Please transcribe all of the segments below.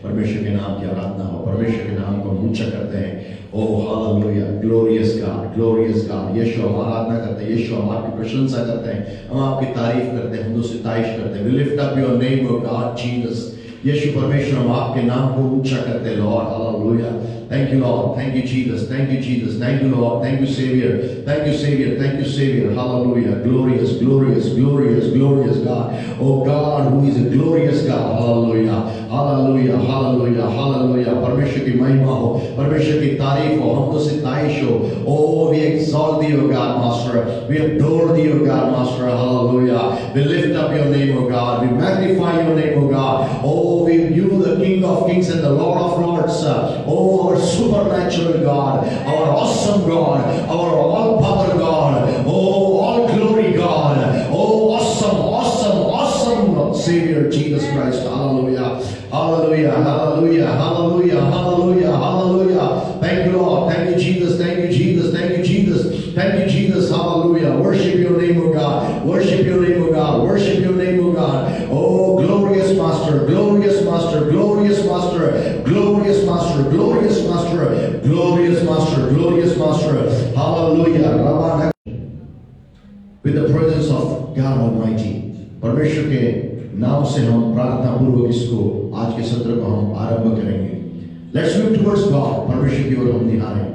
परमेश्वर के नाम की आराधना हो, परमेश्वर के नाम को ऊंचा करते हैं। Oh hallelujah, glorious God, glorious God. Yeshu हम आराधना करते हैं, यीशु हम आपकी प्रशंसा करते हैं, हम आपकी तारीफ करते हैं, हम उसकी तारीफ करते हैं। We lift up your name O God Jesus. Yeshu परमेश्वर हम आपके नाम को ऊंचा करते हैं Lord. Hallelujah. Thank you Lord, thank you Jesus, thank you Jesus, thank you Lord, thank you Savior, thank you Savior, thank you Savior. Hallelujah. Glorious, glorious, glorious, glorious God. Oh God who is a glorious God. Hallelujah, hallelujah, hallelujah, hallelujah. परमेश्वर की महिमा हो, परमेश्वर की तारीफ हो, हमको सिताइश हो। Oh, we exalt thee O God Master, we adore thee O God Master. Hallelujah. We lift up your name O God, we magnify your name O God. Oh, we view the King of Kings and the Lord of Lords. Oh, our supernatural God, our awesome God, our all-power God, oh, all-glory God, oh, awesome, awesome, awesome Savior Jesus Christ. Hallelujah, hallelujah, hallelujah, hallelujah, hallelujah, hallelujah. Thank you Lord, thank you Jesus, thank you Jesus, thank you Jesus, thank you Jesus. Hallelujah. Worship your name O God, worship your name O God, worship your name O God. Oh, glorious Master, glorious Master, glorious Master, glorious Master, glorious Master, glorious Master, glorious Master. Hallelujah. With the presence of God Almighty, परमेश्वर के नाम से हम प्रार्थना पूर्वक इसको आज के सत्र को हम आरंभ करेंगे। Let's look towards God. परमेश्वर की ओर हम निहारें।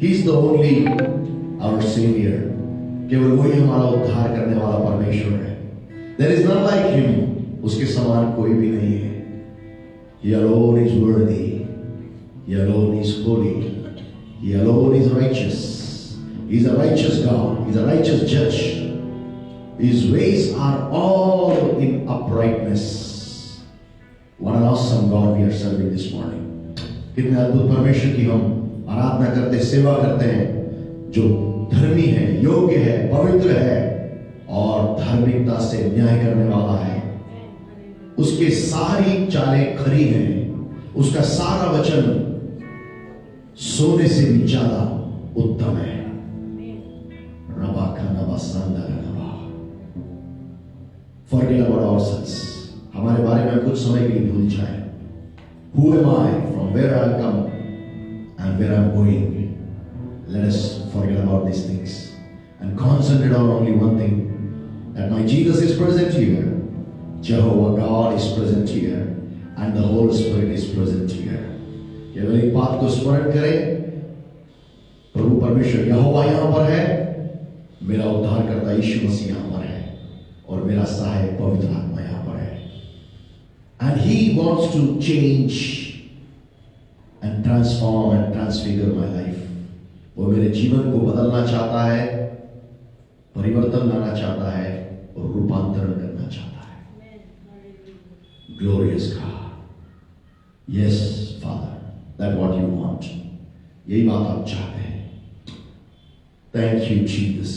He is the only our Savior. केवल वही हमारा उद्धार करने वाला परमेश्वर है। There is none like Him. उसके समान कोई भी नहीं है। He alone is worthy. He alone is holy. He alone is righteous. He is a righteous God. He is a righteous judge. His ways are all in uprightness. What an awesome God we are serving this morning. कितने अद्भुत परमेश्वर की हम आराधना करते, सेवा करते हैं, जो धर्मी है, योग्य है, पवित्र है और धार्मिकता से न्याय करने वाला है। उसके सारी चालें खरी हैं, उसका सारा वचन सोने से भी ज्यादा उत्तम है। रबा का नबा संदा रबा। Forget about ourselves. हमारे बारे में कुछ समय के लिए भूल जाए। Who am I? From where I come and where I'm going? Let us forget about these things and concentrate on only one thing: that my Jesus is present here, Jehovah God is present here, and the Holy Spirit is present here. केवल एक बात को स्मरण करें, प्रभु परमेश्वर यहोवा यहाँ पर है, मेरा उद्धारकर्ता यीशु मसीह यहाँ पर है और मेरा सहायक पवित्र आत्मा यहाँ पर है। And He wants to change and transform and transfigure my life. वो मेरे जीवन को बदलना चाहता है, परिवर्तन लाना चाहता है और रूपांतरण करना चाहता है। Glorious God. Yes, Father, that's what you want. यही बात आप चाहते हैं। Thank you, Jesus.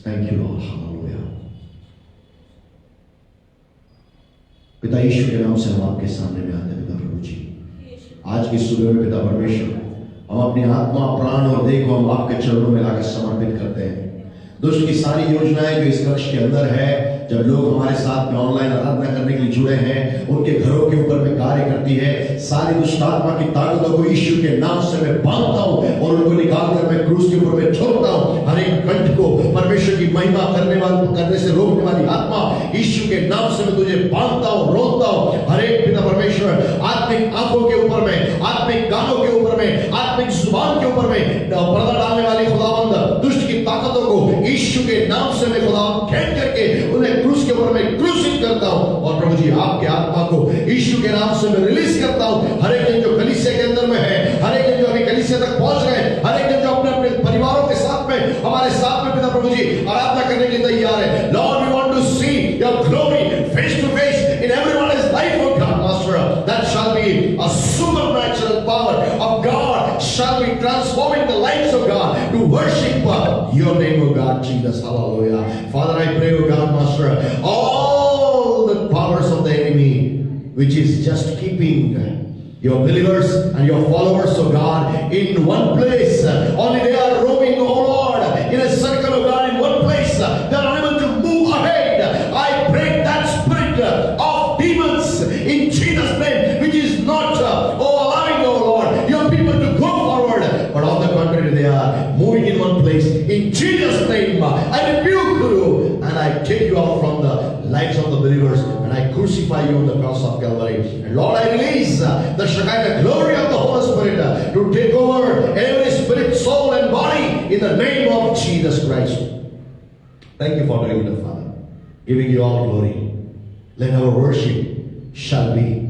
Thank you, Lord. Hallelujah. पिता यीशु के नाम से हम आपके सामने में आते हैं पिता प्रभु जी। आज की सुबह में पिता परमेश्वर, हम अपनी आत्मा, प्राण और देह को हम आपके चरणों में लाकर समर्पित करते हैं। दुष्ट की सारी योजनाएं जो इस कक्ष के अंदर है, जब लोग हमारे साथ में ऑनलाइन आराधना करने के लिए जुड़े हैं, उनके घरों के ऊपर में कार्य करती है। सारी दुष्ट आत्मा की ताकतों को यीशु के नाम से मैं बांधता हूं और उनको निकालकर मैं क्रूस के ऊपर में ठोकता हूं। हर एक कंठ को परमेश्वर की महिमा करने से रोकने वाली आत्मा, यीशु के नाम से मैं तुझे बांधता हूं, रोकता हूं। हर एक पिता परमेश्वर आत्मिक आंखों के ऊपर में, आत्मिक कानों के ऊपर में, आत्मिक जुबान के ऊपर में पर्दा डालने वाली खुदावंद दुष्ट की ताकतों को यीशु के नाम से मैं खुदा खींच करके उन्हें क्रूस के ऊपर में क्रूसित करता हूं। और प्रभु जी आपके आत्मा को यीशु के नाम से मैं रिलीज करता हूं। हर एक जन जो कलीसिया के अंदर में है, हर एक जन जो अभी कलीसिया तक पहुंच गए, हर एक जन जो अपने अपने परिवारों के साथ में, हमारे साथ में पिता प्रभु जी आराधना करने के लिए तैयार है। Lord we want to see your glory face to face in everyone's life, oh God, Master. That shall be a supernatural power of God shall be transforming the lives of God to worship your name, oh God, Jesus. Hallelujah. Father, I pray, oh God, Master, all the powers of the enemy which is just keeping your believers and your followers, oh God, in one place. Only they are roaming, oh Lord, in a circle, oh God, in one place. They are unable to move ahead. I break that spirit of demons in Jesus' name, which is not Jesus' name, I rebuke you and I take you out from the lives of the believers and I crucify you on the cross of Calvary. And Lord, I release the Shekinah glory of the Holy Spirit to take over every spirit, soul, and body in the name of Jesus Christ. Thank you for doing it, Father. Giving you all glory. Let our worship shall be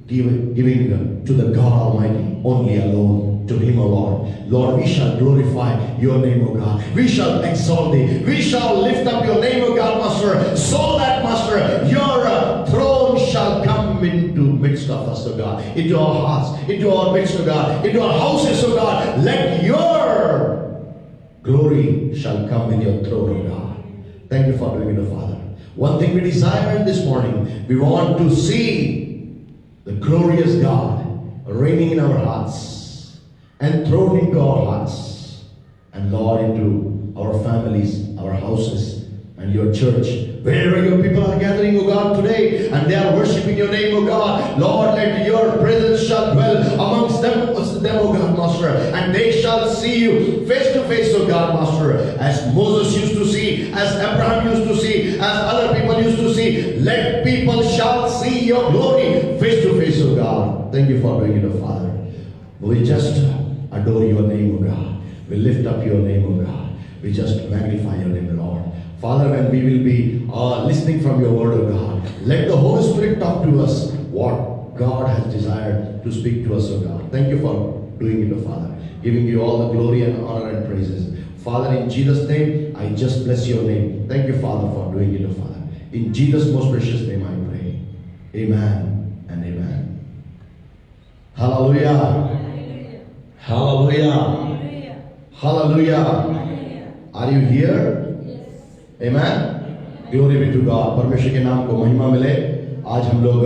giving to the God Almighty, only alone, to Him alone. Lord, we shall glorify your name, O God. We shall exalt thee. We shall lift up your name, O God, Master, so that, Master, your throne shall come into midst of us, O God, into our hearts, into our midst, O God, into our houses, O God. Let your glory shall come in your throne, O God. Thank you for doing it, Father. One thing we desire this morning, we want to see the glorious God reigning in our hearts, enthroned into our hearts, and Lord, into our families, our houses, and your church. Wherever your people are gathering, O God, today, and they are worshiping your name, O God, Lord, let your presence shall dwell amongst them, O God, Master, and they shall see you face to face, O God, Master, as Moses used to see, as Abraham used to see, as other people used to see. Let people shall see your glory face to face, O God. Thank you for doing it, O Father. We just adore your name, O God. We lift up your name, O God. We just magnify your name, Lord. Father, when we will be listening from your word, O God, let the Holy Spirit talk to us what God has desired to speak to us, O God. Thank you for doing it, O Father. Giving you all the glory and honor and praises. Father, in Jesus' name, I just bless your name. Thank you, Father, for doing it, O Father. In Jesus' most precious name I pray. Amen and amen. Hallelujah. Hallelujah. Hallelujah. Are you here? Amen. Glory be to God. परमेश्वर के नाम को महिमा मिले. आज हम लोग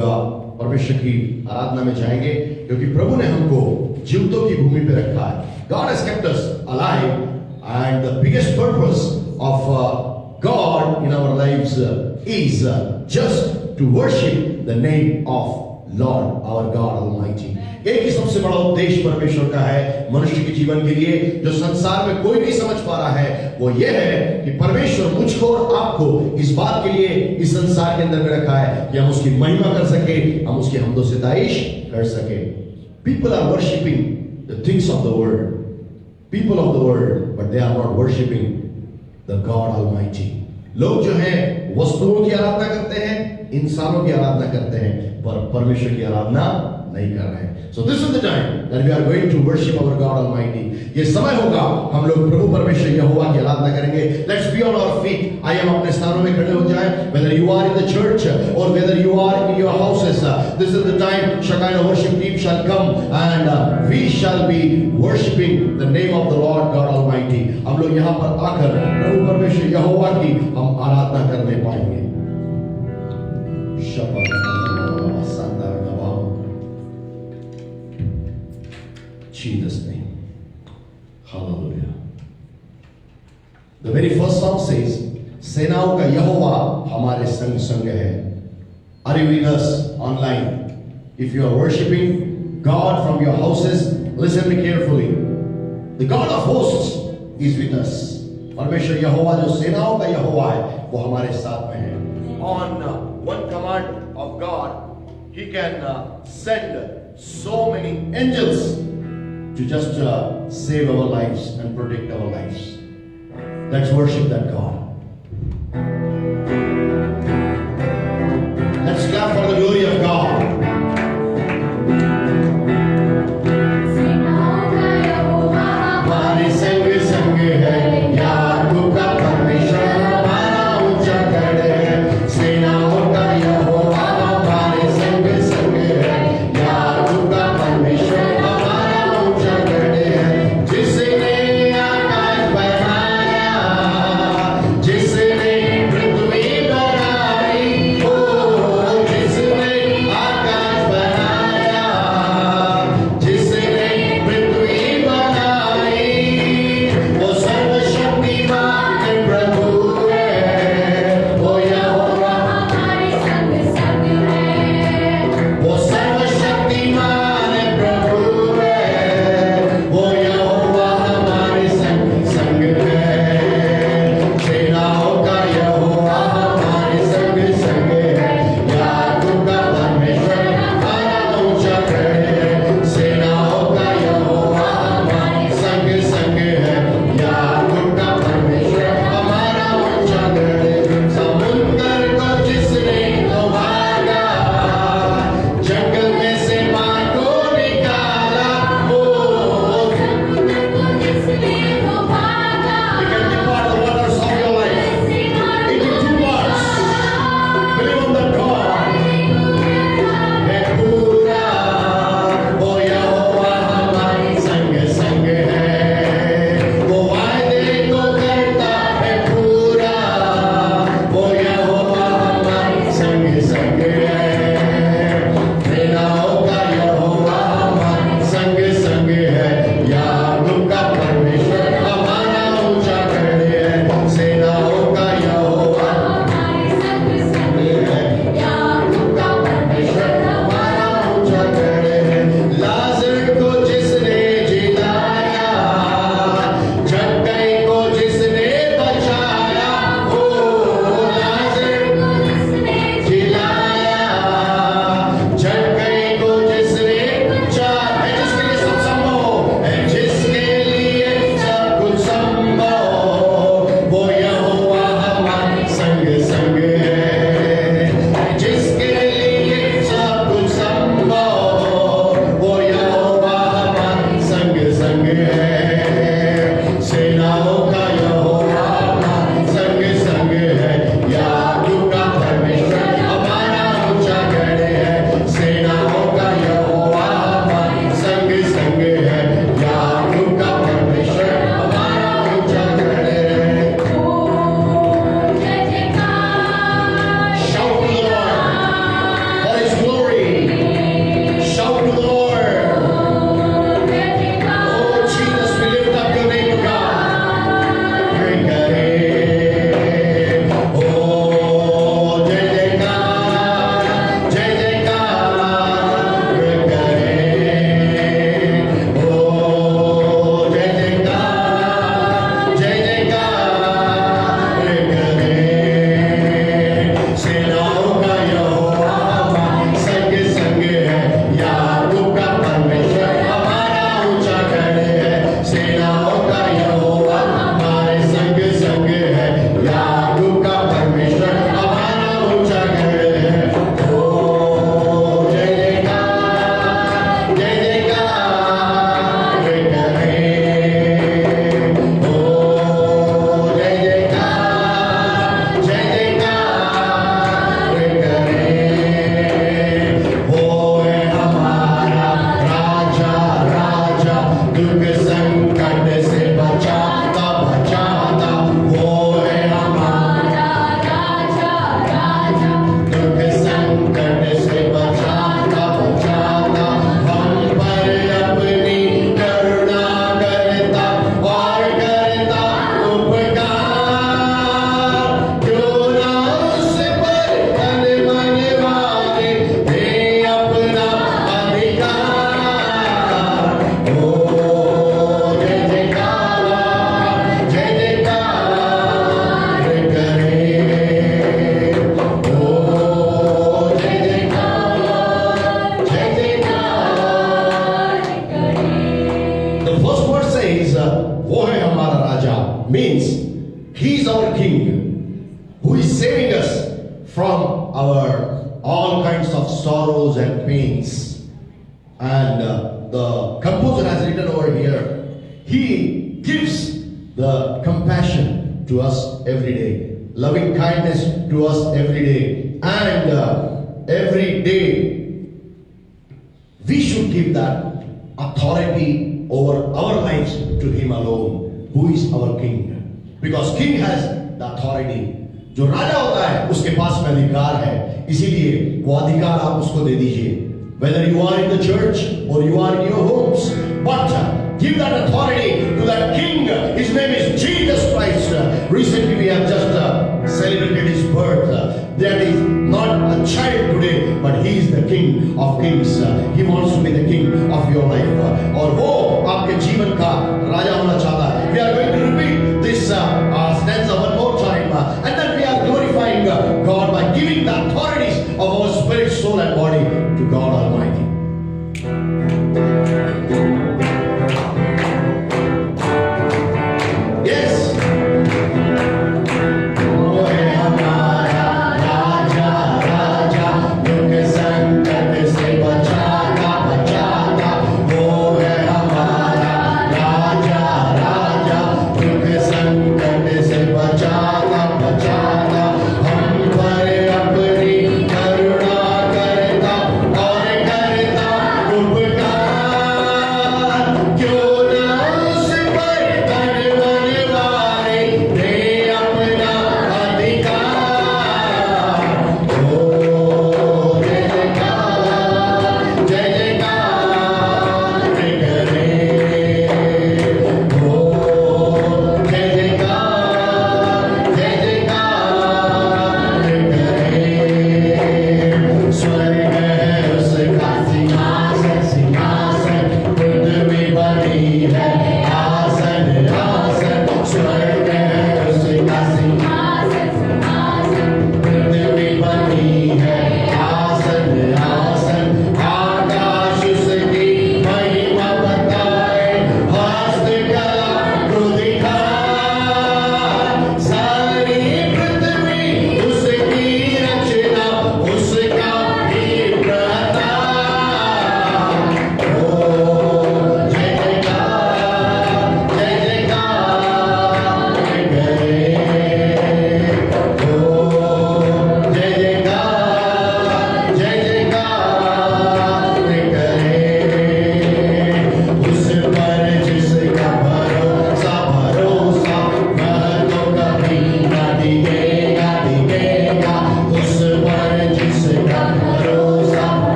परमेश्वर की आराधना में जाएंगे क्योंकि प्रभु ने हमको जीवितों की भूमि पे रखा है. God has kept us alive, and the biggest purpose of God in our lives is just to worship the name of Lord, our God Almighty. एक ही सबसे बड़ा उद्देश्य परमेश्वर का है मनुष्य के जीवन के लिए, जो संसार में कोई नहीं समझ पा रहा है, वो ये है कि परमेश्वर मुझको और आपको इस बात के लिए इस संसार के अंदर में रखा है कि हम उसकी महिमा कर सके, हम उसकी हम्दो सिताइश कर सके. People are worshipping the things of the world, people of the world, but they are not worshipping the God Almighty. लोग जो हैं वस्तुओं की आराधना करते हैं, इंसानों की आराधना करते हैं, पर परमेश्वर की आराधना नहीं कर रहे हैं. So this is the time that we are going to worship our God Almighty. ये समय होगा हम लोग प्रभु परमेश्वर यहोवा की आराधना करेंगे. Let's be on our feet. आइए हम अपने स्थानों में खड़े हो जाएं. Whether you are in the church or whether you are in your houses, this is the time Shekinah worship team shall come and we shall be worshiping the name of the Lord God Almighty. हम लोग यहाँ पर आकर प्रभु परमेश्वर यहोवा की हम आराधना करने पाएंगे. Jesus' name. Hallelujah. The very first song says, सेनाओं का यहोवा हमारे संग संग है. Are you with us online? If you are worshiping God from your houses, listen me carefully. The God of hosts is with us. परमेश्वर यहोवा जो सेनाओं का यहोवा है, वो हमारे साथ में है. On one command of God, He can send so many angels to just save our lives and protect our lives. Let's worship that God. Let's clap for the glory of God. हमारे संग संग है, याकूब का परमेश्वर हमारा ऊंचा गढ़ है. सेनाओं का यहोवा हमारे संग संग है, याकूब का परमेश्वर जिसने आकाश बनाया, means He is our King who is saving us from our all kinds of sorrows and pains. And the composer has written over here, He gives the compassion to us every day, loving kindness to us every day, and every day we should give that authority over our lives to Him alone, who is our King. Because King has the authority. जो राजा होता है उसके पास में अधिकार है, इसीलिए वो अधिकार आप उसको दे दीजिए. Whether you are in the church or you are in your homes, but give that authority to that King. His name is Jesus Christ. Recently we have just celebrated His birth. That is not a child today, but He is the King of Kings. He wants to be the King of your life. और वो आपके जीवन का राजा होना चाहता है. We are going to repeat this stanza one more time, and then we are glorifying God by giving the authorities of our spirit, soul, and body to God Almighty.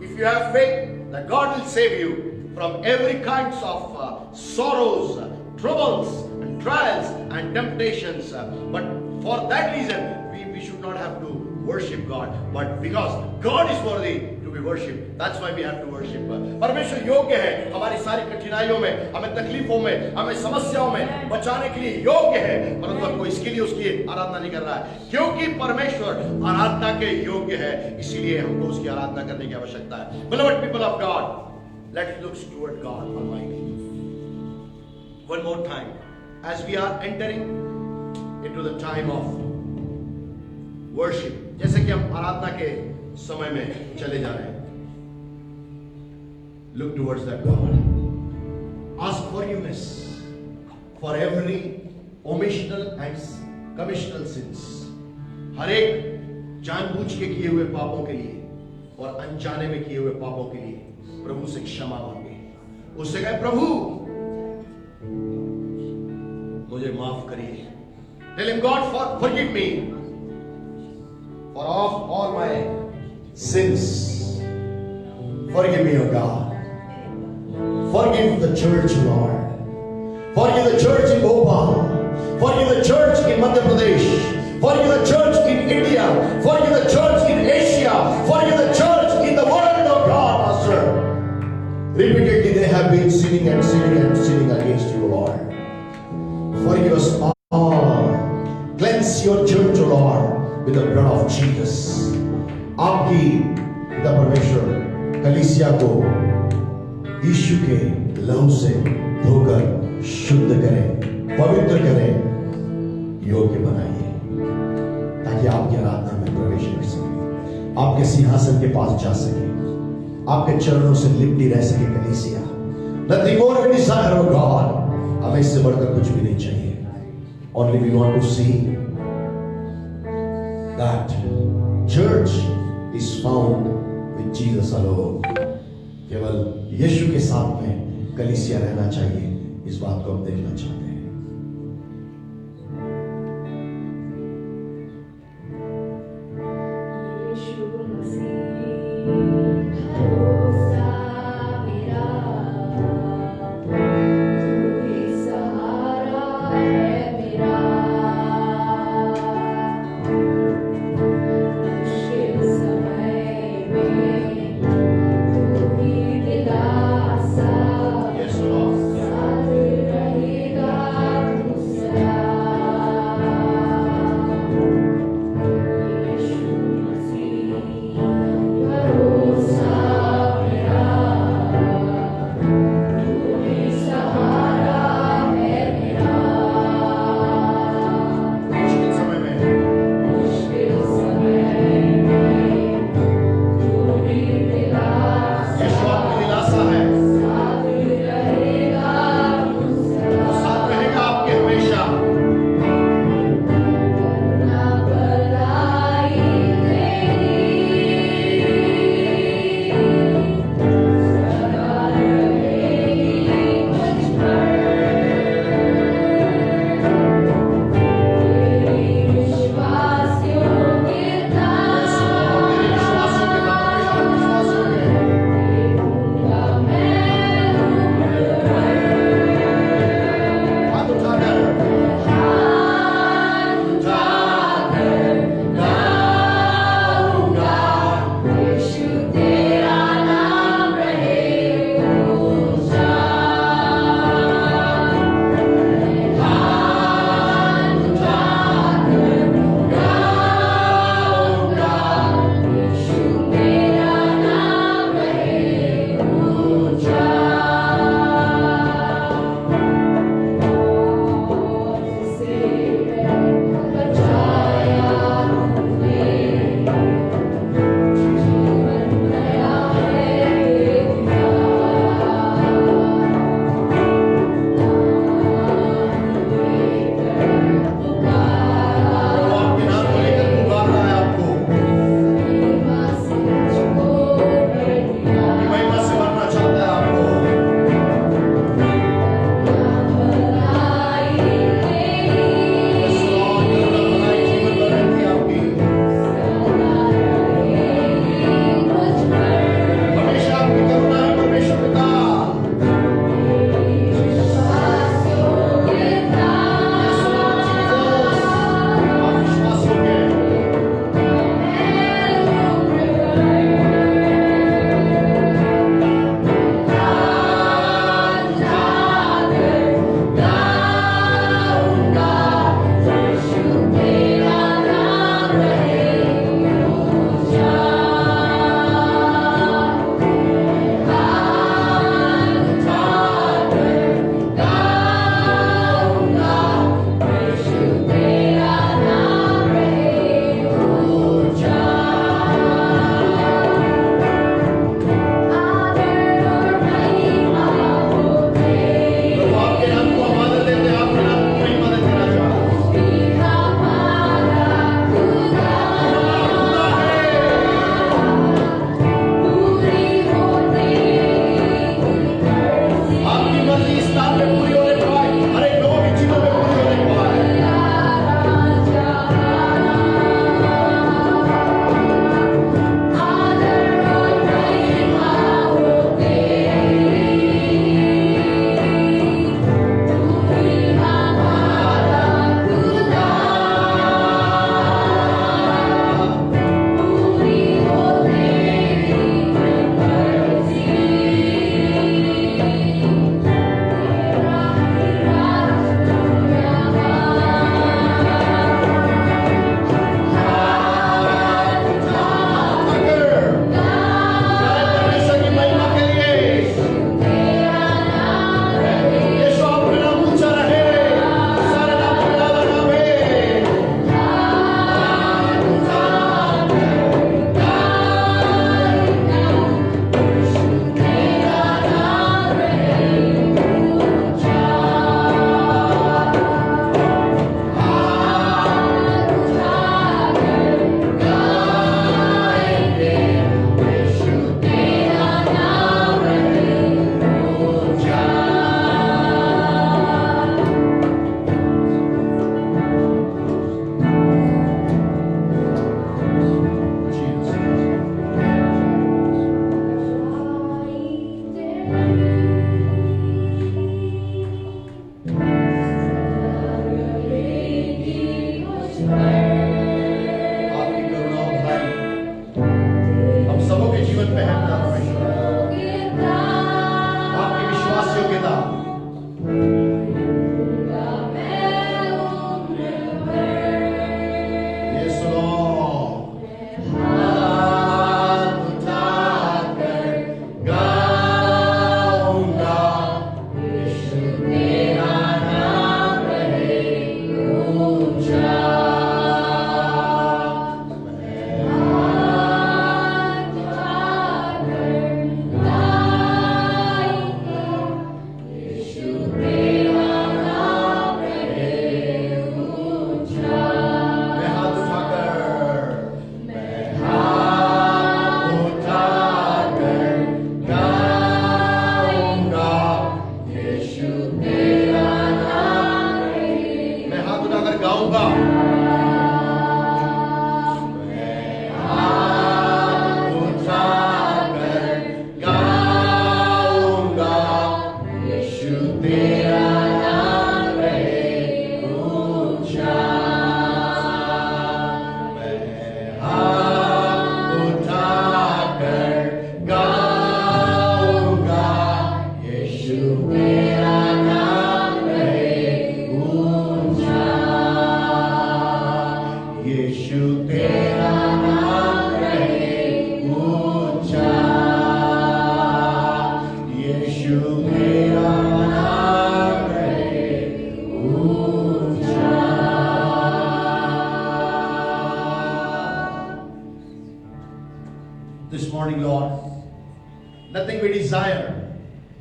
If you have faith that God will save you from every kinds of sorrows, troubles, and trials and temptations. But for that reason, we should not have to worship God. But because God is worthy to be worshipped, that's why we have to worship. परमेश्वर योग्य है हमारी सारी कठिनाइयों में, हमें तकलीफों में, हमें समस्याओं में बचाने के लिए योग्य है, परंतु हमको इसके लिए उसकी आराधना नहीं कर रहा है, क्योंकि परमेश्वर आराधना के योग्य है, इसीलिए हमको उसकी आराधना करने की आवश्यकता है. Beloved people of God, let's look toward God Almighty. One more time, as we are entering into the time of worship, जैसे कि हम आराधना के समय में चले जा रहे हैं, look towards that God. Ask forgiveness for every omissional and commissional sins, हर एक जानबूझ के किए हुए पापों के लिए और अनजाने में किए हुए पापों के लिए प्रभु से क्षमा मांगे। उससे कहे प्रभु मुझे माफ करिए। Tell him, God, forgive me for of all my sins. Forgive me, O God. Forgive the church, Lord. Forgive the church in Bhopal. Forgive the church in Madhya Pradesh. Forgive the church in India. Forgive the church in Asia. Forgive the church in the world of God, Master. Repeatedly they have been sinning and sinning and sinning against you, Lord. Forgive us all. Cleanse your church, O Lord, with the blood of Jesus. आपकी पिता परमेश्वर कलीसिया को यीशु के लहू से धोकर शुद्ध करें, पवित्र करें, योग्य बनाइए, ताकि आपकी आराधना में प्रवेश कर सके, आपके सिंहासन के पास जा सके, आपके चरणों से लिपटी रह सके कलीसिया। Nothing more we desire, oh God. हमें इससे बढ़कर कुछ भी नहीं चाहिए। Only we want to see that church is found with Jesus alone. केवल यीशु के साथ में कलीसिया रहना चाहिए, इस बात को हम देखना चाहते हैं। Yes, Lord.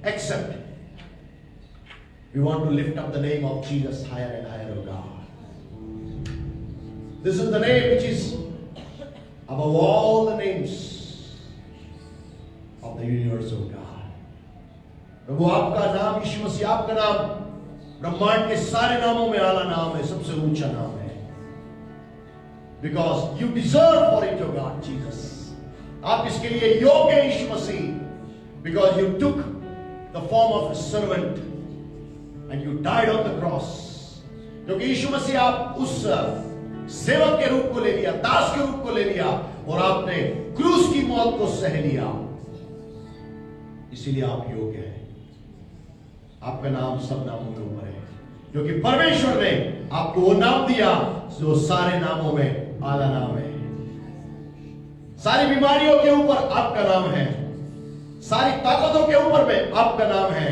Except we want to lift up the name of Jesus higher and higher, O God. This is the name which is above all the names of the universe, O God. प्रभु आपका नाम यीशु मसीह, आपका नाम ब्रह्मांड के सारे नामों में आला नाम है, सबसे ऊंचा नाम है. Because you deserve for it, O God, Jesus. आप इसके लिए योग्य हैं यीशु मसीह. Because you took the form of a servant and you died on the cross. क्योंकि यीशु मसीह आप उस सेवक के रूप को ले लिया, दास के रूप को ले लिया और आपने क्रूस की मौत को सह लिया. इसीलिए आप योग्य हैं. आपका नाम सब नामों के ऊपर है, क्योंकि परमेश्वर ने आपको वो नाम दिया जो सारे नामों में आला नाम है. सारी बीमारियों के ऊपर आपका नाम है, सारी ताकतों के ऊपर में आपका नाम है,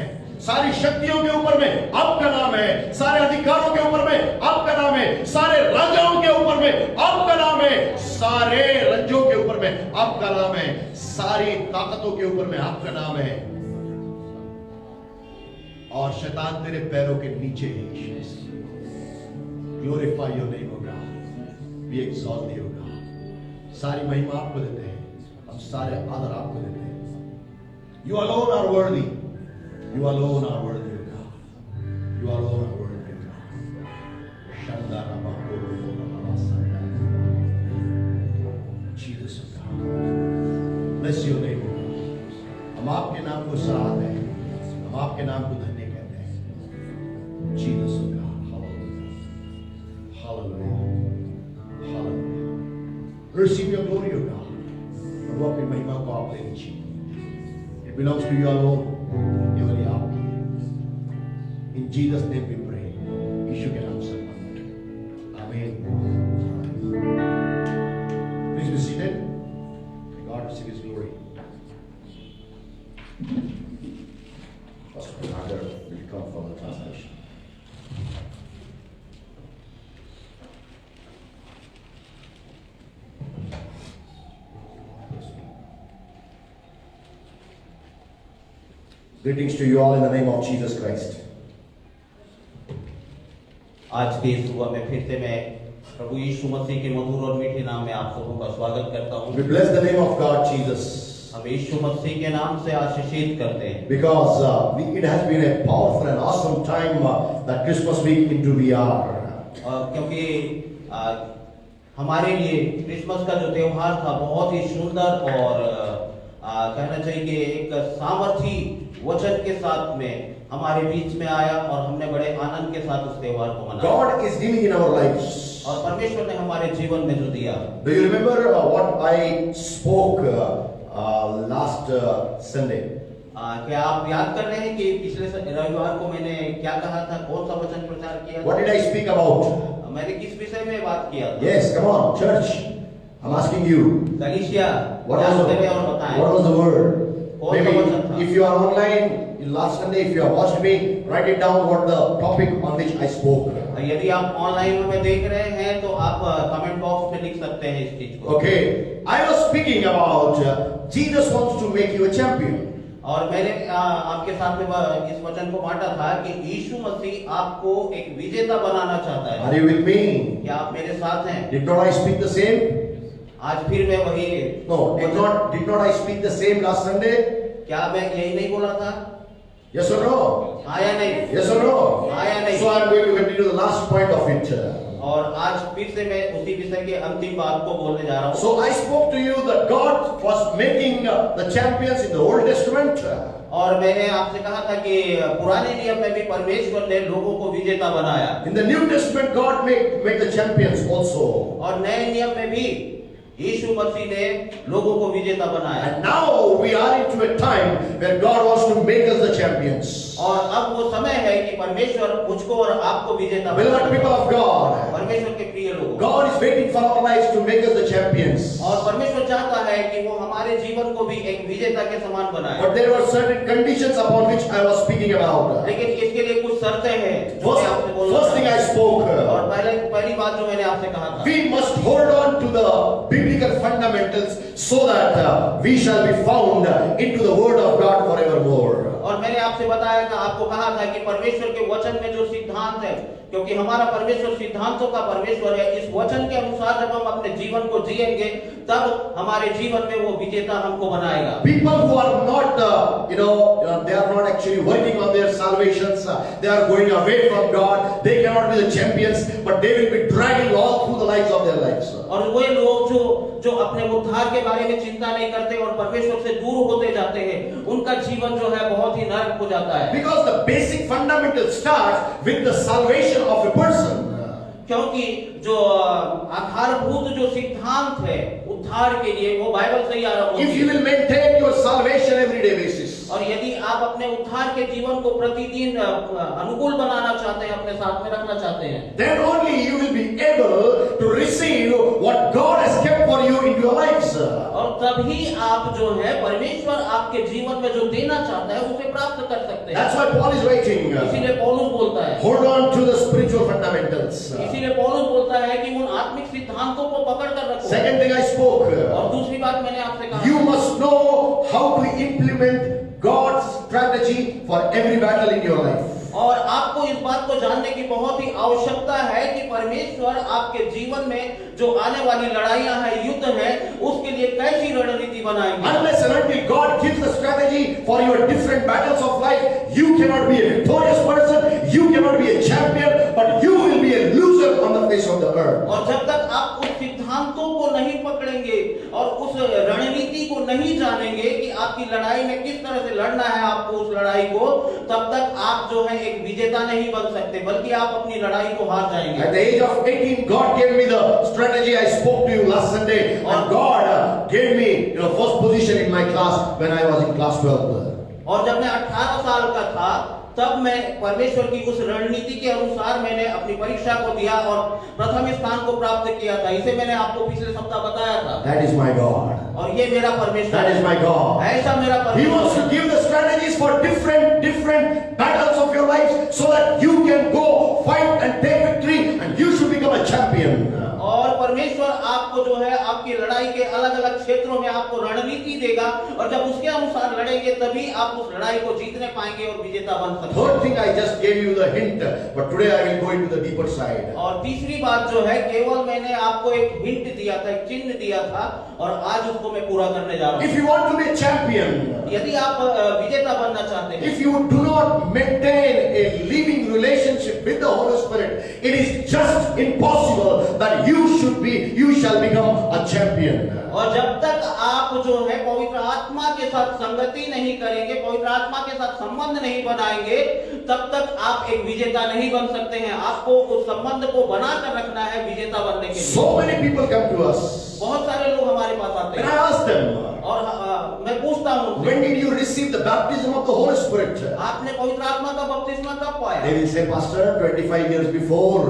सारी शक्तियों के ऊपर में आपका नाम है, सारे अधिकारों के ऊपर में आपका नाम है, सारे राजाओं के ऊपर में आपका नाम है, सारे रंजों के ऊपर में आपका नाम है, सारी ताकतों के ऊपर में आपका नाम है. और शैतान तेरे पैरों के नीचे है. Glorify your name O God, we exalt you God. सारी महिमा आपको देते हैं, हम सारे आदर आपको देते हैं. You alone are worthy. You alone are worthy, O God. You alone are worthy, O God. Shandara Bakuru Namaskar. Jesus, O God. Bless your name, O God. हम आपके नाम को सराहते हैं, हम आपके नाम को धन्य कहते हैं. Jesus, O God. Hallelujah. Hallelujah. Hallelujah. Receive your glory, O God. प्रभु अपनी महिमा को आप ले लीजिए. It belongs to you alone. केवल आपकी. In Jesus' name we pray. यीशु के नाम से आमीन. Please be seated. May God receive His glory. Pastor Nagar will come for the translation. Greetings to you all in the name of Jesus Christ. आज के सुबह में फिर से मैं प्रभु यीशु मसीह के मधुर और मीठे नाम में आप सबों का स्वागत करता हूँ. We bless the name of God Jesus. हम यीशु मसीह के नाम से आशीषित करते हैं. Because it has been a powerful and awesome time that Christmas week into we are. क्योंकि हमारे लिए क्रिसमस का जो त्योहार था बहुत ही सुंदर और कहना चाहिए कि एक सामर्थी वचन के साथ में हमारे बीच में आया और हमने बड़े आनंद के साथ उस त्योहार को मनाया. God is dealing in our lives. और परमेश्वर ने हमारे जीवन में जो दिया. Do you remember what I spoke last Sunday? क्या आप याद कर रहे हैं कि पिछले रविवार को मैंने क्या कहा था, कौन सा वचन प्रचार किया था? What did I speak about? मैंने किस विषय में बात किया था? Yes, come on, church. I'm asking you. Galicia. What was the word? Maybe if you are online last Sunday, if you have watched me, write it down what the topic on which I spoke. यदि आप online में देख रहे हैं तो आप comment box में लिख सकते हैं इस चीज को. Okay, I was speaking about Jesus wants to make you a champion. और मैंने आपके साथ में इस वचन को बांटा था कि यीशु मसीह आपको एक विजेता बनाना चाहता है. Are you with me? क्या आप मेरे साथ हैं? Did not I speak the same? आज फिर मैं वही. No, did not I speak the same last Sunday? क्या मैं यही नहीं बोला था? Yes or no? आया नहीं. Yes or no? आया नहीं. So I am going to continue the last point of it. और आज फिर से मैं उसी विषय के अंतिम बात को बोलने जा रहा हूँ. So I spoke to you that God was making the champions in the Old Testament. और मैंने आपसे कहा था कि पुराने नियम में भी परमेश्वर ने लोगों को विजेता बनाया. In the New Testament, God made the champions also. और नए नियम में भी यीशु मसीह ने लोगों को विजेता बनाया. And now we are into a time where God wants to make us the champions. और अब वो समय है कि परमेश्वर मुझको और आपको विजेता Beloved बनाए. people of God, परमेश्वर के प्रिय लोगों. God is waiting for our lives to make us the champions. और परमेश्वर चाहता है कि वो हमारे जीवन को भी एक विजेता के समान बनाए. But there were certain conditions upon which I was speaking about. लेकिन इसके लिए कुछ शर्तें हैं जो मैं आपसे बोल रहा First thing I spoke. और पहली बात जो मैंने आपसे कहा था, We must hold on to the biblical fundamentals so that we shall be found into the Word of God forevermore. और मैंने आपसे बताया था, आपको कहा था कि परमेश्वर के वचन में जो सिद्धांत है, क्योंकि हमारा परमेश्वर सिद्धांतों का परमेश्वर है, इस वचन के अनुसार जब हम अपने जीवन को जिएंगे तब हमारे जीवन में वो विजेता हमको बनाएगा। People who are not, they are not actually working on their salvations. They are going away from God. They cannot be the champions, but they will be dragging all through the lives of their lives. और वे लोग जो अपने उद्धार के बारे में चिंता नहीं करते और परमेश्वर से दूर होते जाते हैं, उनका जीवन जो है बहुत ही नरक हो जाता है। Because the basic fundamental starts with the salvation of a person. क्योंकि जो आधारभूत जो सिद्धांत है उद्धार के लिए वो बाइबल से ही आरंभ होती है। If you will maintain your salvation everyday basis, और यदि आप अपने उद्धार के जीवन को प्रतिदिन अनुकूल बनाना चाहते हैं, अपने साथ में रखना चाहते हैं, then only you will be able to receive what God has kept for you in your lives. और तभी आप जो है परमेश्वर आपके जीवन में जो देना चाहता है उसे प्राप्त कर सकते हैं। That's why Paul is writing. इसीलिए पौलुस बोलता है, Hold on to the spiritual fundamentals. इसीलिए पौलुस बोलता है कि उन आत्मिक सिद्धांतों को पकड़ कर रखो। Second thing I spoke. और दूसरी बात मैंने आपसे कहा, You must know how to implement God's strategy for every battle in your life. और आपको इस बात को जानने की बहुत ही आवश्यकता है कि परमेश्वर आपके जीवन में जो आने वाली लड़ाइयां हैं, युद्ध है, उसके लिए कैसी रणनीति बनाएंगे। Unless and until God gives the strategy for your different battles of life, you cannot be a victorious person, you cannot be a champion, but you will be a loser on the face of the earth. और जब तक आप उस सिद्धांतों को नहीं पकड़ेंगे और उस रणनीति को नहीं जानेंगे कि आपकी लड़ाई में किस तरह से लड़ना है आपको उस लड़ाई को, तब तक आप जो है एक विजेता नहीं बन सकते, बल्कि आप अपनी लड़ाई को हार जाएंगे। At the age of 18, God gave me the strategy I spoke to you last Sunday, and God gave me first position in my class when I was in class 12. और जब मैं 18 साल का था तब मैं परमेश्वर की उस रणनीति के अनुसार मैंने अपनी परीक्षा को दिया और प्रथम स्थान को प्राप्त किया था। इसे मैंने आपको पिछले सप्ताह बताया था। That is my God. और ये मेरा परमेश्वर That is my God. ऐसा मेरा He wants परमेश्वर to give the strategies for different battles of your life so that you can go fight and take victory and you should become a champion. और परमेश्वर आपको जो है आपकी लड़ाई के अलग अलग क्षेत्रों में आपको रणनीति देगा और जब उसके अनुसार लड़ेंगे तभी आप उस लड़ाई को जीतने पाएंगे और विजेता बन सकते हैं। Third thing, I just gave you the hint, but today I will go into the deeper side. और तीसरी बात जो है केवल मैंने आपको एक हिंट दिया था, एक चिन्ह दिया था और आज उसको मैं पूरा करने जा रहा हूँ। If you want to be a champion, यदि आप विजेता बनना चाहते हैं, if you do not maintain a living relationship with the Holy Spirit, it is just impossible that you shall become a champion. और जब तक आप जो है पवित्र आत्मा के साथ संगति नहीं करेंगे, पवित्र आत्मा के साथ संबंध नहीं बनाएंगे, तब तक आप एक विजेता नहीं बन सकते हैं। आपको उस संबंध को बनाकर रखना है विजेता बनने के लिए। So many people come to us. बहुत सारे लोग हमारे पास आते And I हैं ask them, और मैं पूछता हूँ, when did you receive the baptism of the Holy Spirit? आपने पवित्र आत्मा का बपतिस्मा कब पाया? They will say, Pastor, 25 years before.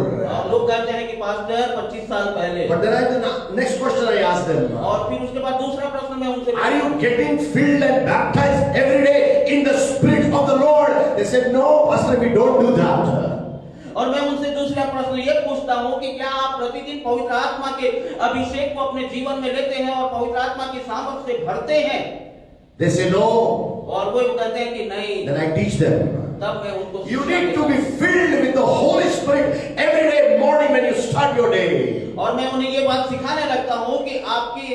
लोग कहते हैं कि पास्टर 25 साल पहले। But then the next question I ask them, और फिर उसके बाद दूसरा प्रश्न मैं उनसे, are you getting filled and baptized every day in the Spirit of the Lord? They said, no, Pastor, we don't do that. और मैं उनसे दूसरा प्रश्न ये पूछता हूँ कि क्या आप प्रतिदिन पवित्र आत्मा के अभिषेक को अपने जीवन में लेते हैं और पवित्र आत्मा की सामर्थ से भरते हैं? They say, no. और वो कहते हैं कि नहीं। Then I teach them. तब मैं उनको You need to be filled with the Holy Spirit every day morning when you start your day. और मैं उन्हें ये बात सिखाने लगता हूँ कि आपकी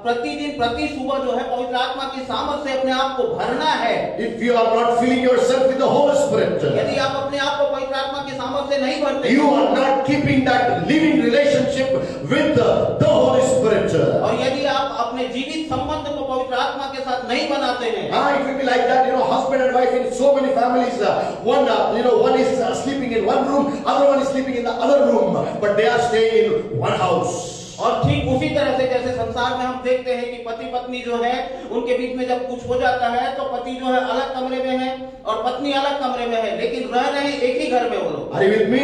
प्रतिदिन प्रति सुबह जो है पवित्र आत्मा की सामर्थ से अपने आप को भरना है। If you are not filling yourself with the Holy Spirit, यदि आप अपने आप को पवित्र आत्मा की सामर्थ से नहीं भरते, you are not keeping that living relationship with the Holy Spirit. और यदि आप अपने जीवित संबंध को पवित्र आत्मा के साथ नहीं बनाते हैं, It will be like that, husband and wife in so many families. One is sleeping in one room, other one is sleeping in the other room, but they are staying in one house. और ठीक उसी तरह से जैसे संसार में हम देखते हैं कि पति पत्नी जो है उनके बीच में जब कुछ हो जाता है तो पति जो है अलग कमरे में है और पत्नी अलग कमरे में है, लेकिन रह रहे हैं एक ही घर में वो लोग। Are you with me?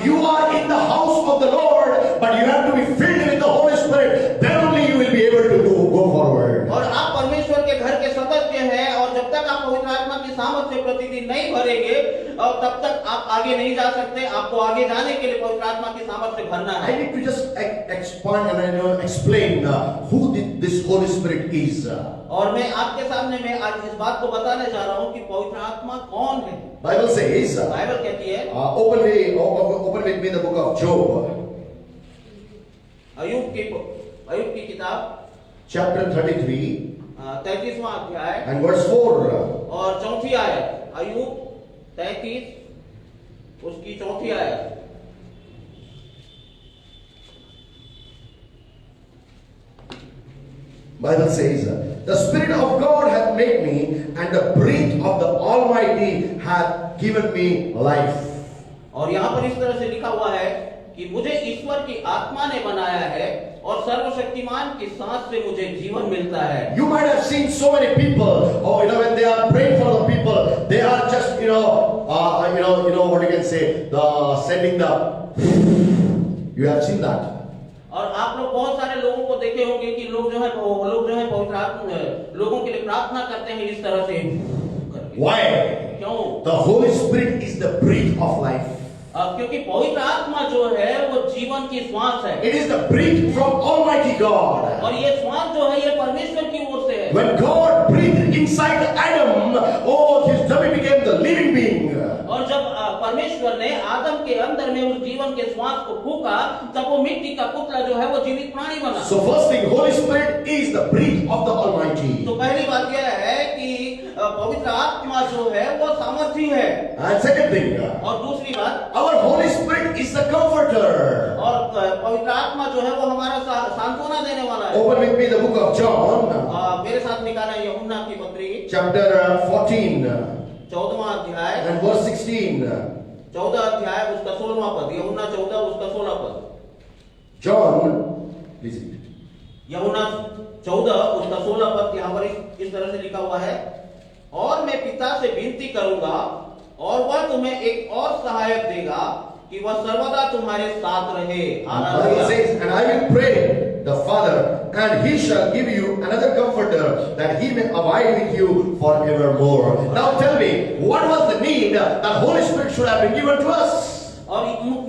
You are in the house of the Lord, but you have to be filled with the Holy Spirit. Then only you will be able to go forward. और आप परमेश्वर के घर के सदस्य हैं और जब तक आप पवित्र आत्मा की सामर्थ से प्रतिदिन नहीं भरेंगे और तब तक आप आगे नहीं जा सकते। आपको आगे जाने के लिए पवित्र आत्मा की सामर्थ से भरना I है। need to just expand and explain who this Holy Spirit is. और मैं आपके सामने मैं आज इस बात को बताने जा रहा हूँ कि पवित्र आत्मा कौन है। Bible says, बाइबल कहती है, open with me the book of Job, अय्यूब की किताब chapter 33 33वां अध्याय and verse 4. और 4ठी आयत। अय्यूब 33 उसकी 4ठी आयत। Bible says, the Spirit of God hath made me, and the breath of the Almighty hath given me life. और यहाँ पर इस तरह से लिखा हुआ है कि मुझे ईश्वर की आत्मा ने बनाया है और सर्वशक्तिमान की सांस से मुझे जीवन मिलता है। You might have seen so many people, or when they are praying for the people, they are just what you can say, the sending the. You have seen that. और आप लोग बहुत सारे लोगों को देखे होंगे कि लोग जो है पवित्र आत्मा लोगों के लिए प्रार्थना करते हैं इस तरह से। Why? क्यों? The Holy Spirit is the breath of life. क्योंकि पवित्र आत्मा जो है वो जीवन की श्वास है। It is the breath from Almighty God. और ये श्वास जो है ये परमेश्वर की ओर से है। When God breathed inside Adam, his tummy became the living being. और जब परमेश्वर ने आदम के अंदर में उस जीवन के श्वास को फूंका, तब वो मिट्टी का पुतला जो है वो जीवित प्राणी बना। So first thing, Holy Spirit is the breath of the Almighty. तो पहली बात यह है कि पवित्र आत्मा जो है वो सामर्थी है। And second thing, और दूसरी बात, our Holy Spirit is the comforter. और पवित्र आत्मा जो है वो हमारा सांत्वना देने वाला है। Open with me the book of John, मेरे साथ निकाला यूहन्ना की पत्री chapter 14 14वां अध्याय and verse 16. 14 अध्याय उसका 16वां पद। यूहन्ना 14 उसका 16 पद। John, please read it. यूहन्ना 14 उसका 16 पद यहाँ पर इस तरह से लिखा हुआ है, और मैं पिता से विनती करूंगा और वह तुम्हें एक और सहायक देगा कि वह सर्वदा तुम्हारे साथ रहे। Bible says, and I will pray the Father, and he shall give you another comforter, that he may abide with you forevermore. Now tell me, what was the need that Holy Spirit should have been given to us? और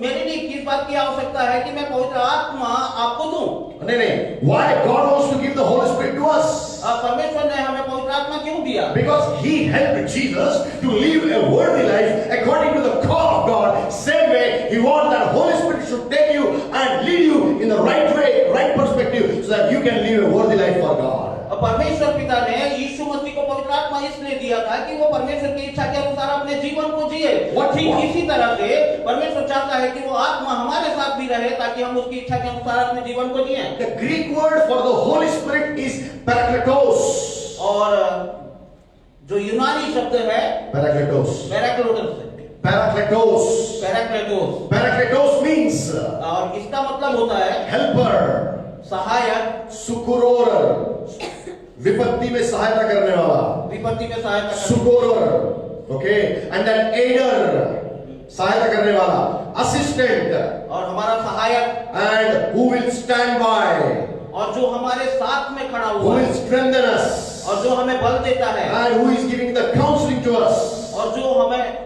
मेरे लिए किस बात की आवश्यकता है कि मैं पवित्र आत्मा आपको दूं? नहीं, why God wants to give the Holy Spirit to us? परमेश्वर ने हमें पवित्र आत्मा क्यों दिया? Because he helped Jesus to live a worthy life according to the call of God. Same way, he wants that Holy Spirit should take you and lead you in the right way, right perspective, so that you can live a worthy life for God. परमेश्वर पिता ने यीशु मसीह को पवित्र आत्मा इसलिए दिया था कि वो परमेश्वर की इच्छा के अनुसार अपने जीवन को जिए। ठीक इसी तरह से परमेश्वर चाहता है कि वो आत्मा हमारे साथ भी रहे ताकि हम उसकी इच्छा के अनुसार अपने जीवन को जिए। The Greek word for the Holy Spirit is parakletos. और जो यूनानी शब्द है Parakletos. Parakletos means और इसका मतलब होता है helper, सहायक, succorer, विपत्ति में सहायता करने वाला, विपत्ति में सहायता, succorer, okay, and then aider, सहायता करने वाला, assistant, और हमारा सहायक, and who will stand by, और जो हमारे साथ में खड़ा who हुआ will है, strengthen us, और जो हमें बल देता है, and who is giving the counseling to us, और जो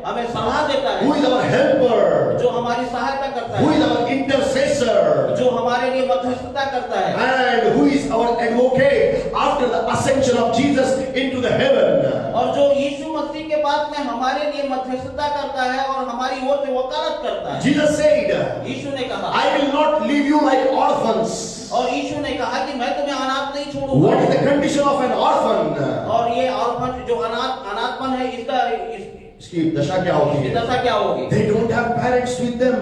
हमें सलाह देता है, who is our helper, जो हमारी सहायता करता who is है, our intercessor, जो हमारे लिए मध्यस्थता करता है, and who is our advocate after the ascension of Jesus into the heaven. और जो यीशु मसीह के बाद में हमारे लिए मध्यस्थता करता है और हमारी ओर से वकालत करता है। Jesus said, यीशु ने कहा, I will not leave you like orphans. और यीशु ने कहा कि मैं तुम्हें अनाथ नहीं छोड़ूंगा। What is the condition of an orphan? और ये ऑर्फन जो अनाथपन है इसकी दशा क्या होती इसकी है? दशा क्या होगी? They don't have parents with them.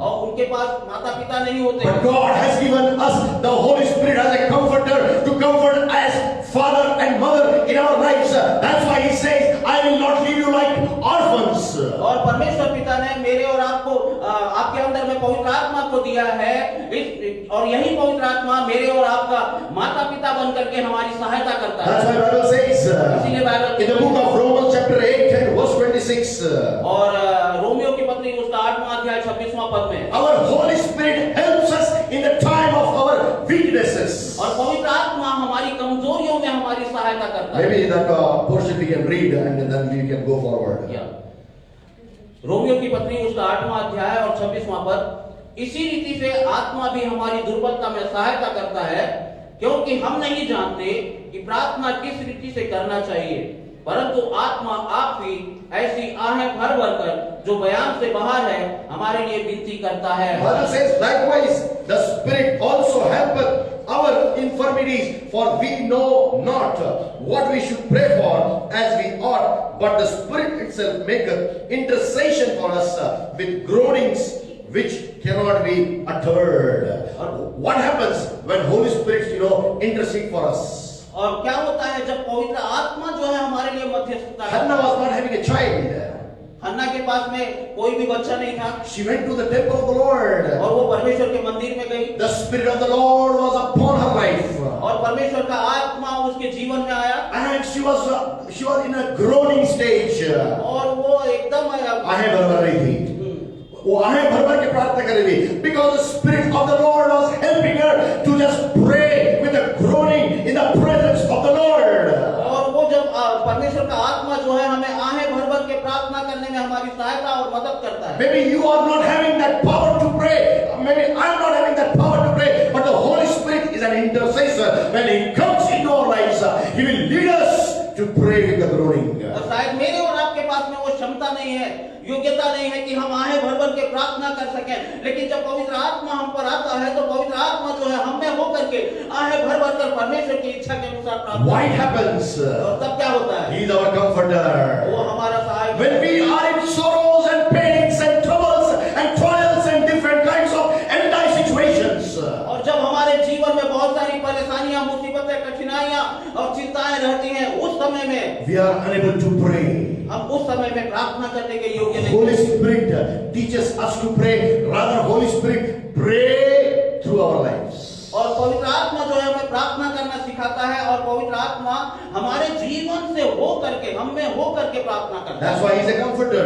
और उनके पास माता पिता नहीं होते। But God has given us the Holy Spirit as a comforter to comfort as father and mother in our lives. That's why He says, I will not leave you like orphans. और परमेश्वर पिता ने मेरे और आपको आपके अंदर में पवित्र आत्मा को दिया है, और यही पवित्र आत्मा मेरे और आपका माता पिता बन करके हमारी सहायता करता है। That's why Bible says इसीलिए Bible in the book of Romans chapter 8 and verse 26. और रोमियो की पत्री उसका 8वां अध्याय 26वां पद में, Our Holy Spirit helps us in the time of our weaknesses. और पवित्र आत्मा हमारी कमजोरियों में हमारी सहायता करता करता है। Maybe that portion we can read and then we can go forward. या रोमियो की पत्री उसका 8वां अध्याय और 26वां पद, इसी रीति से आत्मा भी हमारी दुर्बलता में सहायता करता है, क्योंकि हम नहीं जानते कि प्रार्थना किस रीति से करना चाहिए, परंतु आत्मा आप ही ऐसी आहें भर भर कर जो बयान से बाहर है हमारे लिए विनती करता है। Bible says, likewise, the Spirit also helpeth our infirmities, for we know not what we should pray for as we ought, but the Spirit itself maketh intercession for us with groanings which cannot be uttered. What happens when Holy Spirit, intercede for us? और क्या होता है जब पवित्र आत्मा जो है हमारे लिए मध्यस्थता करता Hannah है। was not having a child. हन्ना के पास में कोई भी बच्चा नहीं था She went to the temple of the Lord. और वो परमेश्वर के मंदिर में गई The Spirit of the Lord was upon her life. और परमेश्वर का आत्मा उसके जीवन में आया And she was in a groaning stage. और वो एकदम आहें भर रही थी, वो आहें भर के प्रार्थना कर रही थी, because the Spirit of the Lord was helping her to just pray with a groaning in the presence of the Lord. और वो जब परमेश्वर का आत्मा जो है हमें आहें भर भर के प्रार्थना करने में हमारी सहायता और मदद करता है। Maybe you are not having that power to pray, maybe I am not having that power to pray, but the Holy Spirit is an intercessor. When He comes into our lives, He will lead us to pray with the groaning. और शायद मेरे और आपके पास में वो क्षमता नहीं है, योग्यता नहीं है कि हम आहें भर भर के प्रार्थना कर सकें, लेकिन जब पवित्र आत्मा हम पर आता है तो पवित्र आत्मा जो है हम में होकर के आहें भर भर कर परमेश्वर की इच्छा के अनुसार प्रार्थना। What happens? और तब क्या होता है? He is our comforter. वो हमारा सहायक। When we are in sorrows and pains and troubles and trials and different kinds of anti-situations, और जब हमारे जीवन में बहुत सारी परेशानियां, मुसीबतें, कठिनाइयां और चिंताएं रहती हैं, उस समय में we are unable to pray. हम उस समय में प्रार्थना करने के योग्य नहीं। Holy Spirit teaches us to pray. Rather, Holy Spirit pray through our lives. और पवित्र आत्मा जो है हमें प्रार्थना करना सिखाता है और पवित्र आत्मा हमारे जीवन से हो करके, हम में हो करके प्रार्थना करता That's है। why He's a comforter.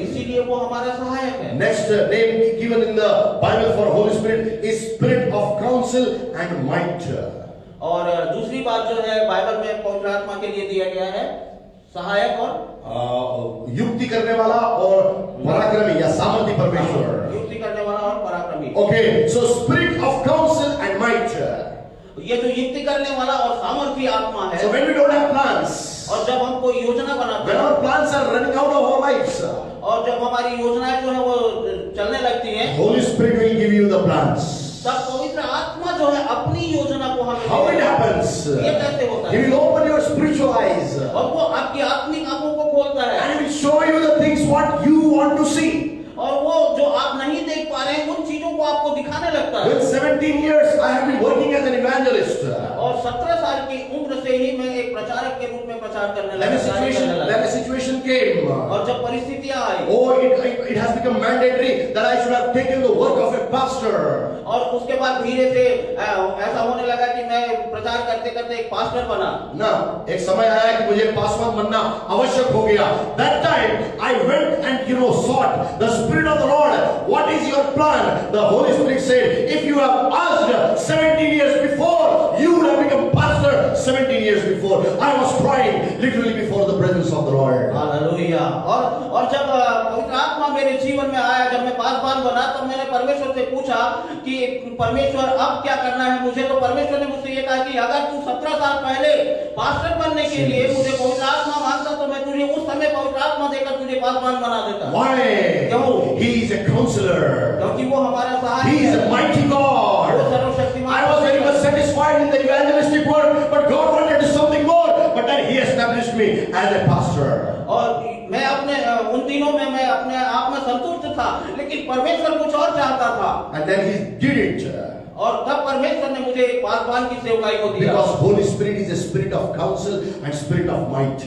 इसीलिए वो हमारा सहायक है। Next name given in the Bible for Holy Spirit is Spirit of counsel and might. और दूसरी बात जो है बाइबल में पवित्र आत्मा के लिए दिया गया है सहायक और युक्ति करने वाला और पराक्रमी या सामर्थी परमेश्वर. युक्ति करने वाला और पराक्रमी। Okay, so Spirit of counsel and might. ये जो युक्ति करने वाला और सामर्थी आत्मा है। So when we don't have plans, और जब हम कोई योजना बनाते when हैं our plans are running out of our lives, और जब हमारी योजनाएं जो है वो चलने लगती हैं, Holy Spirit will give you the plans. तब पवित्र आत्मा जो है अपनी योजना को हमें How it happens? ये कैसे होता He है? will open your spiritual eyes और वो आपकी आत्मिक आंखों को खोलता है and He will show you the things what you want to see. और वो जो आप नहीं देख पा रहे हैं उन चीजों को आपको दिखाने लगता है। With 17 years, I have been working as an evangelist. और 17 साल की उम्र से ही मैं एक प्रचारक के रूप में प्रचार करने Then लगा। a situation came. और जब परिस्थितियां आई Oh, it has become mandatory that I should have taken the work of a pastor. और उसके बाद धीरे से ऐसा होने लगा कि मैं प्रचार करते करते एक पास्टर बना। ना एक समय आया कि मुझे पासवान बनना आवश्यक हो गया. That time I went and sought the Spirit of the Lord. What is your plan? The Holy Spirit said, if you have asked 17 years before, you would have become pastor 17 years before. I was crying literally before the presence of the Lord. Hallelujah. और जब पवित्र आत्मा मेरे जीवन में आया, जब मैं पासवान बना, तब मैंने परमेश्वर से पूछा कि परमेश्वर अब क्या करना है मुझे। तो परमेश्वर ने मुझसे ये कहा कि अगर तू 17 साल पहले पास्टर बनने के लिए मुझे पवित्र आत्मा मांगता तो मैं तुझे उस समय पवित्र आत्मा देकर तुझे पासवान बना देता। Why? क्यों? He is a counselor. क्योंकि वो हमारा सहायक He is है। a mighty God. वो सर्वशक्तिमान I was very much satisfied in the evangelistic work, but God wanted to do something more. But then He established me as a pastor. और मैं अपने उन दिनों में मैं अपने आप में संतुष्ट था, लेकिन परमेश्वर कुछ और चाहता था। And then He did it. और तब परमेश्वर ने मुझे एक पासवान की सेवकाई को दिया। Because Holy Spirit is a spirit of counsel and spirit of might.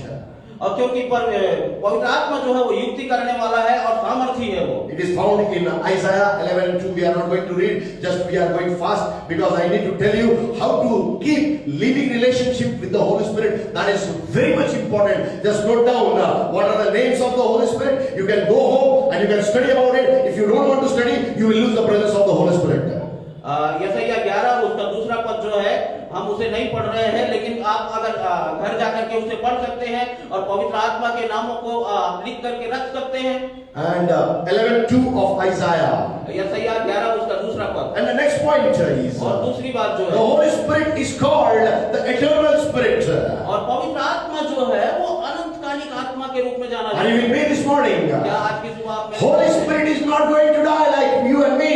और क्योंकि पवित्र आत्मा जो है वो युक्ति करने वाला है और सामर्थी है वो। It is found in Isaiah 11:2. We are not going to read, just we are going fast because I need to tell you how to keep living relationship with the Holy Spirit. That is very much important. Just note down what are the names of the Holy Spirit. You can go home and you can study about it. If you don't want to study, you will lose the presence of the Holy Spirit. यशायाह 11 उसका दूसरा पद जो है हम उसे नहीं पढ़ रहे हैं, लेकिन आप अगर घर जाकर के उसे पढ़ सकते हैं और पवित्र आत्मा के नामों को लिख करके रख सकते हैं। And 11:2 of Isaiah. यशायाह 11 उसका दूसरा पद। And the next point is और दूसरी बात जो the है, Holy Spirit is called the eternal Spirit. और पवित्र आत्मा जो है वो अनंतकालिक आत्मा के रूप में जाना Are जाता you है। with me this morning? क्या आज की सुबह आप में Holy Spirit is not going to die like you and me.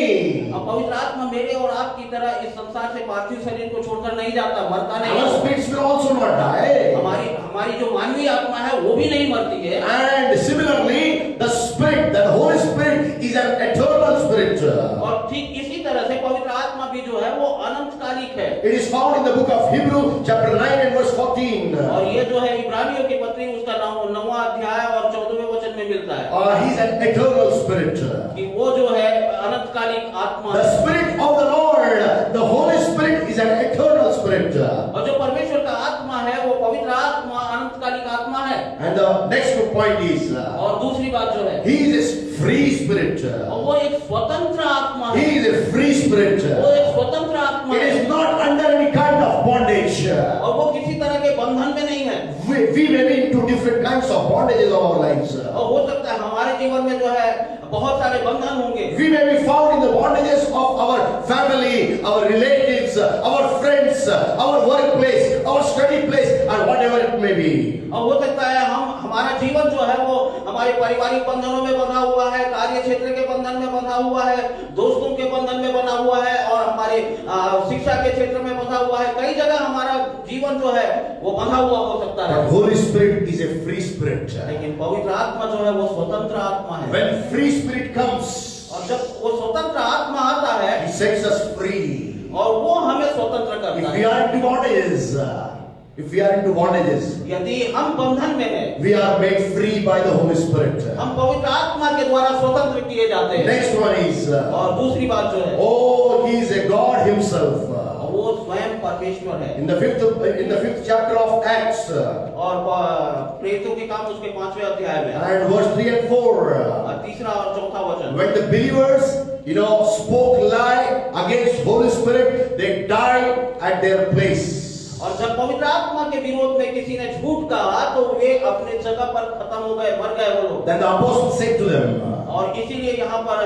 अब पवित्र आत्मा मेरे और आपकी तरह इस संसार से पार्थिव शरीर को छोड़कर नहीं जाता, मरता Our नहीं। spirits will also not die. हमारी जो मानवीय आत्मा है वो भी नहीं मरती है। And similarly, the Spirit, the Holy Spirit is an eternal Spirit. और ठीक इसी तरह से पवित्र आत्मा भी जो है वो अनंतकालिक है। It is found in the book of Hebrew, chapter 9 and verse 14. और ये जो है इब्रानियों की पत्री उसका 9वां अध्याय और 14वें वचन में मिलता है He is an eternal Spirit. कि वो जो है अनंतकालिक आत्मा The है। Spirit of the Lord, the Holy Spirit is an eternal Spirit. और जो परमेश्वर का आत्मा है वो पवित्र आत्मा अनंतकालिक आत्मा है। And the next point is, और दूसरी बात जो है He is a free Spirit. और वो एक स्वतंत्र आत्मा He है। is a free Spirit. वो एक स्वतंत्र आत्मा It है is not under any kind of bondage. और वो किसी तरह के बंधन में नहीं है। We may be into different kinds of bondages of our lives. और हो सकता है हमारे जीवन में जो है बहुत सारे बंधन होंगे। We may be found in the bondages of our family, our relatives, our friends, our workplace, our study place, and whatever it may be. और हो सकता है हमारा जीवन जो है वो हमारे पारिवारिक बंधनों में बंधा हुआ है, कार्य क्षेत्र के बंधन में बंधा हुआ है, दोस्तों के बंधन में बंधा हुआ है और हमारे शिक्षा के क्षेत्र में बंधा हुआ है। कई जगह हमारा जीवन जो है वो बंधा हुआ हो सकता है। But Holy Spirit is a free Spirit. लेकिन पवित्र आत्मा जो है वो स्वतंत्र आत्मा है। When free Spirit comes, और जब वो स्वतंत्र आत्मा आता है He sets us free. और वो हमें स्वतंत्र If करता we है। are into bondages, if we are into bondages, यदि हम बंधन में हैं, we are made free by the Holy Spirit. हम पवित्र आत्मा के द्वारा स्वतंत्र किए जाते हैं। Next one is, और दूसरी बात जो है oh, He is a God Himself. वो स्वयं परमेश्वर है। In the fifth chapter of Acts, और प्रेरितों के काम उसके 5वें अध्याय में and verse 3 and 4, और तीसरा और चौथा वचन, when the believers, spoke lie against Holy Spirit, they died at their place. और जब पवित्र आत्मा के विरोध में किसी ने झूठ कहा तो वे अपने जगह पर खत्म हो गए, मर गए वो लोग। Then the apostles said to them, और इसीलिए यहाँ पर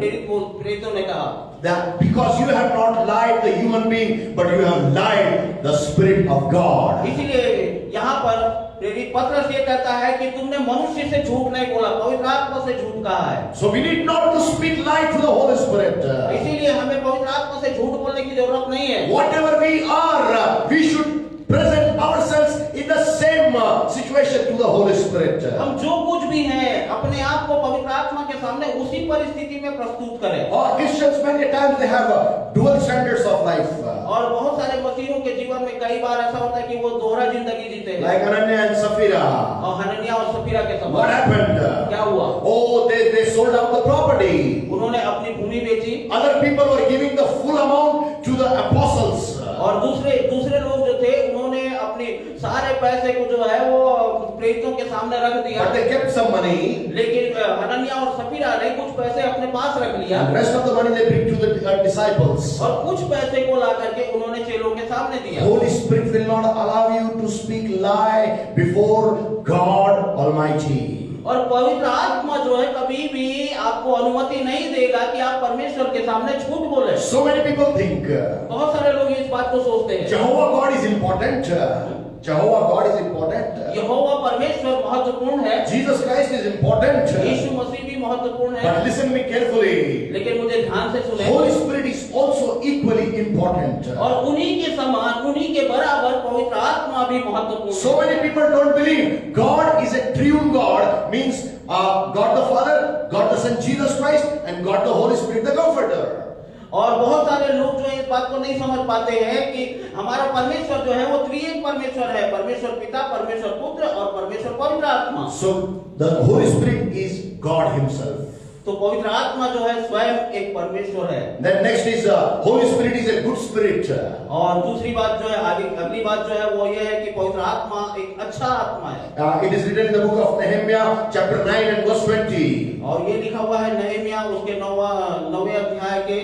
प्रेरितों ने कहा that because you have not lied the human being, but you have lied the Spirit of God. इसीलिए यहाँ पर प्रेरित पत्रस ये कहता है कि तुमने मनुष्य से झूठ नहीं बोला, पवित्र आत्मा से झूठ कहा है। So we need not to speak lie to the Holy Spirit. इसीलिए हमें पवित्र आत्मा से झूठ बोलने की जरूरत नहीं है। Whatever we are, we should present ourselves in the same situation to the Holy Spirit. हम जो कुछ भी हैं अपने आप को पवित्र आत्मा के सामने उसी परिस्थिति में प्रस्तुत करें। Or Christians many times they have dual standards of life. और बहुत सारे मसीहों के जीवन में कई बार ऐसा होता है कि वो दोहरा जिंदगी जीते हैं। Like Ananias and Sapphira. और हनन्याह और सफीरा के What समान happened? क्या हुआ? Oh, they sold out the property. उन्होंने अपनी भूमि बेची Other people were giving the full amount to the apostles. और दूसरे लोग जो थे उन्होंने अपने सारे पैसे को जो है वो प्रेरितों के सामने रख दिया। But they kept some money. लेकिन हनन्याह और सफीरा ने कुछ पैसे अपने पास रख लिया And rest of the money they bring to the disciples. और कुछ पैसे को ला करके उन्होंने चेलों के सामने दिया। Holy Spirit will not allow you to speak lie before God Almighty. और पवित्र आत्मा जो है कभी भी आपको अनुमति नहीं देगा कि आप परमेश्वर के सामने झूठ बोले। So many people think बहुत सारे लोग इस बात को सोचते हैं Jehovah God is important. Jehovah God is important. यहोवा परमेश्वर महत्वपूर्ण है, Jesus Christ is important. यीशु मसीह भी महत्वपूर्ण है। But listen me carefully. लेकिन मुझे ध्यान से सुने, Holy Spirit is also equally important. और उन्हीं के समान उन्हीं के बराबर पवित्र आत्मा भी महत्वपूर्ण So है। many people don't believe God is a triune God, means God the Father, God the Son Jesus Christ, and God the Holy Spirit the Comforter. और बहुत सारे लोग जो इस बात को नहीं समझ पाते हैं कि हमारा परमेश्वर जो है वो त्रिएक परमेश्वर है, परमेश्वर पिता, परमेश्वर पुत्र और परमेश्वर पवित्र आत्मा। So the Holy Spirit is God Himself. तो पवित्र आत्मा जो है स्वयं एक परमेश्वर है। Then next is Holy Spirit is a good spirit. और दूसरी बात जो है अगली बात जो है वो ये है कि पवित्र आत्मा एक अच्छा आत्मा है। It is written in the book of Nehemiah, chapter 9 and verse 20. और ये लिखा हुआ है नहम्याह उसके 9वें अध्याय के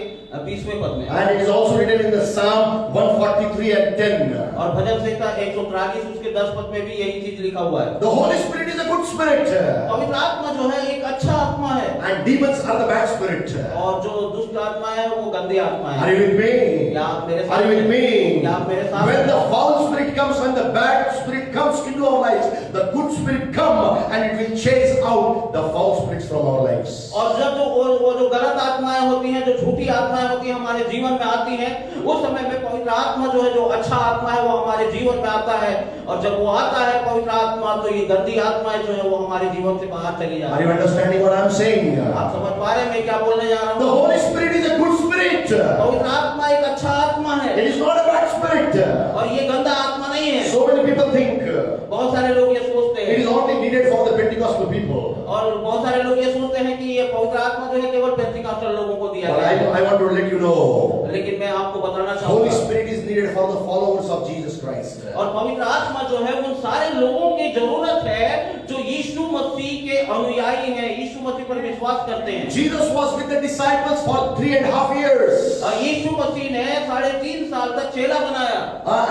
20वें पद में। And it is also written in the Psalm 143 and 10. और भजन संहिता 143 उसके 10 पद में भी यही चीज लिखा हुआ है। The Holy Spirit is a good spirit. पवित्र आत्मा जो है एक अच्छा आत्मा है, And demons are the bad spirit. और जो दुष्ट आत्मा है वो गंदी आत्मा Are है। you with me? क्या आप मेरे साथ Are you with me? क्या आप मेरे साथ When the foul spirit comes, when the bad spirit comes into our lives, the good spirit come and it will chase out the foul spirits from our lives. और जब वो जो गलत आत्माएं होती हैं, जो झूठी आत्माएं होती हैं हमारे जीवन में आती हैं, उस समय में पवित्र आत्मा जो है, जो अच्छा आत्मा है, वो हमारे जीवन में आता है। और जब वो आता है पवित्र आत्मा, तो ये गंदी आत्माएं जो है वो हमारे जीवन से बाहर चली Are जाती you है। understanding what I am saying? आप समझ पा रहे हैं मैं क्या बोलने जा रहा The हूँ? Holy Spirit is a good spirit. पवित्र आत्मा एक अच्छा आत्मा है, It is not a bad spirit. और ये गंदा आत्मा नहीं है। So many people think बहुत सारे लोग ये सोचते it is हैं, only needed for the Pentecostal people. और बहुत सारे लोग ये सोचते हैं कि ये पवित्र आत्मा जो है केवल पेंटिकॉस्टल लोगों को दिया But गया है। I want to let you know, लेकिन मैं आपको बताना Holy चाहूंगा, Spirit is needed for the followers of Jesus Christ. और पवित्र आत्मा जो है उन सारे लोगों की जरूरत है जो यीशु मसीह के अनुयायी हैं, यीशु मसीह पर विश्वास करते हैं। Jesus was with the disciples for 3.5 years. और यीशु मसीह ने 3.5 साल तक चेला बनाया।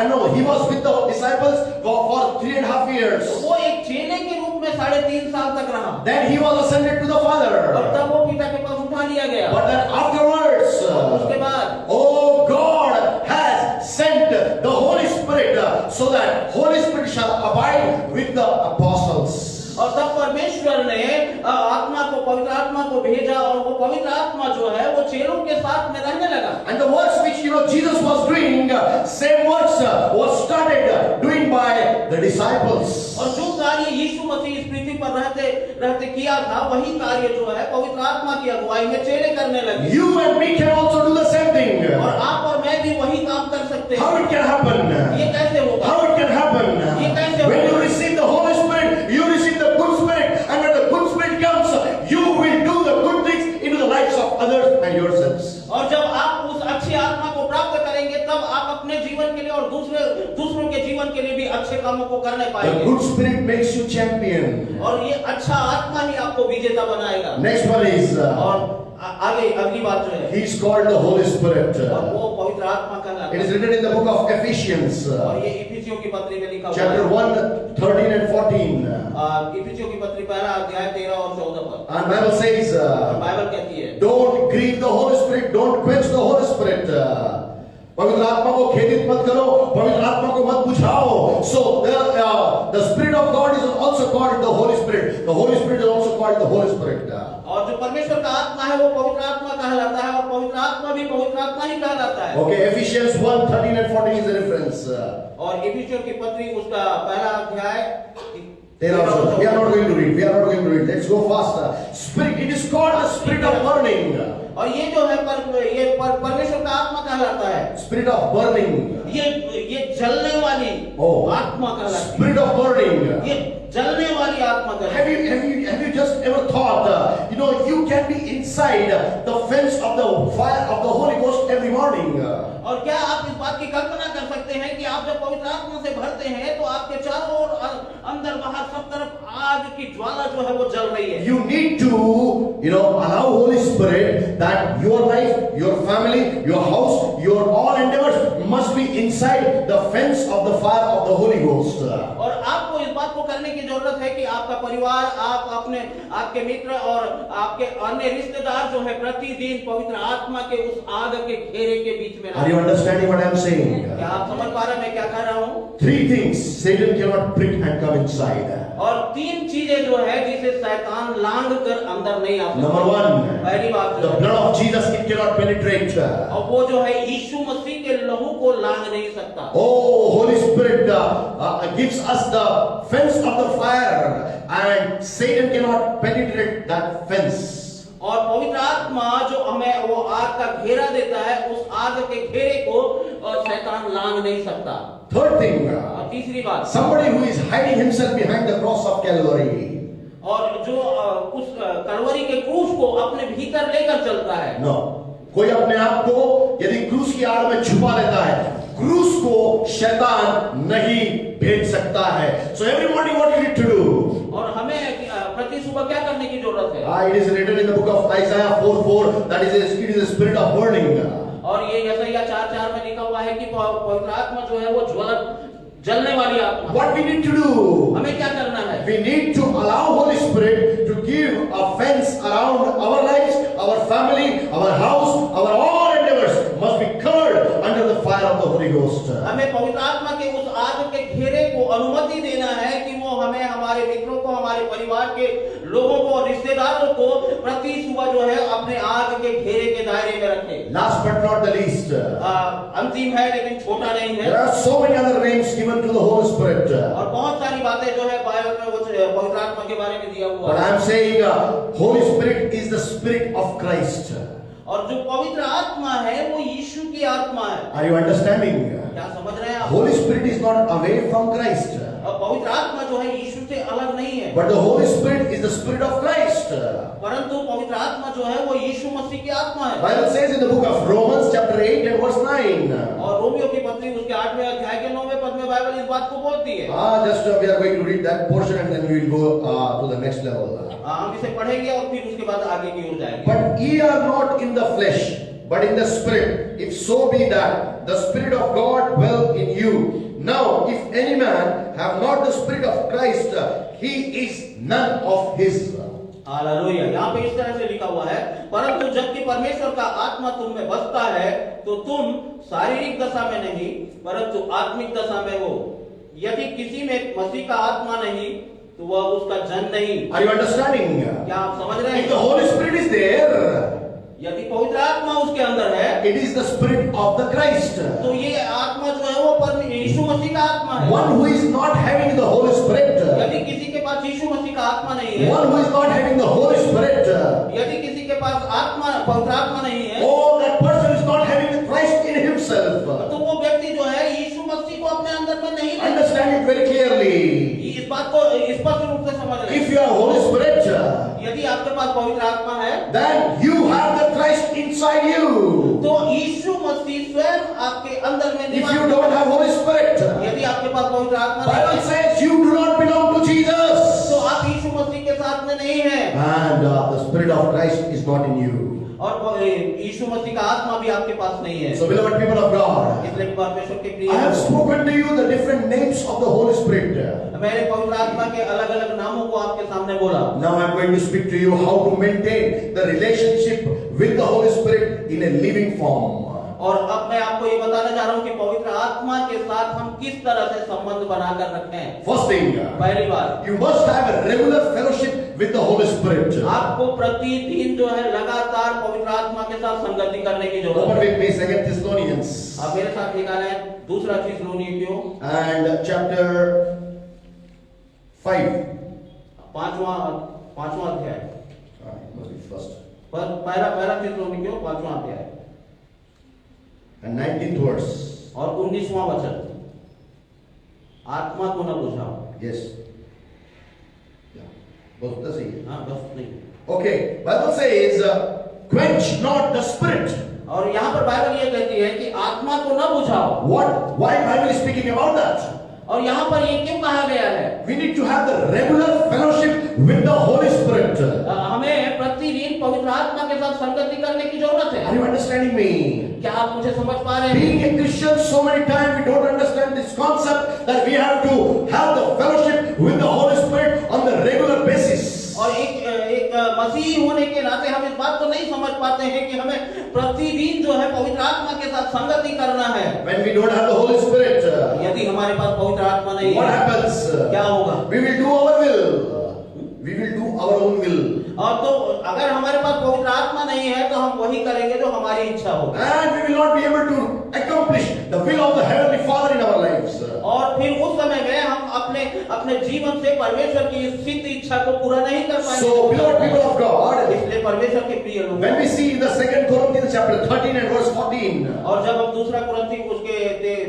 I know he was with the disciples for 3.5 years. वो एक चेले के रूप में 3.5 साल तक रहा, Then he was ascended to the और Father. तब वो पिता के पास उठा लिया गया। But then afterwards, और उसके बाद oh God has sent the Holy Spirit so that Holy Spirit shall abide with the apostles. और तब परमेश्वर ने आत्मा को, पवित्र आत्मा को भेजा, और वो पवित्र आत्मा जो है वो चेलों के साथ में रहने लगा। And the works which Jesus was doing, same works was started doing by the disciples. और जो कार्य यीशु मसीह इस पृथ्वी पर रहते रहते किया था, वही कार्य जो है पवित्र आत्मा की अगुवाई में चेले करने लगे। You and me can also do the same thing. और आप और मैं भी वही काम कर सकते How हैं। it can happen? ये कैसे होगा? How it can happen? ये कैसे When होगा? you receive the Holy Spirit, you receive the good spirit, and when the good spirit comes, you will do the good things into the lives of others and yourselves. और जब आप उस अच्छी आत्मा को प्राप्त करेंगे, तब आप अपने जीवन के लिए और दूसरों के जीवन के लिए भी अच्छे कामों को करने The पाएंगे। good spirit makes you champion. और ये अच्छा आत्मा ही आपको विजेता बनाएगा। Next one is और आगे अगली बात जो है, he is called the Holy Spirit. और वो पवित्र आत्मा कहलाता It is है। written in the book of Ephesians, और ये इफिसियों की पत्री में लिखा हुआ chapter है। 1, 13 and 14. इफिसियों की पत्री 1 अध्याय 13 और 14 पर And Bible says, बाइबल कहती है, don't grieve the Holy Spirit, don't quench the Holy Spirit. पवित्र आत्मा को खेदित मत करो, पवित्र आत्मा को मत बुझाओ. So the Spirit of God is also called the Holy Spirit. The Holy Spirit is also called the Holy Spirit. और जो परमेश्वर का आत्मा है वो पवित्र आत्मा कहलाता है, और पवित्र आत्मा भी पवित्र आत्मा ही कहलाता है। Okay, Ephesians 1, 13 and 14 is the reference. और इफिसियों की पत्री उसका 1 अध्याय 13 also. We are not going to read. We are not going to read. Let's go faster. Spirit. It is called the Spirit of burning. और ये जो है परमेश्वर का आत्मा कहलाता है। Spirit of burning. ये जलने वाली Oh. आत्मा कहलाती है। Spirit of burning. ये जलने वाली आत्मा कहलाती है। Have you just ever thought, you can be inside the fence of the fire of the Holy Ghost every morning? और क्या आप इस बात की कल्पना कर सकते हैं कि आप जब पवित्र आत्मा से भरते हैं तो आपके चारों ओर अंदर बाहर सब तरफ आग की ज्वाला जो है वो जल रही है। You need to, allow Holy Spirit that your life, your family, your house, your all endeavors must be inside the fence of the fire of the Holy Ghost. और आपको इस बात को करने की जरूरत है कि आपका परिवार, आपके मित्र और आपके अन्य रिश्तेदार जो है प्रतिदिन पवित्र आत्मा के उस आग के घेरे के बीच में Are you understanding what I am saying? क्या आप समझ पा रहे हैं मैं क्या कह रहा हूँ? 3 things Satan cannot prick and come inside. और 3 चीजें जो है जिसे शैतान लांग कर अंदर नहीं आ सकता। Number 1, पहली बात the जो है, blood of Jesus, it cannot penetrate. और वो जो है यीशु मसीह के लहू को लांग नहीं सकता। Oh, Holy Spirit gives us the fence of the fire, and Satan cannot penetrate that fence. और पवित्र आत्मा जो हमें वो आग का घेरा देता है, उस आग के घेरे को शैतान लांग नहीं सकता। Third thing, और तीसरी बात, somebody who is hiding himself behind the cross of Calvary. और जो उस कलवरी के क्रूस को अपने भीतर लेकर चलता है। No, कोई अपने आप को यदि क्रूस की आड़ में छुपा लेता है, क्रूस को शैतान नहीं भेज सकता है। So every morning what you need to do? और हमें प्रति सुबह क्या करने की जरूरत है? It is written in the book of Isaiah 4:4 that it is a spirit of burning. और ये यशायाह 4:4 में लिखा हुआ है कि पवित्र आत्मा जो है वो जलने वाली आत्मा। What we need to do? हमें क्या करना है? We need to allow Holy Spirit to give a fence around our lives, our family, our house, our all endeavors must be covered under the fire of the Holy Ghost. हमें पवित्र आत्मा के उस आग के घेरे को अनुमति देना है कि वो हमें, हमारे मित्रों को, हमारे परिवार के लोगों को, रिश्तेदारों को प्रति सुबह जो है अपने आग के घेरे के दायरे में रखे। Last but not the least, अंतिम है लेकिन छोटा नहीं है। there are so many other names given to the Holy Spirit. और बहुत सारी बातें जो है बाइबल में वो पवित्र आत्मा के बारे में दिया हुआ But है। I am saying Holy Spirit is the Spirit of Christ. और जो पवित्र आत्मा है वो यीशु की आत्मा है। Are you understanding? क्या समझ रहे हैं आप? Holy Spirit is not away from Christ. और पवित्र आत्मा जो है यीशु से अलग नहीं है। But the Holy Spirit is the Spirit of Christ. परंतु पवित्र आत्मा जो है वो यीशु मसीह की आत्मा है। Bible says in the book of Romans chapter 8 and verse 9. और रोमियो की पत्री उसके 8वें अध्याय के 9वें पद में बाइबल इस बात को बोलती है। Just we are going to read that portion and then we will go to the next level. हम इसे पढ़ेंगे और फिर उसके बाद आगे की ओर जाएंगे। But ye are not in the flesh, but in the Spirit, if so be that the Spirit of God dwell in you. Now, if any man have not the Spirit of Christ, he is none of his. Hallelujah. यहाँ पे इस तरह से लिखा हुआ है, परंतु जबकि परमेश्वर का आत्मा तुम में बसता है तो तुम शारीरिक दशा में नहीं परंतु आत्मिक दशा में हो। यदि किसी में मसीह का आत्मा नहीं तो वह उसका जन नहीं। Are you understanding? क्या आप समझ रहे If the हैं? Holy Spirit is there, यदि पवित्र आत्मा उसके अंदर है it is the Spirit of the Christ. तो ये आत्मा जो है वो यीशु मसीह का आत्मा है। One who is not having the Holy Spirit, यदि किसी के पास यीशु मसीह का आत्मा नहीं है, one who is not having the Holy Spirit, यदि किसी के पास आत्मा पवित्र आत्मा नहीं है, oh, that person is not having the Christ in himself. तो वो व्यक्ति जो है यीशु मसीह को अपने अंदर में नहीं लेता। Understand it very clearly. इस बात को स्पष्ट रूप से समझ रहे If हैं। you are Holy Spirit, यदि आपके पास पवित्र आत्मा है then you have the Christ inside you. तो यीशु मसीह स्वयं आपके अंदर में If निवास you करता don't है। have Holy Spirit, यदि आपके पास पवित्र आत्मा नहीं Bible है says you do not belong to Jesus. तो आप यीशु मसीह के साथ में नहीं है And the Spirit of Christ is not in you. और यीशु मसीह का आत्मा भी आपके पास नहीं है। So, beloved people of God, इसलिए परमेश्वर के प्रिय, I have spoken to you the different names of the Holy Spirit. मैंने पवित्र आत्मा के अलग अलग नामों को आपके सामने बोला। Now I am going to speak to you how to maintain the relationship with the Holy Spirit in a living form. और अब मैं आपको ये बताने जा रहा हूँ कि पवित्र आत्मा के साथ हम किस तरह से संबंध बनाकर रखें। First thing, पहली बात, you must have a regular fellowship with the Holy Spirit. आपको प्रतिदिन जो है लगातार पवित्र आत्मा के साथ संगति करने की जरूरत Open है। with me 2 Thessalonians आप मेरे साथ निकालें दूसरा थिस्सलुनीकियों and chapter 5. पांचवा अध्याय, Must be first. पहला थिस्सलुनीकियों 5वां अध्याय And 19th verse. और 19वां वचन, आत्मा को न बुझाओ। Yes. Yeah. बहुत तो सही है. हाँ बस नहीं। Okay. Bible says, quench not the Spirit. और यहाँ पर बाइबल ये कहती है कि आत्मा को न बुझाओ। What? Why Bible is speaking about that? और यहाँ पर ये क्यों कहा गया है? We need to have the regular fellowship with the Holy Spirit. हमें प्रतिदिन पवित्र आत्मा के साथ संगति करने की जरूरत Are है। you understanding me? क्या आप मुझे समझ पा रहे हैं? Being a Christian, so many times we don't understand this concept that we have to have the fellowship with the Holy Spirit on the regular basis. और एक मसीही होने के नाते हम इस बात को नहीं समझ पाते हैं कि हमें प्रतिदिन जो है पवित्र आत्मा के साथ संगति करना है। When we don't have the Holy Spirit, यदि हमारे पास पवित्र आत्मा नहीं what है, happens? क्या होगा? We will do our will. We will do our own will. और तो अगर हमारे पास पवित्र आत्मा नहीं है तो हम वही करेंगे जो हमारी इच्छा होगी। And we will not be able to accomplish the will of the Heavenly Father in our lives. और फिर उस समय में हम अपने जीवन से परमेश्वर की सिद्ध इच्छा को पूरा नहीं कर पाएंगे। So, beloved people of God, इसलिए परमेश्वर के प्रिय लोग, when we see in the 2 Corinthians chapter 13 and verse 14, और जब हम दूसरा कुरिन्थी उसके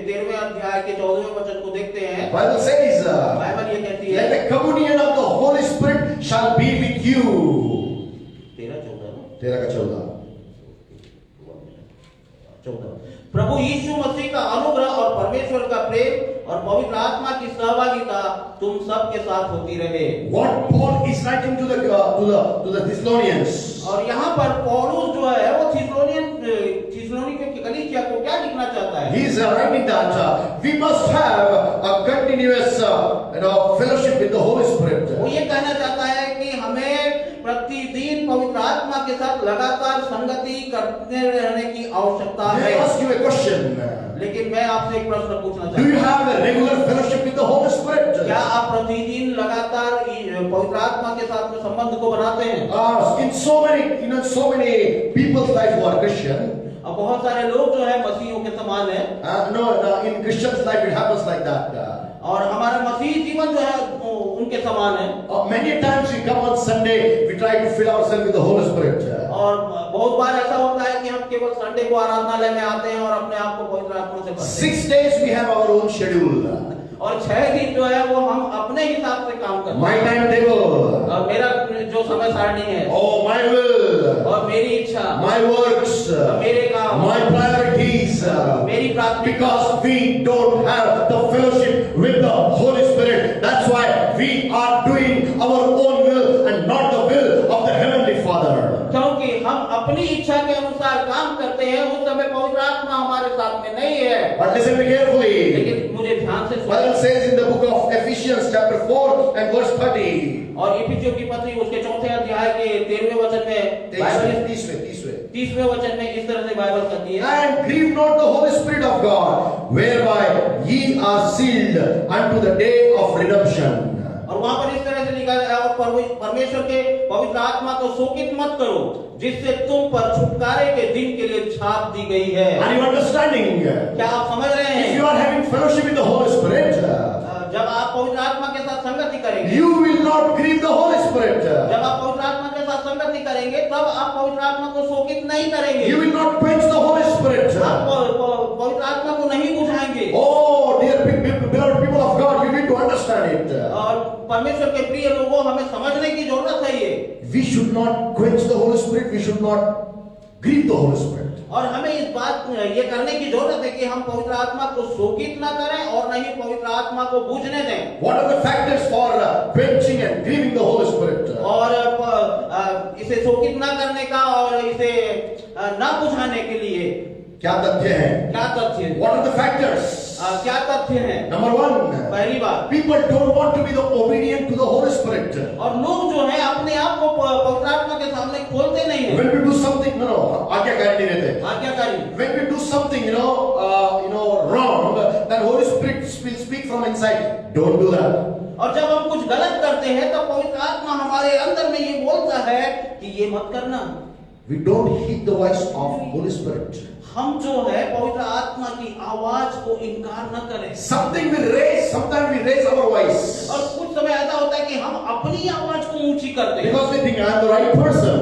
13वें अध्याय के 14वें वचन को देखते हैं, Bible says, बाइबल ये कहती let है, the communion of the Holy Spirit shall be with you. 13 14 प्रभु यीशु मसीह का अनुग्रह और परमेश्वर का प्रेम और पवित्र आत्मा की सहभागिता तुम सब के साथ होती रहे। What Paul is writing to the Thessalonians. और यहाँ पर पौलुस जो है वो थिस्सलुनीकियों थिस्सलुनीकियों की कलीसिया को क्या लिखना चाहता है? He is writing that we must have a continuous fellowship with the Holy Spirit. वो ये कहना चाहता है कि हमें प्रतिदिन पवित्र आत्मा के साथ लगातार संगति करते रहने की आवश्यकता May I है। ask you a question? लेकिन मैं आपसे एक प्रश्न पूछना Do चाहता you हूँ, have a regular fellowship with the Holy Spirit? क्या आप प्रतिदिन लगातार पवित्र आत्मा के साथ में संबंध को बनाते हैं? In so many people's life who are Christian, अब बहुत सारे लोग जो है मसीहियों के समान है, no, in Christian's life it happens like that. और हमारा मसीही जीवन जो है वो उनके समान है। Many times we come on Sunday, we try to fill ourselves with the Holy Spirit. और बहुत बार ऐसा होता है कि हम केवल संडे को आराधनालय में आते हैं और अपने आप को पवित्र आत्मा से भरते हैं। 6 days we have our own schedule. और 6 दिन जो है वो हम अपने हिसाब से काम करते My हैं। timetable. और मेरा जो समय सारणी है Oh, my will. और मेरी इच्छा, My works. मेरे काम, My priorities. मेरी प्राथमिकता, Because we don't have the fellowship with the Holy Spirit. That's why we are doing our own will and not the will of the Heavenly Father. क्योंकि हम अपनी इच्छा के अनुसार काम करते हैं, उस समय पवित्र आत्मा हमारे साथ में नहीं है। But listen to me carefully. लेकिन मुझे ध्यान से सुनो। Bible says in the book of Ephesians chapter 4 and verse 30. और इफिसियों की पत्री उसके 4थे अध्याय के 13वें वचन में 30वें वचन में इस तरह से बाइबल कहती है, And grieve not the Holy Spirit of God, whereby ye are sealed unto the day of redemption. और वहां पर इस तरह से लिखा है, और परमेश्वर के पवित्र आत्मा को शोकित मत करो, जिससे तुम पर छुटकारे के दिन के लिए छाप दी गई है। Are you understanding? क्या आप समझ रहे If हैं? you are having fellowship with the Holy Spirit, जब आप पवित्र आत्मा के साथ संगति करेंगे, you will not grieve the Holy Spirit. जब आप पवित्र आत्मा के साथ संगति करेंगे, तब आप पवित्र आत्मा को शोकित नहीं करेंगे। You will not quench the Holy Spirit. आप पवित्र आत्मा को नहीं बुझाएंगे। Oh, dear beloved people of God, you need to understand it. और परमेश्वर के प्रिय लोगों, हमें समझने की जरूरत है ये। We should not quench the Holy Spirit. We should not grieve the Holy Spirit. और हमें इस बात ये करने की जरूरत है कि हम पवित्र आत्मा को शोकित ना करें और न ही पवित्र आत्मा को बुझने दें। What are the factors for quenching and grieving the Holy Spirit? और इसे शोकित ना करने का और इसे ना बुझाने के लिए क्या तथ्य है? क्या तथ्य है? What are the factors? क्या तथ्य है? Number one, पहली बात, people don't want to be the obedient to the Holy Spirit. और लोग जो है अपने आप को पवित्र आत्मा के सामने खोलते नहीं है। When we do something, no, आज्ञाकारी नहीं रहते. आज्ञाकारी। When we do something, wrong, then Holy Spirit will speak from inside. Don't do that. और जब हम कुछ गलत करते हैं तो पवित्र आत्मा हमारे अंदर में ये बोलता है कि ये मत करना। We don't heed the voice of Holy Spirit. हम जो है पवित्र आत्मा की आवाज को इनकार न करें। Something will raise, sometimes we raise our voice. और कुछ समय ऐसा होता है कि हम अपनी आवाज को ऊंची करते हैं। Because we think I am the right person.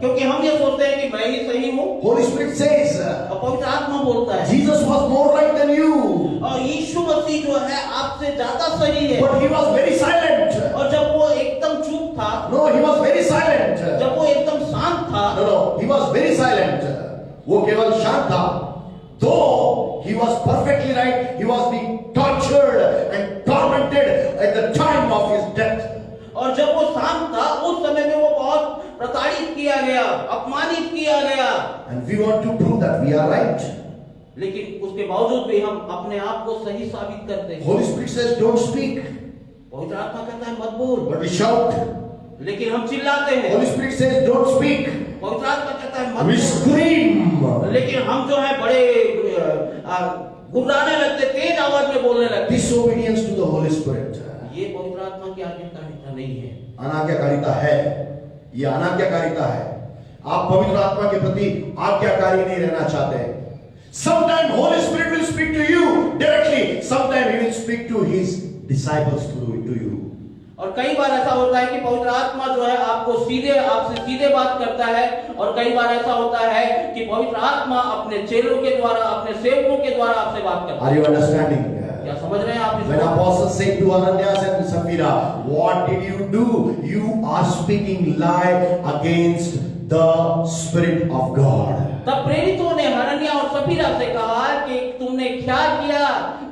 क्योंकि हम ये सोचते हैं कि मैं ही सही हूँ। Holy Spirit says, और पवित्र आत्मा बोलता है, Jesus was more right than you. और यीशु मसीह जो है आपसे ज्यादा सही है। But he was very silent. और जब वो एकदम चुप था, No, he was very silent. जब वो एकदम शांत था, No, he was very silent. वो केवल शांत था. Though he was perfectly right, he was being tortured and tormented at the time of his death. और जब वो शांत था, उस समय में वो बहुत प्रताड़ित किया गया, अपमानित किया गया। And we want to prove that we are right. लेकिन उसके बावजूद भी हम अपने आप को सही साबित करते हैं। Holy Spirit says, don't speak. पवित्र आत्मा कहता है मत बोल, But we shout. लेकिन हम चिल्लाते हैं। Holy Spirit says, don't speak. पवित्र आत्मा कहता है मत We बोल, scream. लेकिन हम जो है बड़े गुर्राने लगते, तेज आवाज में बोलने लगते। Disobedience to the Holy Spirit. ये पवित्र आत्मा की आज्ञाकारिता नहीं है। अनाज्ञाकारिता है. ये अनाज्ञाकारिता है. आप पवित्र आत्मा के प्रति आज्ञाकारी नहीं रहना चाहते. Sometimes Holy Spirit will speak to you directly. Sometimes He will speak to His disciples through to you. और कई बार ऐसा होता है कि पवित्र आत्मा जो है आपको सीधे आपसे सीधे बात करता है, और कई बार ऐसा होता है कि पवित्र आत्मा अपने चेलों के द्वारा, अपने सेवकों के द्वारा आपसे बात करता है। Are you understanding? क्या समझ रहे हैं आप When इसको? Apostle said to Ananias and Sapphira, what did you do? You are speaking lie against the Spirit of God. तब प्रेरितों ने हनन्याह और सफीरा से कहा कि तुमने क्या किया?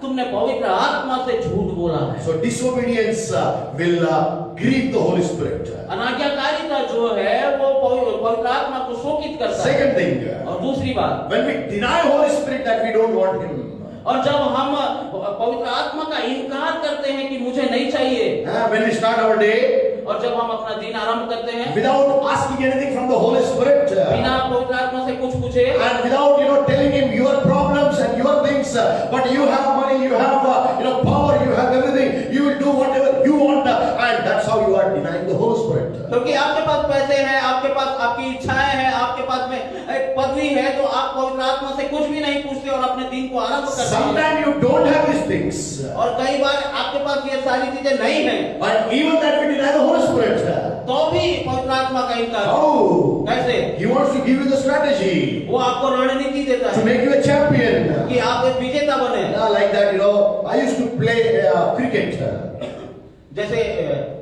तुमने पवित्र आत्मा से झूठ बोला है। So disobedience will grieve the Holy Spirit. अनाज्ञाकारिता जो है वो पवित्र आत्मा को शोकित करता है। Second thing, और दूसरी बात, when we deny Holy Spirit that we don't want Him, और जब हम पवित्र आत्मा का इनकार करते हैं कि मुझे नहीं चाहिए, when we start our day और जब हम अपना दिन आरंभ करते हैं without asking anything from the Holy Spirit, बिना पवित्र आत्मा से कुछ पूछे, and without telling Him your problems and your things, but you have money, you have power, you have everything, you will do whatever you want, and that's how you are denying the Holy Spirit. क्योंकि आपके पास पैसे हैं, आपके पास आपकी इच्छाएं हैं, आपके पास में एक पदवी है, तो आप पवित्र आत्मा से कुछ भी नहीं पूछते और अपने दिन को आरंभ करते हैं। Sometimes you don't have these things, और कई बार आपके पास ये सारी चीजें नहीं हैं, and even that we deny the Holy Spirit. तो भी पवित्र आत्मा का इनकार। How? कैसे? He wants to give you the strategy वो आपको रणनीति देता to है make you a champion. कि आप एक विजेता बने। Yeah, like that, I used to play cricket. जैसे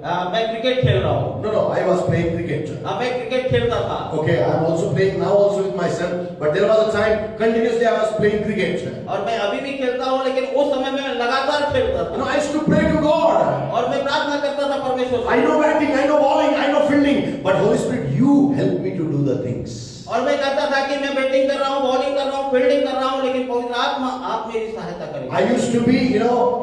मैं क्रिकेट खेल रहा हूँ, No, I was playing cricket. मैं क्रिकेट खेलता था, Okay, I'm also playing now also with my son, but there was a time continuously I was playing cricket. और मैं अभी भी खेलता हूँ, लेकिन उस समय में मैं लगातार खेलता था I used to pray to God. और मैं प्रार्थना करता था परमेश्वर I से। know batting, I know bowling, I know fielding, but Holy Spirit, you help me to do the things. और मैं कहता था कि मैं बैटिंग कर रहा हूँ, बॉलिंग कर रहा हूँ, फील्डिंग कर रहा हूँ, लेकिन पवित्र आत्मा आप मेरी सहायता करें। I used to be,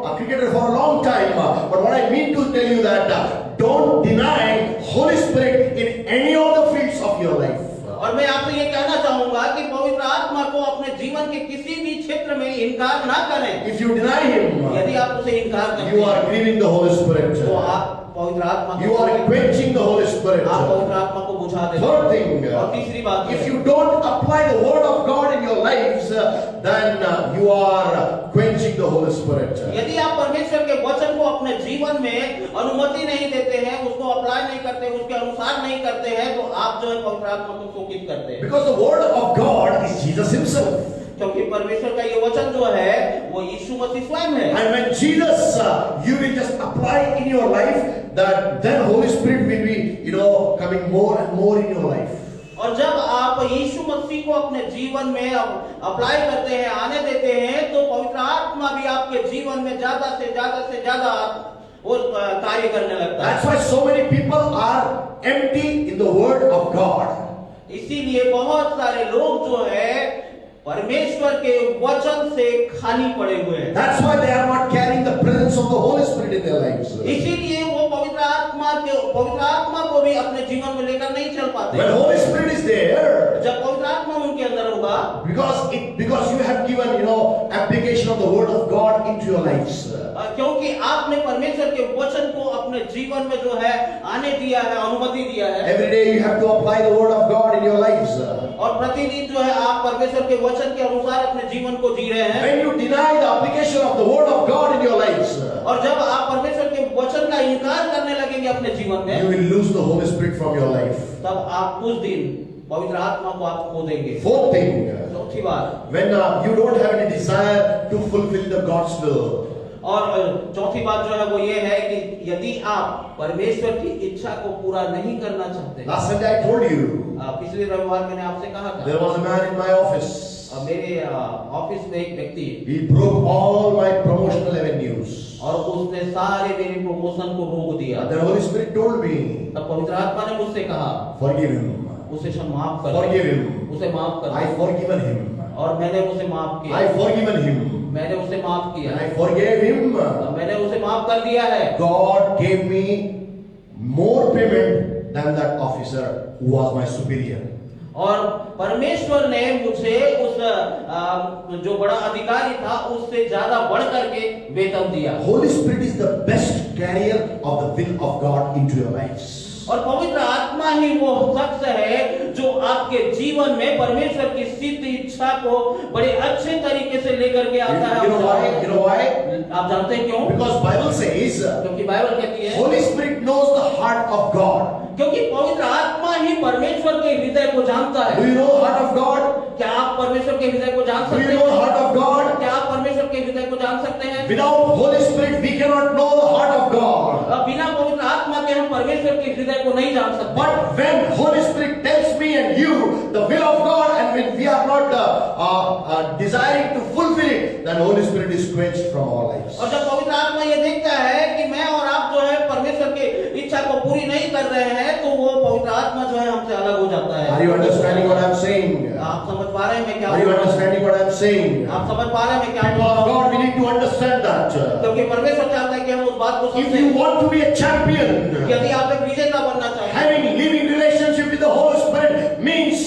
a cricketer for a long time, but what I mean to tell you that don't deny Holy Spirit in any of the fields of your life. और मैं आपसे ये कहना चाहूंगा कि पवित्र आत्मा को अपने जीवन के किसी भी क्षेत्र में इनकार ना करें। If you deny Him, यदि आप उसे इनकार करते you हैं, are grieving the Holy Spirit. तो आप पवित्र आत्मा You are quenching the Holy Spirit. आप पवित्र आत्मा को बुझा देते Third हैं। thing, और तीसरी बात, if you don't apply the word of God in your lives, then you are quenching the Holy Spirit. यदि आप परमेश्वर के वचन को अपने जीवन में अनुमति नहीं देते हैं, उसको अप्लाई नहीं करते, उसके अनुसार नहीं करते हैं, तो आप जो है पवित्र आत्मा को शोकित करते हैं। Because the word of God is Jesus Himself. क्योंकि परमेश्वर का ये वचन जो है वो यीशु मसीह स्वयं है। And when Jesus, you will just apply in your life, that then Holy Spirit will be, coming more and more in your life. और जब आप यीशु मसीह को अपने जीवन में अप्लाई करते हैं, आने देते हैं, तो पवित्र आत्मा भी आपके जीवन में ज्यादा से ज्यादा वो कार्य करने लगता है। That's why so many people are empty in the word of God. इसीलिए बहुत सारे लोग जो है परमेश्वर के वचन से खाली पड़े हुए हैं। That's why they are not carrying the presence of the Holy Spirit in their lives. इसीलिए वो पवित्र आत्मा को भी अपने जीवन में लेकर नहीं चल पाते। When Holy Spirit is there, जब पवित्र आत्मा उनके अंदर होगा, because you have given, application of the word of God into your lives. क्योंकि आपने परमेश्वर के वचन को अपने जीवन में जो है आने दिया है, अनुमति दिया है। Every day you have to apply the word of God in your lives. और प्रतिदिन जो है आप परमेश्वर के वचन के अनुसार अपने जीवन को जी रहे हैं। When you deny the application of the word of God in your lives, और जब आप परमेश्वर के वचन का इनकार करने लगेंगे अपने जीवन में, you will lose the Holy Spirit from your life. तब आप कुछ दिन पवित्र आत्मा को आप खो देंगे। Fourth thing, चौथी बात, when you don't have any desire to fulfill the God's will. और चौथी बात जो है वो ये है कि यदि आप परमेश्वर की इच्छा को पूरा नहीं करना चाहते। Last Sunday I told you, पिछले रविवार मैंने आपसे कहा था, there was a man in my office. मेरे ऑफिस में एक व्यक्ति, He broke all my promotional avenues. और उसने सारे मेरे प्रमोशन को रोक दिया। The Holy Spirit told me, तब पवित्र आत्मा ने मुझसे कहा, forgive him. उसे माफ कर, Forgive him. उसे माफ कर। I forgiven him. और मैंने उसे माफ किया। I forgiven him. मैंने उसे माफ किया। And I forgave him. मैंने उसे माफ कर दिया है। God gave me more payment than that officer who was my superior. और परमेश्वर ने मुझे उस जो बड़ा अधिकारी था उससे ज्यादा बढ़ करके वेतन दिया। Holy Spirit is the best carrier of the will of God into your lives. और पवित्र आत्मा ही वो शख्स है जो आपके जीवन में परमेश्वर की सिद्ध इच्छा को बड़े अच्छे तरीके से लेकर के आता है। You know why? You know why? आप जानते हैं क्यों? Because Bible says, क्योंकि बाइबल कहती है, Holy Spirit knows the heart of God. क्योंकि पवित्र आत्मा ही परमेश्वर के हृदय को जानता Do है। you know the heart of God? क्या आप परमेश्वर के हृदय को जान Do सकते you know the हैं? heart of God? क्या आप परमेश्वर के हृदय को जान सकते हैं? Without Holy Spirit, we cannot know the heart of God. बिना पवित्र आत्मा के हम परमेश्वर के हृदय को नहीं जान सकते। But when Holy Spirit tells me and you the will of God, and when we are not desiring to fulfill it, then Holy Spirit is quenched from our lives. और जब पवित्र आत्मा ये देखता है कि मैं और आप जो है परमेश्वर की इच्छा को पूरी नहीं कर रहे हैं, तो वो पवित्र पवित्र आत्मा जो है हमसे अलग हो जाता है। Are you understanding what I'm saying? आप समझ पा रहे हैं मैं क्या Are you बोल रहा हूं? understanding what I'm saying? आप समझ पा रहे हैं मैं क्या People बोल of रहा हूं? God, we need to understand that. क्योंकि परमेश्वर चाहता है कि हम उस बात को If समझें। you want to be a champion, यदि आप एक विजेता बनना चाहते हैं, having living relationship with the Holy Spirit means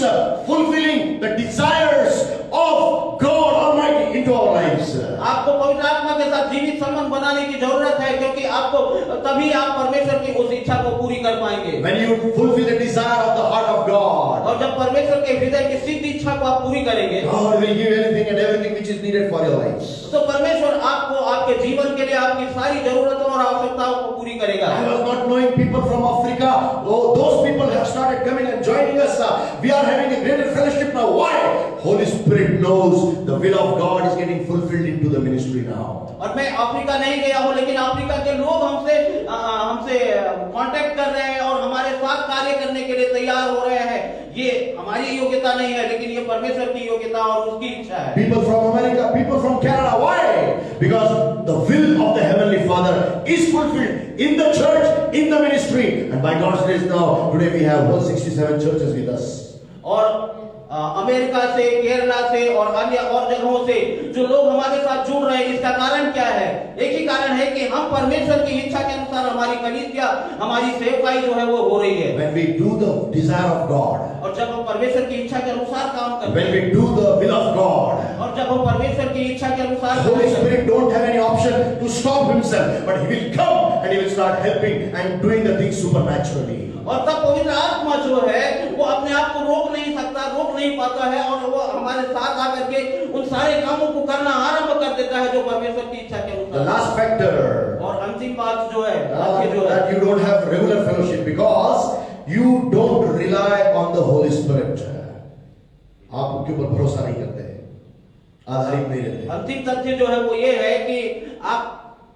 fulfilling the desires of God Almighty into our lives. आपको पवित्र आत्मा के साथ जीवित संबंध बनाने की जरूरत है, क्योंकि आपको तभी आप परमेश्वर की उस इच्छा को पूरी कर पाएंगे। When you fulfill the desire of the heart of God, और जब परमेश्वर के हृदय की सिद्ध इच्छा को आप पूरी करेंगे, God will give anything and everything which is needed for your lives. तो परमेश्वर आपको आपके जीवन के लिए आपकी सारी जरूरतों और आवश्यकताओं को पूरी करेगा। I was not knowing people from Africa. Oh, those people have started coming and joining us. We are having a greater fellowship now. Why? Holy Spirit knows the will of God is getting fulfilled into the ministry now. और मैं Africa नहीं गया हूँ, लेकिन Africa के लोग हमसे contact कर रहे हैं और हमारे साथ कार्य करने के लिए तैयार हो रहे हैं। ये हमारी योग्यता नहीं है, लेकिन ये परमेश्वर की योग्यता और उसकी इच्छा है। People from America, people from Canada. Why? Because the will of the Heavenly Father is fulfilled in the church, in the ministry. And by God's grace now, today we have 167 churches with us. और America से, केरला से और अन्य और जगहों से जो लोग हमारे साथ जुड़ रहे हैं, इसका कारण क्या है? एक ही कारण है कि हम परमेश्वर की इच्छा के अनुसार हमारी कलीसिया, हमारी सेवकाई जो है वो हो रही है। When we do the desire of God, और जब हम परमेश्वर की इच्छा के अनुसार काम करते when हैं, we do the will of God, और जब हम परमेश्वर की इच्छा के अनुसार Holy Spirit don't have any option to stop himself, but he will come and he will start helping and doing the things supernaturally. और तब पवित्र आत्मा जो है वो अपने आप को रोक नहीं सकता, रोक नहीं पाता है, और वो हमारे साथ आकर के उन सारे कामों को करना आरंभ कर देता है जो परमेश्वर की इच्छा के The अनुसार। last factor, और अंतिम बात जो है आखिर जो है that you don't have regular fellowship because you don't rely on the Holy Spirit. आप उनके ऊपर भरोसा नहीं करते, आधारित नहीं रहते। अंतिम तथ्य जो है वो ये है कि आप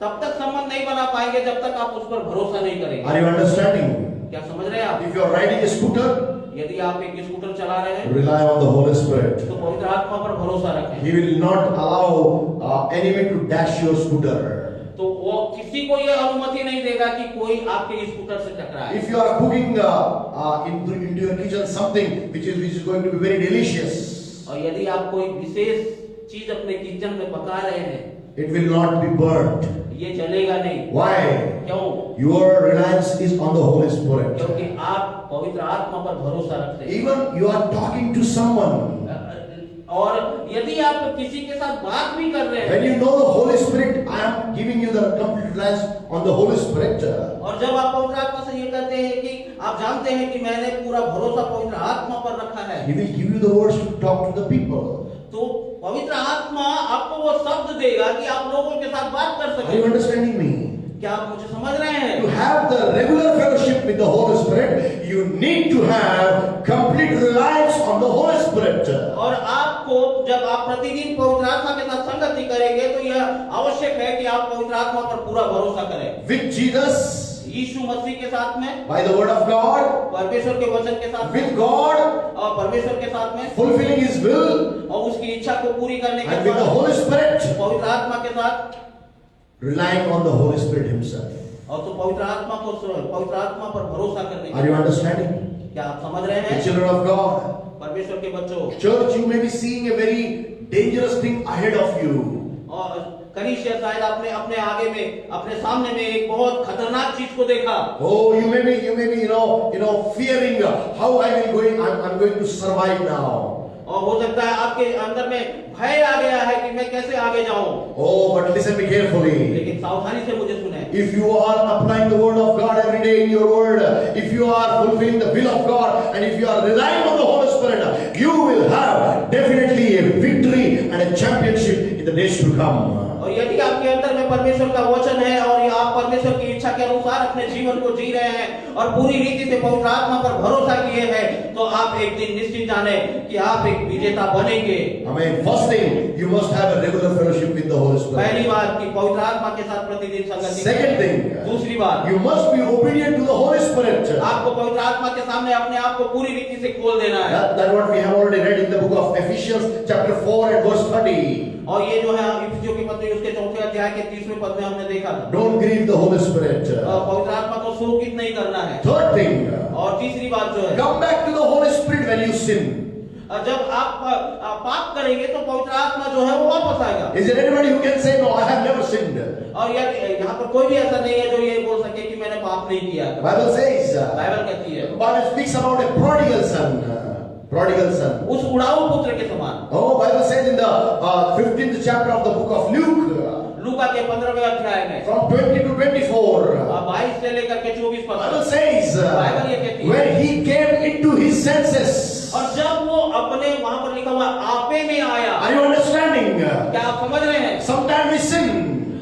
तब तक संबंध नहीं बना पाएंगे जब तक आप उस पर भरोसा नहीं करेंगे। Are you understanding? क्या समझ रहे हैं आप? If you are riding a scooter, यदि आप एक स्कूटर चला रहे हैं rely on the Holy Spirit. तो पवित्र आत्मा पर भरोसा रखें। He will not allow enemy to dash your scooter. तो वो किसी को ये अनुमति नहीं देगा कि कोई आपके स्कूटर से टकराए। If you are cooking into your kitchen something which is going to be very delicious, और यदि आप कोई विशेष चीज अपने किचन में पका रहे हैं, it will not be burnt. ये जलेगा नहीं। Why? क्यों? Your reliance is on the Holy Spirit. क्योंकि आप पवित्र आत्मा पर भरोसा रखते हैं। Even you are talking to someone, और यदि आप किसी के साथ बात भी कर रहे हैं, when you know the Holy Spirit, I am giving you the complete reliance on the Holy Spirit. और जब आप पवित्र आत्मा से ये कहते हैं कि आप जानते हैं कि मैंने पूरा भरोसा पवित्र आत्मा पर रखा है, He will give you the words to talk to the people. तो पवित्र आत्मा आपको वो शब्द देगा कि आप लोगों के साथ बात कर Are you सकें। understanding me? क्या आप मुझे समझ रहे हैं? To have the regular fellowship with the Holy Spirit, you need to have complete reliance on the Holy Spirit. और आपको जब आप प्रतिदिन पवित्र आत्मा के साथ संगति करेंगे तो यह आवश्यक है कि आप पवित्र आत्मा पर पूरा भरोसा करें। With Jesus, यीशु मसीह के साथ में, by the word of God, परमेश्वर के वचन के साथ में, with God, और परमेश्वर के साथ में, fulfilling His will, और उसकी इच्छा को पूरी करने के and with the साथ Holy Spirit, पवित्र आत्मा के साथ, relying on the Holy Spirit Himself. और तो पवित्र आत्मा पर भरोसा करने Are के you साथ। understanding? क्या आप समझ रहे The हैं? children of God, परमेश्वर के बच्चों, church, you may be seeing a very dangerous thing ahead of you. और कलीसिया शायद आपने अपने आगे में, अपने सामने में एक बहुत खतरनाक चीज को देखा। Oh, you may be, fearing how I'm going to survive now. और हो सकता है आपके अंदर में भय आ गया है कि मैं कैसे आगे जाऊं। Oh, but listen me carefully. लेकिन सावधानी से मुझे सुने। If you are applying the word of God every day in your word, if you are fulfilling the will of God, and if you are relying on the Holy Spirit, you will have definitely a victory and a championship in the days to come. और यदि आपके अंदर में परमेश्वर का वचन है और ये आप परमेश्वर की इच्छा के अनुसार अपने जीवन को जी रहे हैं और पूरी रीति से पवित्र आत्मा पर भरोसा किए हैं, तो आप एक दिन निश्चित जाने कि आप एक विजेता बनेंगे। Amen. First thing, you must have a regular fellowship with the Holy Spirit. पहली बात कि पवित्र आत्मा के साथ प्रतिदिन संगति। Second thing, दूसरी बात, you must be obedient to the Holy Spirit. आपको पवित्र आत्मा के सामने अपने आप को पूरी रीति से खोल देना है। That's what we have already read in the book of Ephesians, chapter 4 and verse 30. और ये जो है इफिसियों की पत्री उसके 4 अध्याय के 30वें पद में हमने देखा था। Don't grieve the Holy Spirit. पवित्र आत्मा को शोकित नहीं करना है। Third thing, और तीसरी बात जो है, come back to the Holy Spirit when you sin. जब आप पाप करेंगे तो पवित्र आत्मा जो है वो वापस आएगा। Is there anybody who can say, no, I have never sinned? और यहाँ पर कोई भी ऐसा नहीं है जो ये बोल सके कि मैंने पाप नहीं किया। Bible says, बाइबल कहती है, Bible speaks about a prodigal son. Prodigal son. उस उड़ाऊ पुत्र के समान। Oh, Bible says in the 15th chapter of the book of Luke, लूका के 15वें अध्याय में from 20 to 24, 22 से लेकर के 24 Bible पद, says, Bible ये कहती है, when he came into his senses. और जब वो अपने, वहां पर लिखा हुआ आपे में आया। Are you understanding? क्या आप समझ रहे हैं? Sometimes we sin.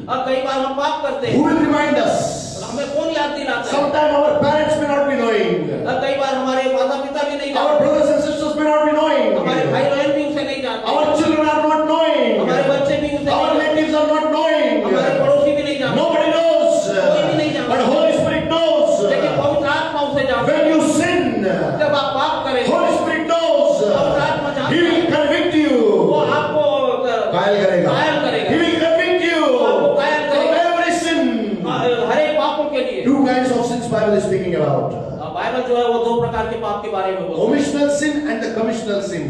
और कई बार हम पाप करते Who हैं, will remind us? हमें कौन याद दिलाता है? Sometimes our parents may not be knowing. और कई बार हमारे माता पिता भी नहीं Our जानते, brothers and sisters may not be knowing. हमारे भाई बहन भी उसे नहीं जानते, Our children are not knowing. हमारे बच्चे भी उसे Our नहीं जानते, relatives are not knowing. हमारे पड़ोसी भी नहीं जानते, Nobody knows. कोई भी नहीं जानता। But Holy Spirit knows. लेकिन पवित्र आत्मा उसे जानता When है। you sin, जब आप पाप करें, Holy Spirit knows. पवित्र आत्मा जानता He will है, convict you. वो आपको कायल करेगा. कायल करेगा। He will convict you आपको कायल from करेगा। every sin. हर एक पापों के लिए। Two kinds of sins Bible is speaking about. Bible जो है वो दो प्रकार के पाप के बारे में बोलता है। Omissional sin and the commissional sin.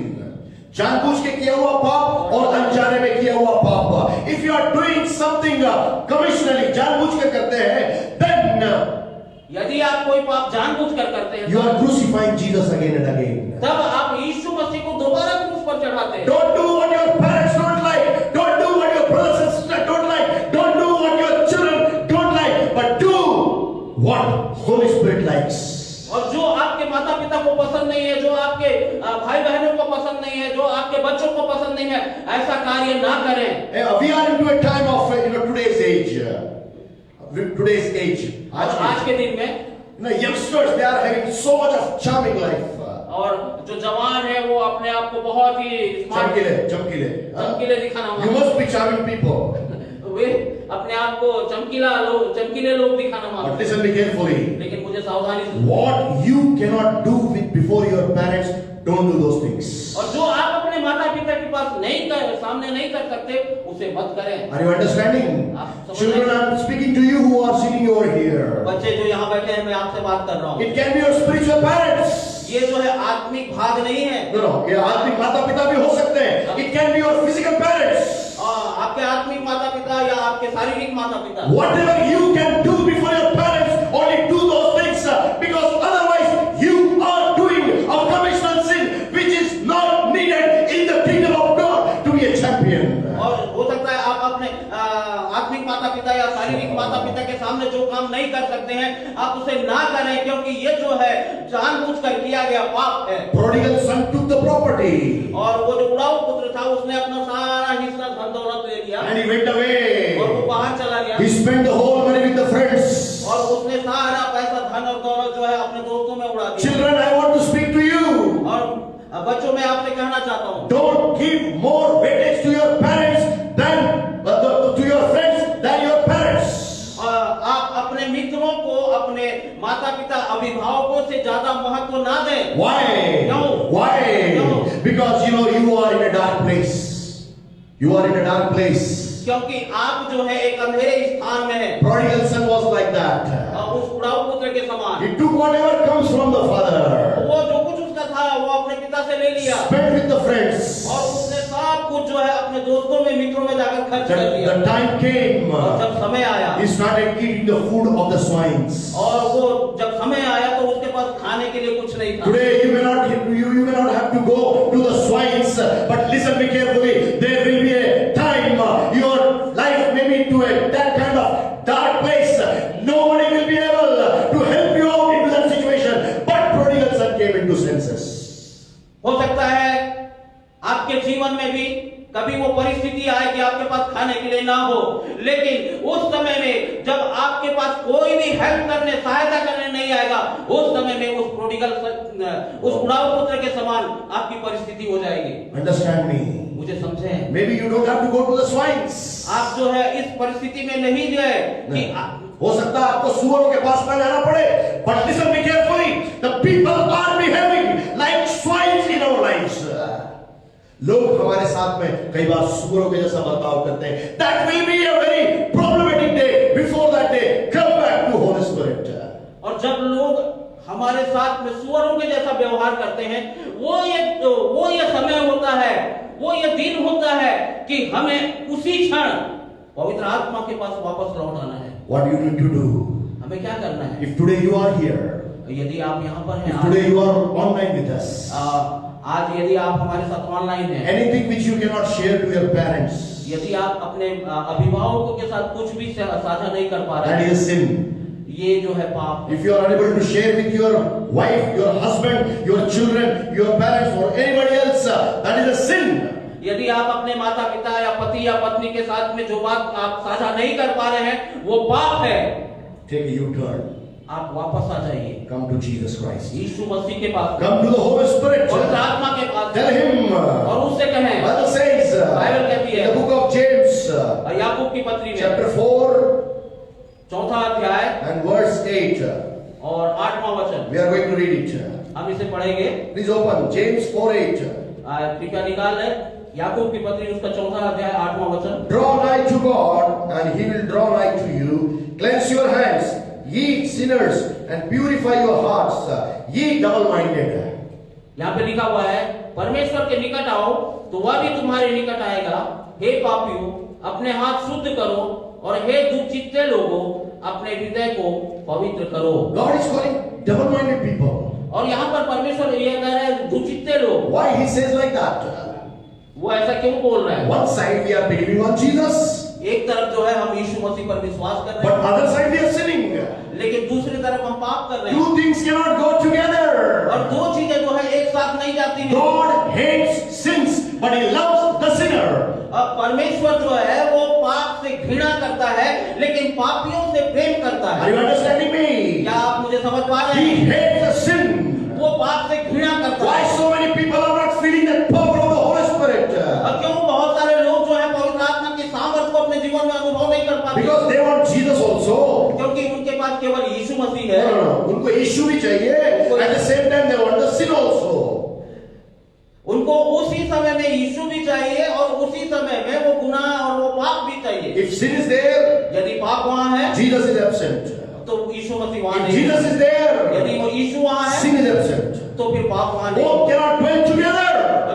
जानबूझ के किया हुआ पाप और अनजाने में किया हुआ पाप. If you are doing something commissionally, जानबूझ के करते हैं, then यदि आप कोई पाप जानबूझकर करते हैं, you are crucifying Jesus again and again. तब आप यीशु मसीह को दोबारा क्रूस पर चढ़ाते हैं। Don't do what your parents don't like. Don't do what your brothers and sisters don't like. Don't do what your children don't like. But do what Holy Spirit likes. और जो आपके माता पिता को पसंद नहीं है, जो आपके भाई बहनों को पसंद नहीं है, जो आपके बच्चों को पसंद नहीं है, ऐसा कार्य ना करें। We are into a time of today's age. Today's age. आज के दिन में Youngsters, they are having so much of charming life. और जो जवान है वो अपने आप को बहुत ही स्मार्ट, चमकीले दिखाना, You must be charming people. वे अपने आप को चमकीले लोग दिखाना But मांगते listen me carefully. हैं। लेकिन मुझे सावधानी से, What you cannot do before your parents, don't do those things. और जो आप अपने माता पिता के पास सामने नहीं कर सकते, उसे मत करें। Are you understanding? Children, I'm speaking to you who are sitting over here. बच्चे जो यहाँ बैठे हैं, मैं आपसे बात कर रहा हूँ। It can be your spiritual parents. ये जो है आत्मिक भाग नहीं है। No, ये आत्मिक माता पिता भी हो सकते हैं. It can be your physical parents. आपके आत्मिक माता पिता या आपके शारीरिक माता पिता। Whatever you can do before your parents, only do those things, because otherwise you are doing a commissional sin which is not needed in the kingdom of God to be a champion. और हो सकता है आप अपने आत्मिक माता पिता या शारीरिक माता पिता के सामने जो काम नहीं कर सकते हैं, आप उसे ना करें, क्योंकि ये जो है जानबूझकर किया गया पाप है। Prodigal son took the property और वो जो उड़ाऊ पुत्र था, उसने अपना सारा हिस्सा धन दौलत ले लिया and he went away. और वो बाहर चला गया। He spent the whole money with the friends. और उसने सारा पैसा, धन और दौलत जो है अपने दोस्तों में उड़ा दिया। Children, I want to speak to you. और बच्चों, मैं आपसे कहना चाहता हूँ, Don't give more weightage to your parents than to your friends than your parents. आप अपने मित्रों को, अपने माता पिता, अभिभावकों से ज्यादा महत्व ना दें। Why? क्यों? Why? क्यों? Because you are in a dark place. You are in a dark place. क्योंकि आप जो है एक अंधेरे स्थान में हैं। Prodigal son was like that. उस उड़ाऊ पुत्र के समान। He took whatever comes from the father. वो जो कुछ उसका था, वो अपने पिता से ले लिया। Spent with the friends. और उसने सब कुछ जो है अपने दोस्तों में, मित्रों में जाकर खर्च कर दिया। The time came. और जब समय आया, He started eating the food of the swines. और वो जब समय आया तो उसके पास खाने के लिए कुछ नहीं था। Today you may not have to go to the swines, but listen me carefully. There will be a time your life may be to that kind of dark place. Nobody will be able to help you out into that situation. But prodigal son came into senses. हो सकता है आपके जीवन में भी कभी वो परिस्थिति आए कि आपके पास खाने के लिए ना हो, लेकिन उस समय में जब आपके पास कोई भी हेल्प करने, सहायता करने नहीं आएगा, उस समय में उस प्रोडिगल, उस उड़ाऊ पुत्र के समान आपकी परिस्थिति हो जाएगी। Understand me? मुझे समझें। Maybe you don't have to go to the swines. आप जो है इस परिस्थिति में नहीं गए कि हो सकता है आपको सुअरों के पास ना जाना पड़े, but listen me carefully. The people are behaving like swines in our lives. लोग हमारे साथ में कई बार सुअरों के जैसा बर्ताव करते हैं. That will be a very problematic day. Before that day, come back to Holy Spirit. हमारे साथ में सुअरों के जैसा व्यवहार करते हैं, वो ये समय होता है, वो ये दिन होता है कि हमें उसी क्षण पवित्र आत्मा के पास वापस लौट आना है। What do you need to do? हमें क्या करना है? If today you are here, यदि आप यहाँ पर हैं, if today you are online with us, आज यदि आप हमारे साथ ऑनलाइन हैं, anything which you cannot share to your parents, यदि आप अपने अभिभावकों के साथ कुछ भी साझा नहीं कर पा रहे that हैं, is a sin. ये जो है पाप। If you are unable to share with your wife, your husband, your children, your parents or anybody else, that is a sin. यदि आप अपने माता पिता या पति या पत्नी के साथ में जो बात आप साझा नहीं कर पा रहे हैं, वो पाप है। Take a U-turn. आप वापस आ जाइए, Come to Jesus Christ. यीशु मसीह के पास, Come to the Holy Spirit. पवित्र आत्मा के पास, Tell him. और उससे कहें। Bible says, बाइबल कहती है, in the book of James, याकूब की पत्री में chapter 4 चौथा अध्याय and verse 8. और 8वां वचन, We are going to read it. हम इसे पढ़ेंगे। Please open James 4:8. कृपया निकाल ले याकूब की पत्री उसका चौथा अध्याय 8वां वचन। Draw nigh to God, and He will draw nigh to you. Cleanse your hands, ye sinners, and purify your hearts, ye double-minded. यहाँ पे लिखा हुआ है, परमेश्वर के निकट आओ तो वह भी तुम्हारे निकट आएगा। हे पापियों, अपने हाथ शुद्ध करो, और हे दुचित्ते लोगों, अपने हृदय को पवित्र करो। God is calling double-minded people. और यहाँ पर परमेश्वर ये कह रहे हैं दुचित्ते लोग। Why He says like that? वो ऐसा क्यों बोल रहे हैं? One side we are believing on Jesus, एक तरफ जो है हम यीशु मसीह पर विश्वास कर रहे but हैं, other side we are sinning. लेकिन दूसरी तरफ हम पाप कर रहे हैं। Two things cannot go together. और दो चीजें जो है एक साथ नहीं जाती हैं। God hates sins, but He loves the sinner. अब परमेश्वर जो है वो पाप से घृणा करता है, लेकिन पापियों से प्रेम करता Are है। you understanding me? क्या आप मुझे समझ पा रहे He हैं? hates the sin. वो पाप से घृणा करता Why है। so many people are not feeling the power of the Holy Spirit? और क्यों बहुत सारे लोग जो है पवित्र आत्मा की सामर्थ को अपने जीवन में अनुभव नहीं कर पाते? Because they want Jesus also. क्योंकि उनके पास केवल यीशु मसीह है। No. उनको यीशु भी चाहिए. At the same time they want the sin also. उनको उसी समय में यीशु भी चाहिए और उसी समय में वो गुनाह और वो पाप भी चाहिए। If sin is there, यदि पाप वहाँ है Jesus is absent. तो यीशु मसीह वहाँ If नहीं है। Jesus is there, यदि वो यीशु वहाँ है sin is absent. तो फिर पाप वहाँ नहीं Both है। cannot dwell together.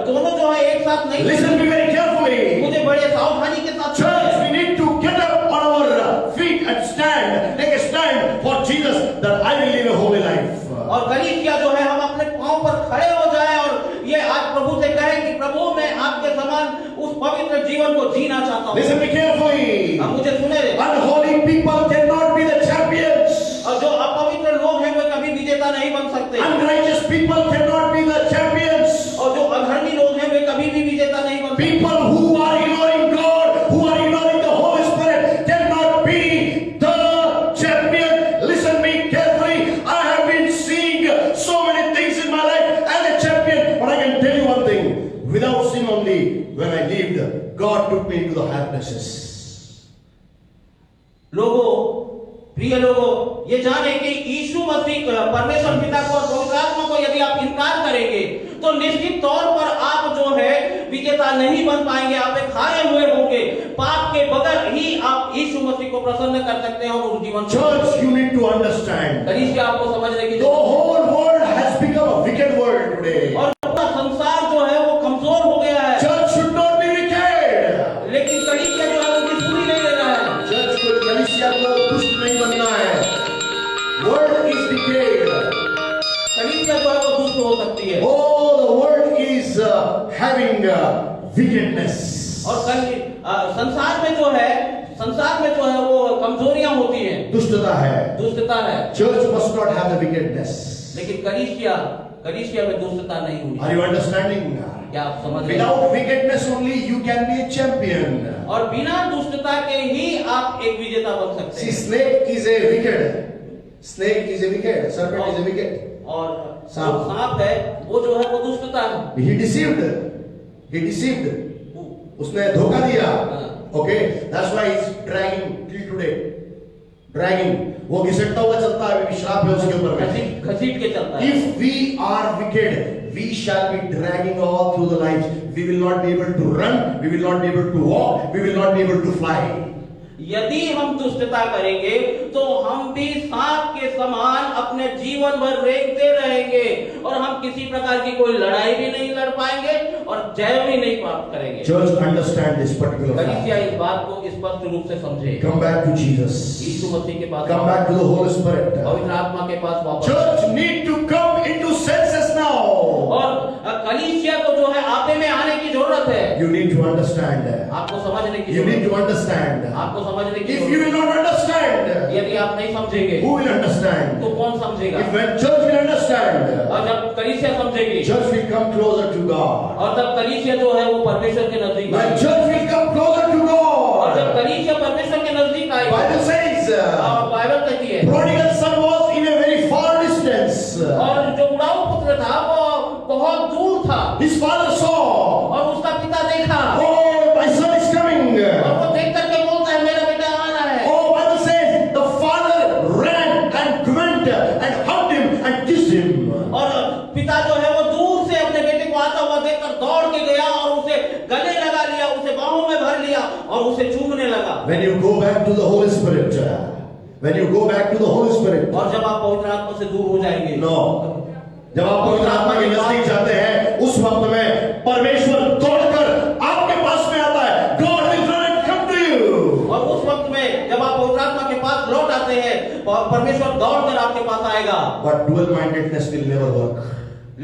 दोनों जो है एक साथ नहीं। Listen to me very carefully. मुझे बड़े सावधानी के साथ Church, we need to get up on our feet and stand, take a stand for Jesus, that I will live a holy life. और कलीसिया जो है हम अपने पांव पर खड़े हो जाएं और ये आज प्रभु से कहें कि प्रभु मैं आपके समान उस पवित्र जीवन को जीना चाहता हूँ। Listen to me carefully. अब मुझे सुने रे। Unholy people cannot be the champions. और जो अपवित्र लोग हैं वे कभी विजेता नहीं बन सकते। Unrighteous people cannot be the champions. और जो अधर्मी लोग हैं वे कभी भी विजेता नहीं बन सकते। People who are ignoring God, who are ignoring the Holy Spirit, cannot be the champion. Listen me carefully. I have been seeing so many things in my life as a champion, but I can tell you one thing: without sin only, when I lived, God took me into the higher places. लोगों, प्रिय लोगों, ये जाने कि यीशु मसीह परमेश्वर पिता को और पवित्र आत्मा को यदि आप इनकार करेंगे तो निश्चित तौर पर आप जो है विजेता नहीं बन पाएंगे। आप एक हारे हुए होंगे। पाप के बगैर ही आप यीशु मसीह को प्रसन्न कर सकते हैं और उस जीवन को। Church, you need to understand. कलीसिया आपको समझने की The whole world has become a wicked world today. और पूरा संसार जो है वो कमजोर हो गया है। Church should not be wicked. लेकिन कलीसिया जो है उनकी सुनी नहीं ले रहा है। Church को कलीसिया को दुष्ट नहीं बनना है. World is wicked. कलीसिया जो है वो दुष्ट हो सकती है। Oh, the world is having wickedness. और संसार में जो है वो कमजोरियां होती हैं, दुष्टता है. दुष्टता है। Church must not have the wickedness. लेकिन कलीसिया में दुष्टता नहीं होनी। Are you understanding? क्या आप समझ रहे हैं? Without wickedness only you can be a champion. और बिना दुष्टता के ही आप एक विजेता बन सकते See, हैं। snake is a wicked. Snake is a wicked. Serpent is a wicked. और जो सांप है वो जो है वो दुष्टता है। He deceived. He deceived. उसने धोखा दिया. Okay, that's why he's dragging till today. Dragging. वो घिसटता हुआ चलता है. अभी श्राप है उसके ऊपर में. घसीट के चलता है। If we are wicked, we shall be dragging all through the life. We will not be able to run. We will not be able to walk. We will not be able to fly. यदि हम दुष्टता करेंगे तो हम भी सांप के समान अपने जीवन भर रेंगते रहेंगे और हम किसी प्रकार की कोई लड़ाई भी नहीं लड़ पाएंगे और जय भी नहीं प्राप्त करेंगे। Church, understand this particular कलीसिया fact. इस बात को स्पष्ट रूप से समझे। Come back to Jesus. यीशु मसीह के पास Come back to the Holy Spirit. पवित्र आत्मा के पास वापस। Church need to come into senses now. और कलीसिया को जो है आपे में आने की जरूरत है। You need to understand. आपको समझने की You need जरूरत to understand. है। आपको समझने की If you will not understand, यदि आप नहीं समझेंगे who will understand? तो कौन समझेगा? If when church will understand, और जब कलीसिया समझेगी church will come closer to God. और तब कलीसिया जो है वो परमेश्वर के नजदीक When आएगी। church will come closer to और जब God, कलीसिया परमेश्वर के नजदीक आएगी, Bible says, बाइबल कहती है, prodigal son was in a very far distance. और जो उड़ाऊ पुत्र था वो बहुत दूर था His father saw, और उसका पिता देखा oh, my son is coming. और वो देख करके बोलता है मेरा बेटा आ रहा है। Oh, Bible says the father ran and went and hugged him and kissed him. और पिता जो है वो दूर से अपने बेटे को आता हुआ देखकर दौड़ के गया और उसे गले लगा लिया, उसे बाहों में भर लिया और उसे चूमने लगा। When you go back to the Holy Spirit, when you go back to the Holy Spirit, और जब आप पवित्र आत्मा से दूर हो जाएंगे, no, जब आप पवित्र आत्मा के नजदीक जाते हैं, उस वक्त में परमेश्वर दौड़कर आपके पास में आता है। God will run and come to you. और उस वक्त में जब आप पवित्र आत्मा के पास लौट आते हैं, परमेश्वर दौड़कर आपके पास आएगा। But dual-mindedness will never work.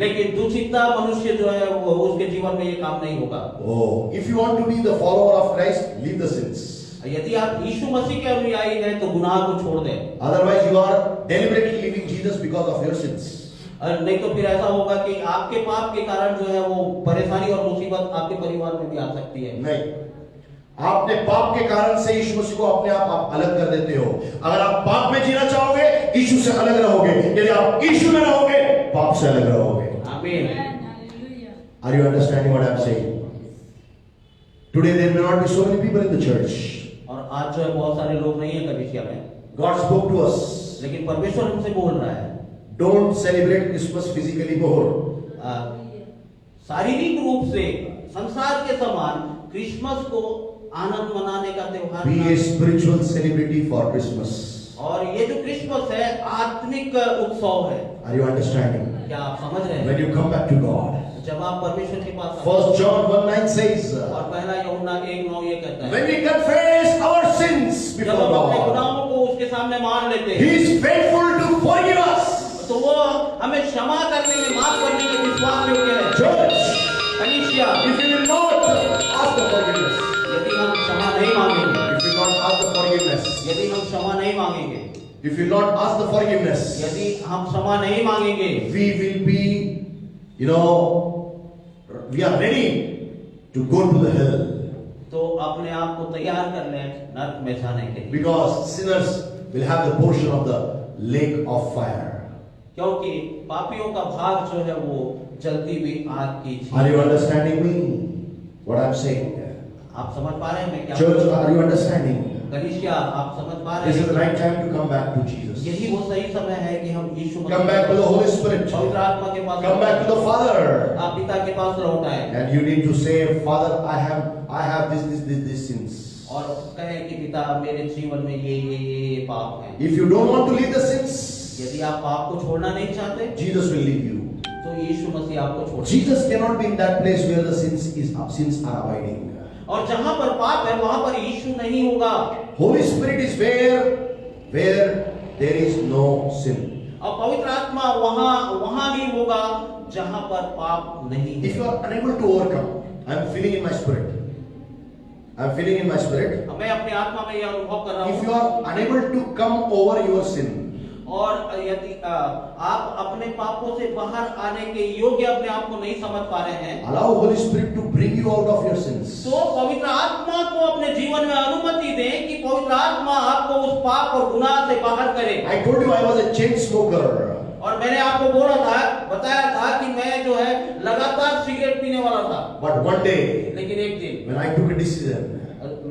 लेकिन दुचिंता मनुष्य जो है वो उसके जीवन में ये काम नहीं होगा। Oh, if you want to be the follower of Christ, leave the sins. यदि आप यीशु मसीह के अनुयायी हैं तो गुनाह को छोड़ दें। Otherwise, you are deliberately leaving Jesus because of your sins. और नहीं तो फिर ऐसा होगा कि आपके पाप के कारण जो है वो परेशानी और मुसीबत आपके परिवार में भी आ सकती है। नहीं, आपने पाप के कारण से यीशु मसीह को अपने आप अलग कर देते हो। अगर आप पाप में जीना चाहोगे, यीशु से अलग रहोगे। यदि आप यीशु में रहोगे, पाप से अलग रहोगे। आमीन। Are you understanding what I'm saying? Today there may not be so many people in the church. और आज जो है बहुत सारे लोग नहीं है कलीसिया में, God spoke to us. लेकिन परमेश्वर हमसे बोल रहा है, Don't celebrate Christmas physically more. शारीरिक रूप से संसार के समान क्रिसमस को आनंद मनाने का त्योहार Be ना- a spiritual celebrity for Christmas. और ये जो क्रिसमस है आत्मिक उत्सव है। Are you understanding? क्या आप समझ रहे When हैं? you come back to God. जब आप परमेश्वर के पास आते हैं, First John 1:9 says, और पहला यूहन्ना 1:9 ये कहता है, when we confess our sins जब before हम अपने God, गुनाहों को उसके सामने मान लेते He हैं is faithful to forgive us. तो वो हमें क्षमा करने में, माफ करने में विश्वास योग्य है। Church, कलीसिया, if you will not ask the forgiveness, यदि हम क्षमा नहीं मांगेंगे, if you will not ask the forgiveness, यदि हम क्षमा नहीं मांगेंगे, if you will not ask the forgiveness, यदि हम क्षमा नहीं मांगेंगे, we will be, we are ready to go to the hell. तो अपने आप को तैयार कर लें नरक में जाने के लिए, Because sinners will have the portion of the lake of fire. क्योंकि पापियों का भाग जो है वो जलती हुई आग की Are झील। you understanding me? What I'm saying? आप समझ पा रहे हैं मैं क्या Church, are you understanding? कलीसिया, आप समझ पा रहे This is हैं? the right time to come back to Jesus. यही वो सही समय है कि हम यीशु मसीह Come back to the Holy Spirit. पवित्र आत्मा के पास Come back to the Father. आप पिता के पास लौट आए And you need to say, Father, I have this sins. और कहे कि पिता मेरे जीवन में ये पाप है। If you don't want to leave the sins, यदि आप पाप को छोड़ना नहीं चाहते Jesus will leave you. तो यीशु मसीह आपको छोड़ Jesus cannot be in that place where the sins are abiding. और जहां पर पाप है वहां पर यीशु नहीं होगा। Holy Spirit is where there is no sin. और पवित्र आत्मा वहां ही होगा जहां पर पाप नहीं है। If you are unable to overcome, I am feeling in my spirit. मैं अपने आत्मा में यह अनुभव कर रहा If you हूँ। are unable to come over your sin, और यदि आप अपने पापों से बाहर आने के योग्य अपने आप को नहीं समझ पा रहे हैं, allow Holy Spirit to bring you out of your sins. तो पवित्र आत्मा को अपने जीवन में अनुमति दें कि पवित्र आत्मा आपको उस पाप और गुनाह से बाहर करे। I told you I was a chain smoker. और मैंने आपको बताया था कि मैं जो है लगातार सिगरेट पीने वाला था। But one day, लेकिन एक दिन when I took a decision,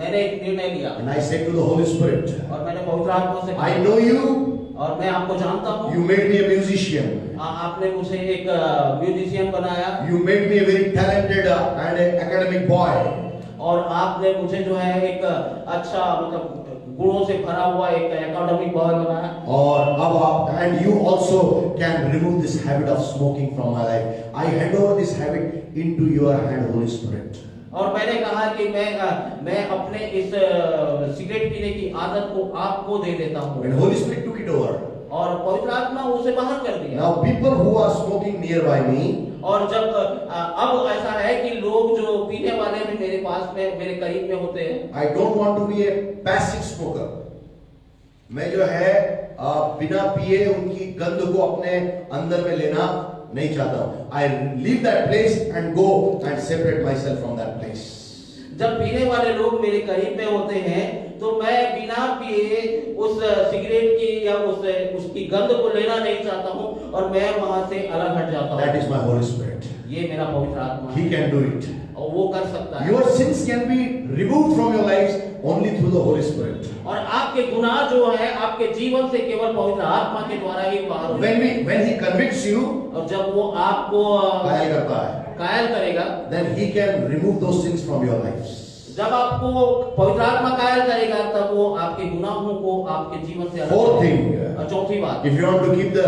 मैंने एक निर्णय लिया and I said to the Holy Spirit, और मैंने पवित्र आत्मा से I know you, और मैं आपको जानता हूँ। you made me a musician. आपने मुझे एक म्यूजिशियन बनाया You made me a very talented and an academic boy. और आपने मुझे जो है एक अच्छा मतलब गुणों से भरा हुआ एक एकेडमिक बॉय बना है। और अब आप and you also can remove this habit of smoking from my life. I hand over this habit into your hand, Holy Spirit. और मैंने कहा कि मैं अपने इस सिगरेट पीने की आदत को आपको दे देता हूँ। When Holy Spirit took it over, और पवित्र आत्मा उसे बाहर कर दिया। now people who are smoking nearby me, और जब अब ऐसा है कि लोग जो पीने वाले भी मेरे पास में मेरे करीब में होते हैं, I don't want to be a passive smoker. मैं जो है बिना पिए उनकी गंध को अपने अंदर में लेना नहीं चाहता हूँ। I leave that place and go and separate myself from that place. जब पीने वाले लोग मेरे करीब में होते हैं तो मैं बिना पिए उस सिगरेट की या उसकी गंध को लेना नहीं चाहता हूँ और मैं वहां से अलग हट जाता हूँ। That is my Holy Spirit. ये मेरा पवित्र आत्मा He है can do it. और वो कर सकता है। Your sins can be removed from your lives only through the Holy Spirit. और आपके गुनाह जो है आपके जीवन से केवल पवित्र आत्मा के द्वारा ही बाहर होते हैं। When He convicts you, और जब वो आपको घायल करता है, कायल करेगा, then He can remove those sins from your lives. जब आपको पवित्र आत्मा कायल करेगा तब वो आपके गुनाहों को आपके जीवन से अलग Fourth करेगा। thing, और चौथी बात, if you want to keep the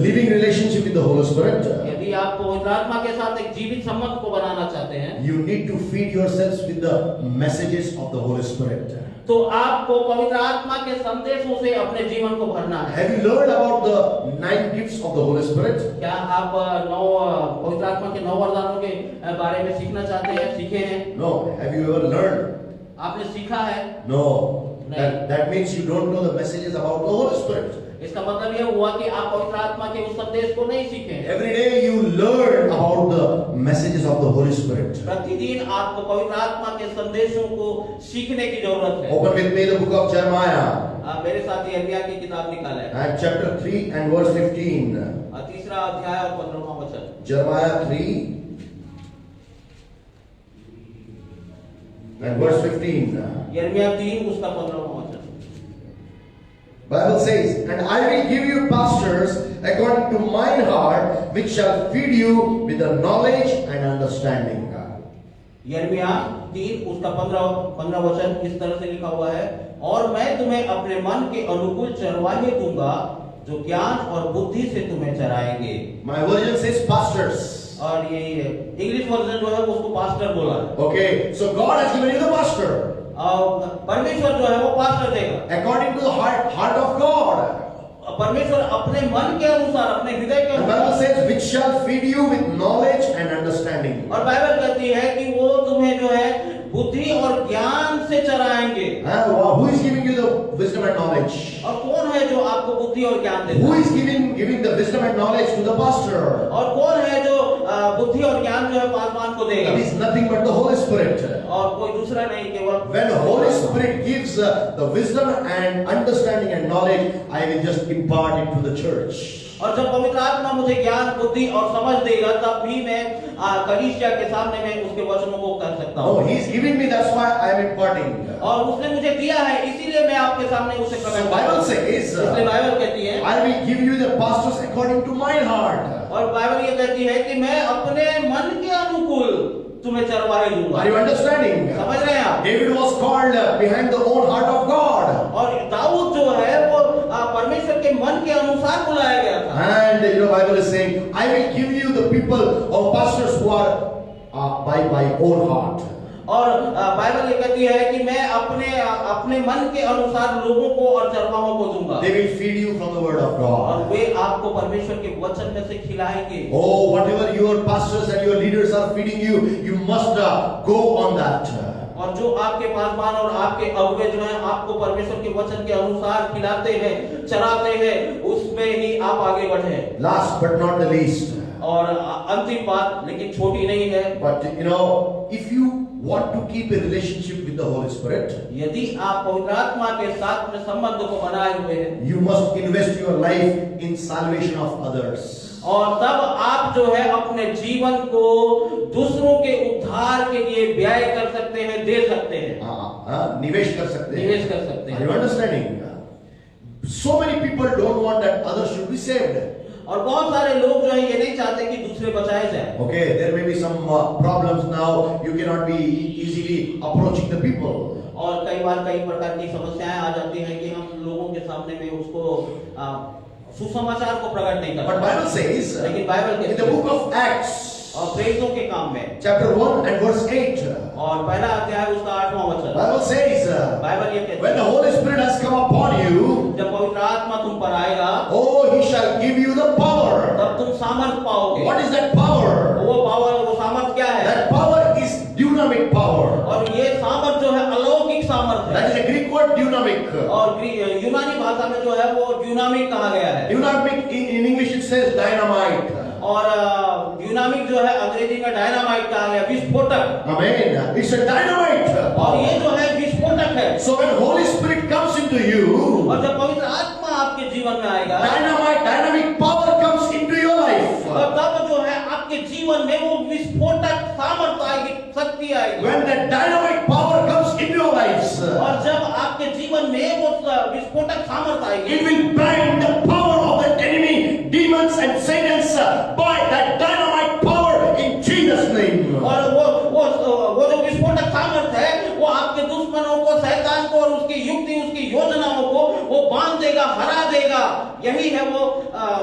living relationship with the Holy Spirit, यदि आप पवित्र आत्मा के साथ एक जीवित संबंध को बनाना चाहते हैं you need to feed yourselves with the messages of the Holy Spirit. तो आपको पवित्र आत्मा के संदेशों से अपने जीवन को भरना है। Have you learned about the 9 gifts of the Holy Spirit? क्या आप पवित्र आत्मा के 9 वरदानों के बारे में सीखना चाहते हैं, सीखे हैं? No. Have you ever learned? आपने सीखा है? No. नहीं। That means you don't know the messages about the Holy Spirit. इसका मतलब यह हुआ कि आप पवित्र आत्मा के उस संदेश को नहीं सीखे। Every day you learn about the messages of the Holy Spirit. प्रतिदिन आपको पवित्र आत्मा के संदेशों को सीखने की जरूरत है। Open with me the book of Jeremiah आप मेरे साथ यिर्मयाह की किताब निकालें। and chapter 3 and verse 15. तीसरा अध्याय और 15वां वचन। Jeremiah 3 and verse 15. यिर्मयाह 3 उसका 15वां वचन। Bible says, and I will give you pastors according to mine heart, which shall feed you with the knowledge and understanding. यिर्मयाह 3 उसका 15 वचन इस तरह से लिखा हुआ है, और मैं तुम्हें अपने मन के अनुकूल चरवाहे दूंगा जो ज्ञान और बुद्धि से तुम्हें चराएंगे। My version says pastors. और ये इंग्लिश वर्जन जो है वो उसको पास्टर बोला है। Okay, so God has given you the pastor और परमेश्वर जो है वो पास्टर देगा according to the heart of God. परमेश्वर अपने मन के अनुसार, अपने हृदय के The Bible अनुसार, says, which shall feed you with knowledge and understanding. और बाइबल कहती है कि वो तुम्हें जो है बुद्धि और ज्ञान से चराएंगे। Who is giving you the wisdom and knowledge? और कौन है जो आपको बुद्धि और ज्ञान देता Who है? is giving the wisdom and knowledge to the pastor? और कौन है जो बुद्धि और ज्ञान जो है पासवान को देगा? It is nothing but the Holy Spirit. और कोई दूसरा नहीं, केवल When the Holy Spirit gives the wisdom and understanding and knowledge, I will just impart it to the church. और जब पवित्र आत्मा मुझे ज्ञान, बुद्धि और समझ देगा तब भी मैं कलीसिया के सामने में उसके वचनों को कर सकता हूँ। Oh, He is giving me, that's why I am imparting. और उसने मुझे दिया है, इसीलिए मैं आपके सामने उसे The प्रकट Bible करता हूँ। says, इसलिए बाइबल कहती है, I will give you the pastors according to my heart. और बाइबल ये कहती है कि मैं अपने मन के अनुकूल तुम्हें चरवाहे दूंगा। Are you understanding? समझ रहे हैं आप? David was called behind the own heart of God. और दाऊद जो है वो परमेश्वर के मन के अनुसार बुलाया गया था। And Bible is saying, I will give you the people or pastors who are by my own heart. और बाइबल ये कहती है कि मैं अपने मन के अनुसार लोगों को और चरवाहों को दूंगा। They will feed you from the word of और God. वे आपको परमेश्वर के वचन में से खिलाएंगे। Oh, whatever your pastors and your leaders are feeding you, you must go on that. और जो आपके पासवान और आपके अगुवे जो हैं आपको परमेश्वर के वचन के अनुसार खिलाते हैं, चराते हैं, उसमें ही आप आगे बढ़े। Last but not the least. और अंतिम बात, लेकिन छोटी नहीं है, But if you want to keep a relationship with the Holy Spirit, यदि आप पवित्र आत्मा के साथ में संबंध को बनाए हुए हैं, you must invest your life in salvation of others. और तब आप जो है अपने जीवन को दूसरों के उद्धार के लिए व्यय कर सकते हैं, दे सकते हैं, निवेश कर सकते हैं. निवेश कर सकते Are you हैं। understanding? So many people don't want that others should be saved. और बहुत सारे लोग जो है ये नहीं चाहते कि दूसरे बचाए जाए। Okay, there may be some problems now. You cannot be easily approaching the people. और कई बार कई प्रकार की समस्याएं आ जाती हैं कि हम लोगों के सामने में उसको सुसमाचार को प्रकट नहीं कर But पाते। Bible says लेकिन बाइबल in the के book of Acts, और प्रेरितों के काम में chapter 1 and verse 8, और पहला अध्याय उसका 8वां वचन, Bible says, बाइबल ये कहती when the है, Holy Spirit has come upon you, जब पवित्र आत्मा तुम पर आएगा oh, He shall give you the power. तब तुम सामर्थ पाओगे। What is that power? वो सामर्थ क्या है? That power is dynamic power. और ये सामर्थ जो है अलौकिक सामर्थ That है। is a Greek word, dynamic. और यूनानी भाषा में जो है वो ड्यूनामिक कहा गया है। Dynamic in English it says dynamite. और ड्यूनामिक जो है अंग्रेजी में डायनामाइट कहा गया, विस्फोटक। Amen. It's a dynamite. और ये जो है विस्फोटक है। So when Holy Spirit comes into you, और जब पवित्र आत्मा आपके जीवन में आएगा, dynamic power comes into your life. और तब जो है आपके जीवन में वो विस्फोटक सामर्थ आएगी, शक्ति आएगी। When that dynamic power comes into your lives, और जब आपके जीवन में वो विस्फोटक सामर्थ आएगी, it will bind the power of the enemy, demons and Satan's by that dynamite power in Jesus' name. और वो जो विस्फोटक सामर्थ है वो आपके दुश्मनों को, शैतान को और उसकी युक्ति, उसकी योजनाओं को वो बांध देगा, हरा देगा। यही है वो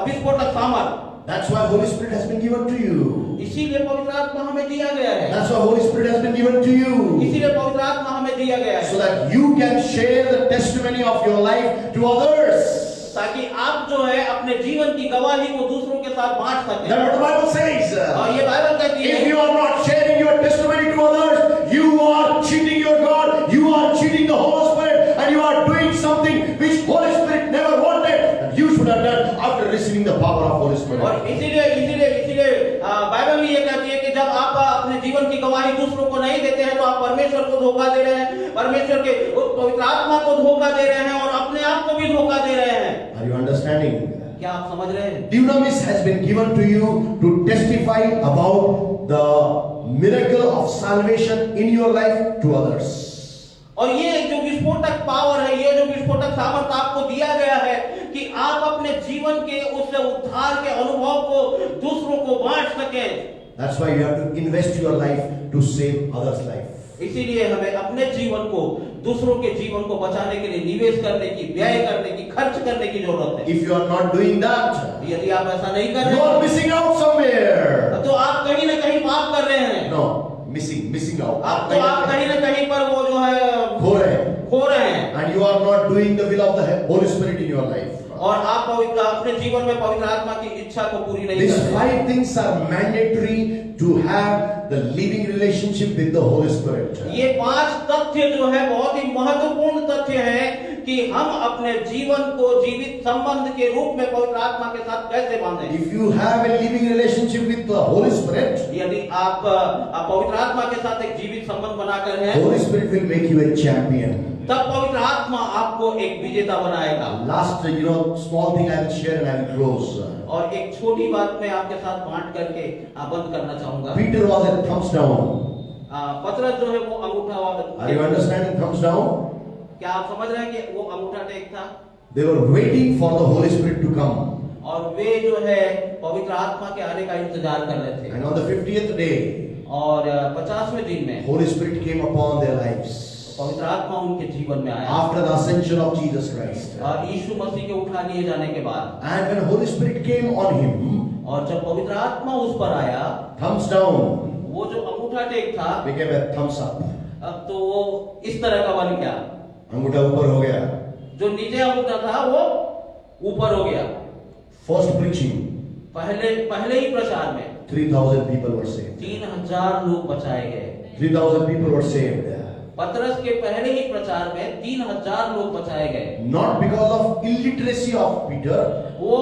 विस्फोटक सामर्थ। That's why Holy Spirit has been given to you. इसीलिए पवित्र आत्मा हमें दिया गया है। That's why Holy Spirit has been given to you. इसीलिए पवित्र आत्मा हमें दिया गया है। So that you can share the testimony of your life to others. ताकि आप जो है अपने जीवन की गवाही को दूसरों के साथ बांट सकें। That's what the Bible says. और ये बाइबल कहती है, If you are not sharing your testimony to others, you are cheating your God, you are cheating the Holy Spirit, and you are doing something which Holy Spirit never wanted, and you should have done after receiving the power of Holy Spirit. और इसीलिए Bible भी ये कहती है कि जब आप अपने जीवन की गवाही दूसरों को नहीं देते हैं तो आप परमेश्वर को धोखा दे रहे हैं, परमेश्वर के पवित्र आत्मा को धोखा दे रहे हैं और अपने आप को भी धोखा दे रहे हैं। Are you understanding? क्या आप समझ रहे हैं? Dunamis has been given to you to testify about the miracle of salvation in your life to others. और ये जो विस्फोटक पावर है, ये जो विस्फोटक सामर्थ आपको दिया गया है कि आप अपने जीवन के उस उद्धार के अनुभव को दूसरों को बांट सकें। That's why you have to invest your life to save others' life. इसीलिए हमें अपने जीवन को दूसरों के जीवन को बचाने के लिए निवेश करने की, व्यय करने की, खर्च करने की जरूरत है। If you are not doing that, यदि आप ऐसा नहीं कर you रहे are missing out somewhere. तो आप कहीं ना कहीं पाप कर रहे हैं। No, missing out. आप कहीं ना कहीं पर वो जो है खो रहे हैं। And you are not doing the will of the Holy Spirit in your life. और आप अपने जीवन में पवित्र आत्मा की इच्छा को पूरी नहीं These करते। 5 things are mandatory to have the living relationship with the Holy Spirit. ये 5 तथ्य जो है बहुत ही महत्वपूर्ण तथ्य हैं कि हम अपने जीवन को जीवित संबंध के रूप में पवित्र आत्मा के साथ कैसे बांधें। If you have a living relationship with the Holy Spirit, यदि आप पवित्र आत्मा के साथ एक जीवित संबंध बनाकर हैं, Holy Spirit will make you a champion. तब पवित्र आत्मा आपको एक विजेता बनाएगा। Last, small thing I will share and I will close. और एक छोटी बात मैं आपके साथ बांट करके बंद करना चाहूंगा। Peter was a thumbs down. पतरस जो है वो अंगूठा। Are you understanding thumbs down? क्या आप समझ रहे हैं कि वो अंगूठा टेक था? They were waiting for the Holy Spirit to come. और वे जो है पवित्र आत्मा के आने का इंतजार कर रहे थे। And on the 50th day, और 50वें दिन में Holy Spirit came upon their lives. पवित्र आत्मा उनके जीवन में आया। After the ascension of Jesus Christ. और यीशु मसीह के उठा लिए जाने के बाद। And when Holy Spirit came on him, और जब पवित्र आत्मा उस पर आया, thumbs down वो जो अंगूठा टेक था became a thumbs up. अब तो वो इस तरह का बन गया। अंगूठा ऊपर हो गया. जो नीचे अंगूठा था वो ऊपर हो गया। First preaching, पहले ही प्रचार में 3,000 people were saved. 3000 लोग बचाए गए। 3,000 people were saved. पतरस के पहले ही प्रचार में 3000 लोग बचाए गए। Not because of illiteracy of Peter, वो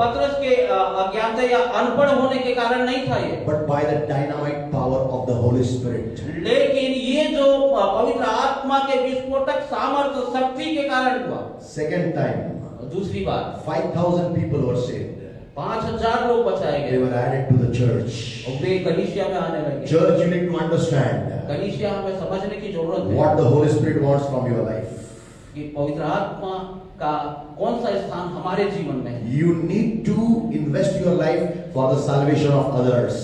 पतरस के अज्ञानता या अनपढ़ होने के कारण नहीं था ये, but by the dynamite power of the Holy Spirit. लेकिन ये जो पवित्र आत्मा के विस्फोटक सामर्थ्य शक्ति के कारण हुआ। Second time, दूसरी बात 5,000 people were saved. 5000 लोग बचाए They गए were added to the church. और वे कलीसिया में आने लगे। Church, you need to understand कलीसिया हमें समझने की जरूरत है what the Holy Spirit wants from your life. कि पवित्र आत्मा का कौन सा स्थान हमारे जीवन में है। You need to invest your life for the salvation of others.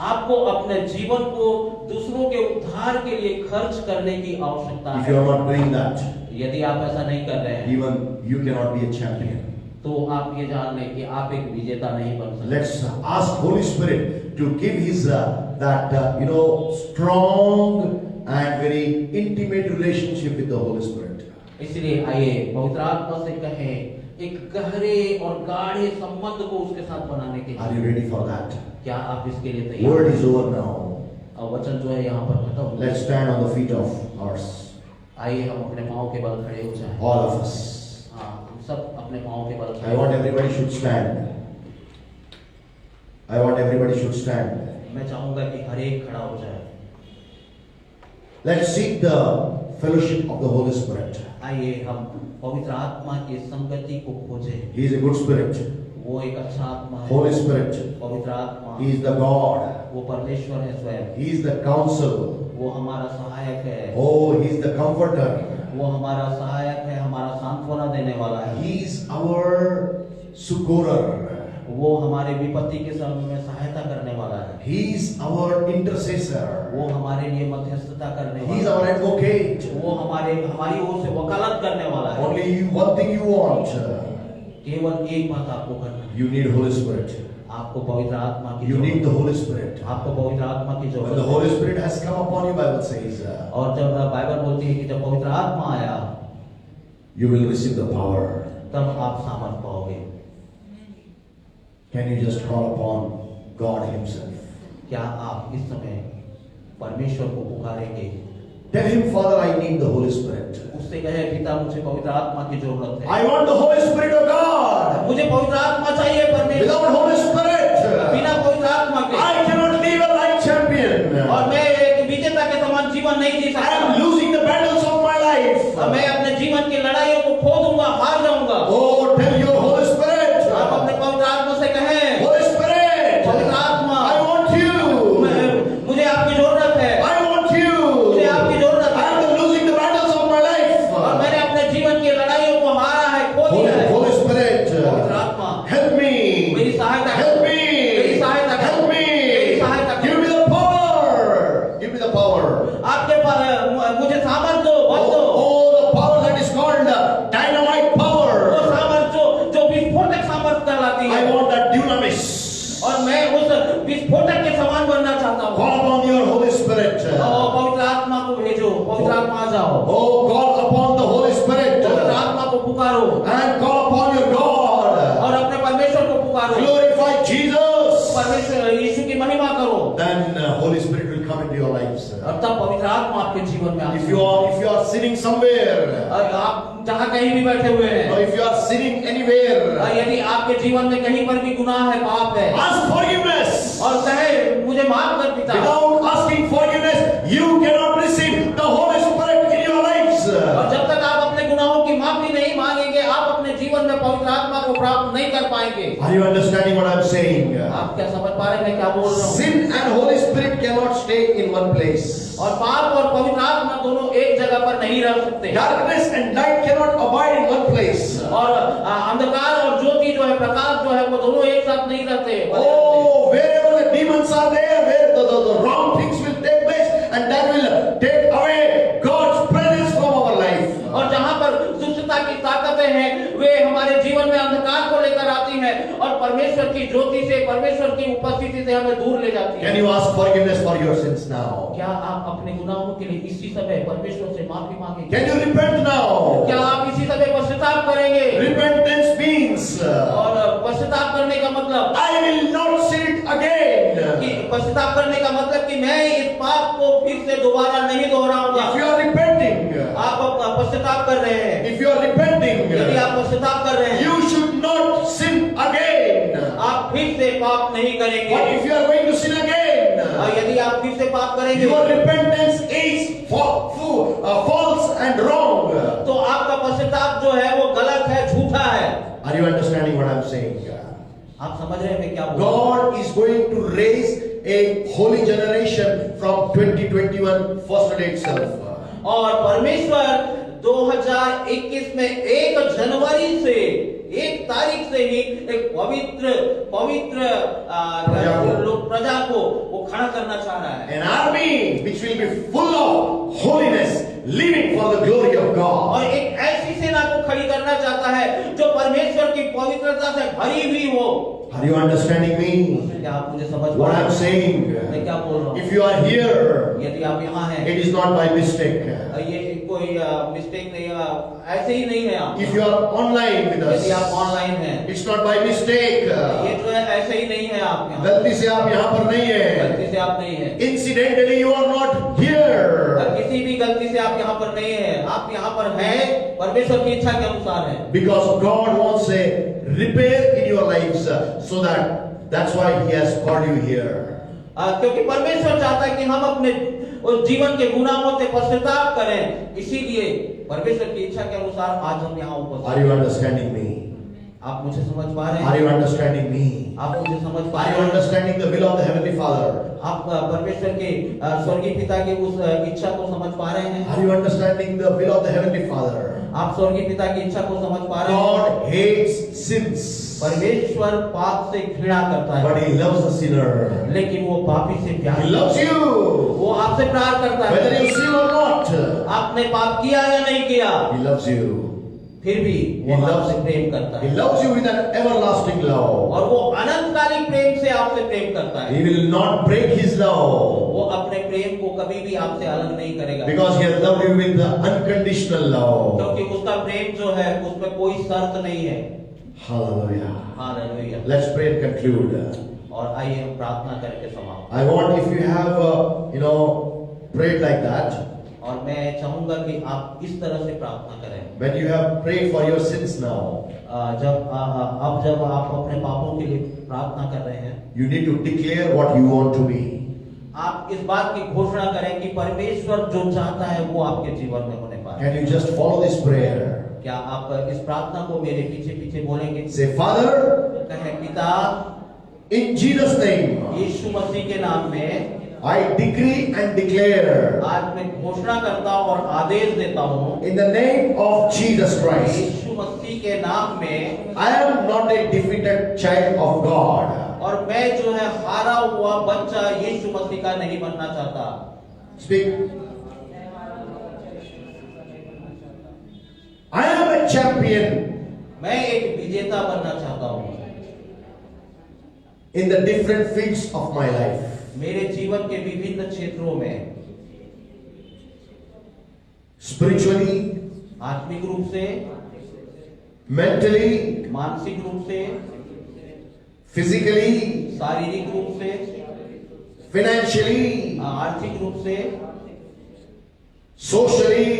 आपको अपने जीवन को दूसरों के उद्धार के लिए खर्च करने की आवश्यकता If you है। are not doing that, यदि आप ऐसा नहीं कर रहे हैं even you cannot be a champion. तो आप ये जान लें कि आप एक विजेता नहीं बन सकते। Let's ask Holy Spirit to give his strong and very intimate relationship with the Holy Spirit. इसलिए आइए पवित्र आत्मा से कहें एक गहरे और गाढ़े संबंध को उसके साथ बनाने के Are लिए। you ready for that? क्या आप इसके लिए तैयार Word हैं? is over now. अब वचन जो है यहाँ पर खत्म हो गया। Let's stand on the feet of ours. आइए हम अपने पाँव के बल खड़े हो जाएं। All of us. हाँ, हम सब अपने पाँव के बल I खड़े want हो। everybody should stand. I want everybody should stand. मैं चाहूंगा कि हर एक खड़ा हो जाए। Let's seek the fellowship of the Holy Spirit. आइए हम पवित्र आत्मा की संगति को खोजें। He is a good spirit. वो एक अच्छा आत्मा है। Holy Spirit. पवित्र आत्मा He is the God. वो परमेश्वर है स्वयं। He is the counsel. वो हमारा सहायक है। Oh, He is the comforter. वो हमारा सहायक है, हमारा सांत्वना देने वाला है। He is our succorer. वो हमारे विपत्ति के समय में सहायता करने वाला है। He is our intercessor. वो हमारे लिए मध्यस्थता करने He is वाला our है। advocate. वो हमारी ओर से वकालत करने वाला है। Only one thing you want. केवल एक बात आपको करना है। You need Holy Spirit. आपको पवित्र आत्मा की You need the जरूरत Holy Spirit. है। आपको पवित्र आत्मा की When जरूरत the है। Holy Spirit has come upon you, Bible says, और जब बाइबल बोलती है कि जब पवित्र आत्मा आया you will receive the power. तब आप सामर्थ पाओगे। Can you just call upon God Himself? क्या आप इस समय परमेश्वर को पुकारेंगे? Tell Him, Father, I need the Holy Spirit. उससे कहे पिता मुझे पवित्र आत्मा की जरूरत है। I want the Holy Spirit of God. मुझे पवित्र आत्मा चाहिए परमेश्वर। Without Holy Spirit, बिना पवित्र आत्मा के I cannot live a life champion. और मैं एक विजेता के समान जीवन नहीं जी I सकता। am losing the battles of my life. और मैं अपने जीवन की लड़ाइयों को खो दूंगा, हार जाऊंगा। Oh, tell your Holy Spirit. आप अपने पवित्र आत्मा से कहें, Holy Spirit, पवित्र आत्मा, I want you. मुझे आपकी जरूरत है। I want you. मुझे आपकी जरूरत I है। am losing the battles of my life. और मैंने अपने जीवन की लड़ाइयों को हारा है, खो दिया है। Holy Spirit, पवित्र आत्मा, help me. मेरी सहायता Help करो। me. मेरी सहायता करो। Help me. मेरी सहायता करो। Give me the power. Give me the power. आपके पास मुझे सामर्थ दो, बल दो। Oh, the power that is called dynamite वो power. सामर्थ जो विस्फोटक सामर्थ कहलाती है। I want that dunamis. और मैं उस विस्फोटक के समान बनना चाहता हूँ। Call upon your Holy Spirit. पवित्र आत्मा को भेजो, पवित्र आत्मा आ जाओ। Oh, call upon the Holy Spirit. पवित्र आत्मा को पुकारो And call upon your God. और अपने परमेश्वर को पुकारो। Glorify Jesus. परमेश्वर यीशु की महिमा करो। Then Holy Spirit will come into your lives. और तब पवित्र आत्मा आपके जीवन में If you are sitting somewhere, आप जहाँ कहीं भी बैठे हुए हैं, or if you are sitting anywhere, यदि आपके जीवन में कहीं पर भी गुनाह है, पाप है, ask forgiveness. और कहे मुझे माफ कर पिता। Without asking forgiveness, you cannot receive the Holy Spirit in your lives. और जब तक आप अपने गुनाहों की माफी नहीं मांगेंगे, आप अपने जीवन में पवित्र आत्मा को प्राप्त नहीं कर पाएंगे। Are you understanding what I am saying? आप क्या समझ पा रहे हैं मैं क्या बोल रहा हूँ? Sin and Holy Spirit cannot stay in one place. और पाप और पवित्र आत्मा दोनों एक जगह पर नहीं रह सकते। Darkness and light cannot abide in one place. और अंधकार और ज्योति जो है, प्रकाश जो है, वो दोनों एक साथ नहीं रहते। Oh, wherever the demons are there, where the wrong things will take place, and that will take away God's presence from our life. और जहाँ पर दुष्टता की ताकतें हैं, वे हमारे जीवन में अंधकार को लेकर आती हैं और परमेश्वर की ज्योति से, परमेश्वर की उपस्थिति से हमें दूर ले जाती Can हैं। you ask forgiveness for your sins now? क्या आप अपने गुनाहों के लिए इसी समय परमेश्वर से माफी मांगेंगे? Can you repent now? क्या आप इसी समय पश्चाताप करेंगे? Repentance means और पश्चाताप करने का मतलब I will not sin it again. कि पश्चाताप करने का मतलब कि मैं इस पाप को फिर से दोबारा नहीं दोहराऊंगा। If you are repenting, आप पश्चाताप कर रहे हैं, if you are repenting, यदि आप पश्चाताप कर रहे हैं, you should not sin again. आप फिर से पाप नहीं करेंगे। But if you are going to sin again, और यदि आप फिर से पाप करेंगे, your repentance is false and wrong. तो आपका पश्चाताप जो है वो गलत है, झूठा है। Are you understanding what I am saying? आप समझ रहे हैं मैं क्या बोल रहा हूँ? God is going to raise a holy generation from 2021 first day itself. और परमेश्वर 2021 में 1 जनवरी से 1 तारीख से ही एक पवित्र पवित्र प्रजा को वो खड़ा करना चाह रहा है। An army which will be full of holiness, living for the glory of God. और एक ऐसी सेना को खड़ी करना चाहता है जो परमेश्वर की पवित्रता से भरी हुई हो। Are you understanding me? क्या आप मुझे समझ पा What रहे I'm हैं? saying? मैं क्या बोल रहा हूँ? If you are here, यदि आप यहाँ हैं, it is not by mistake. ये कोई मिस्टेक नहीं है, ऐसे ही नहीं है आप। If you are online with यदि आप us, ऑनलाइन हैं, it's not by mistake. ये जो है ऐसे ही नहीं है आप यहाँ। गलती से आप यहाँ पर नहीं है. गलती से आप नहीं हैं। Incidentally, you are not here. किसी भी गलती से आप यहाँ पर नहीं हैं। आप यहाँ पर हैं परमेश्वर की इच्छा के अनुसार हैं। Because God wants a repair in your lives, so that's why He has called you here. क्योंकि परमेश्वर चाहता है कि हम अपने उस जीवन के गुनाहों से पश्चाताप करें, इसीलिए परमेश्वर की इच्छा के अनुसार आज हम यहाँ उपस्थित Are you understanding me? आप मुझे समझ पा रहे Are हैं? you understanding me? आप मुझे समझ पा Are you रहे हैं? understanding the will of the Heavenly Father? आप परमेश्वर के स्वर्गीय पिता की उस इच्छा को समझ पा रहे हैं? Are you understanding the will of the Heavenly Father? आप स्वर्गीय पिता की इच्छा को समझ पा रहे हैं? God hates sins, परमेश्वर पाप से घृणा करता है, but He loves the sinner. लेकिन वो पापी से प्यार He loves you, वो आपसे प्यार करता है। whether you sin or not. आपने पाप किया या नहीं किया, He loves you. फिर भी वो He loves आपसे प्रेम करता He है loves you with an everlasting love. और वो अनंतकालिक प्रेम से आपसे प्रेम करता है। He will not break His love, वो अपने प्रेम को कभी भी आपसे अलग नहीं करेगा, because He has loved you with the unconditional love. क्योंकि उसका प्रेम जो है उसमें कोई शर्त नहीं है। Hallelujah. Hallelujah. Let's pray and conclude. और आइए हम प्रार्थना करके समाप्त। I want, if you have prayed like that, और मैं चाहूंगा कि आप इस तरह से प्रार्थना करें। when you have prayed for your sins now, जब आप अपने पापों के लिए प्रार्थना कर रहे हैं, you need to declare what you want to be. आप इस बात की घोषणा करें कि परमेश्वर जो चाहता है वो आपके जीवन में होने पाए। Can you just follow this prayer? क्या आप इस प्रार्थना को मेरे पीछे पीछे बोलेंगे? Say, Father, कहें, पिता, in Jesus' name, यीशु मसीह के नाम में I decree and declare, आज मैं घोषणा करता हूँ और आदेश देता हूँ, in the name of Jesus Christ, यीशु मसीह के नाम में I am not a defeated child of God. और मैं जो है हारा हुआ बच्चा यीशु मसीह का नहीं बनना चाहता। Speak. I am a champion मैं एक विजेता बनना चाहता हूँ in the different fields of my life. मेरे जीवन के विभिन्न क्षेत्रों में, Spiritually, आत्मिक रूप से, mentally, मानसिक रूप से, physically, शारीरिक रूप से, financially, आर्थिक रूप से, socially,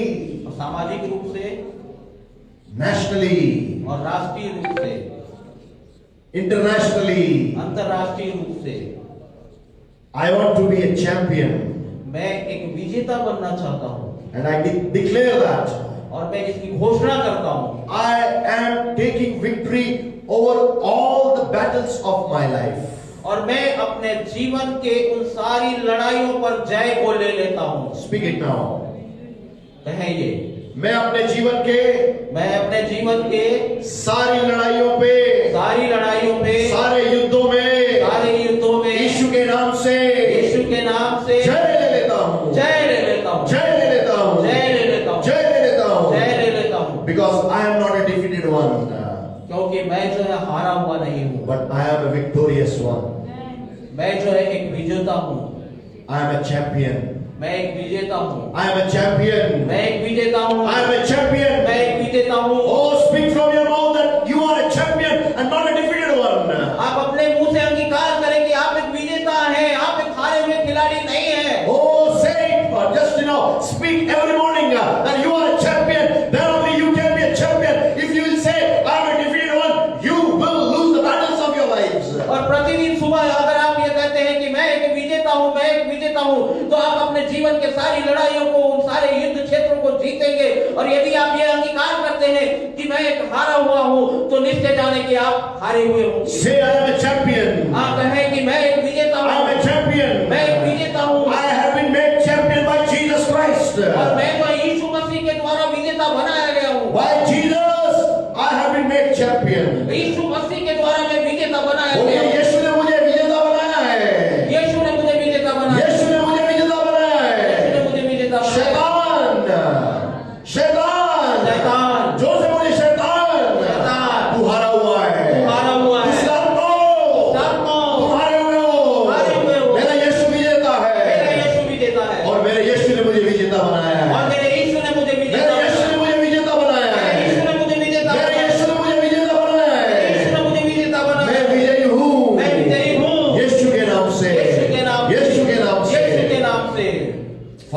सामाजिक रूप से nationally, और राष्ट्रीय रूप से, internationally. अंतरराष्ट्रीय रूप से I want to be a champion, मैं एक विजेता बनना चाहता हूँ and I declare that और मैं इसकी घोषणा करता हूँ। I am taking victory over all the battles of my life. और मैं अपने जीवन के उन सारी लड़ाइयों पर जय को ले लेता हूँ। Speak it now. कहें ये, मैं अपने जीवन के मैं अपने जीवन के सारी लड़ाइयों पे, सारी लड़ाइयों पे, सारे युद्धों में, सारे युद्धों में यीशु के नाम से यीशु के नाम से जय ले लेता हूँ, जय ले लेता हूँ, जय ले लेता हूँ, जय ले लेता हूँ, जय ले लेता हूँ, जय ले लेता हूँ। because I am not a defeated one, क्योंकि मैं जो है हारा हुआ नहीं हूँ, but I am a victorious one. मैं जो है एक विजेता हूँ, I am a champion. मैं एक विजेता हूँ, I am a champion. मैं एक विजेता हूँ, I am a champion. मैं एक विजेता हूँ। Oh, speak from your mouth that you are a champion and not a defeated one. आप अपने मुंह से अंगीकार करें कि आप एक विजेता हैं, आप एक हारे हुए खिलाड़ी नहीं हैं। Oh, say it. Just speak every morning that you are a champion. Then only you can be a champion. If you will say I am a defeated one, you will lose the battles of your lives. और प्रतिदिन सुबह अगर आप ये कहते हैं कि मैं एक विजेता हूँ, मैं एक विजेता हूँ, तो आप अपने जीवन के सारी लड़ाइयों को, उन सारे युद्ध क्षेत्रों को जीतेंगे। और यदि आप ये अंगीकार करते हैं कि मैं एक हारा हुआ हूँ, तो निश्चय जाने कि आप हारे हुए होंगे। Say I am a champion. आप कहें कि मैं एक विजेता I am हूँ, a champion. मैं एक विजेता हूँ, I have been made champion by Jesus Christ. और मैं तो यीशु मसीह के द्वारा विजेता बनाया गया हूँ। By Jesus, I have been made champion.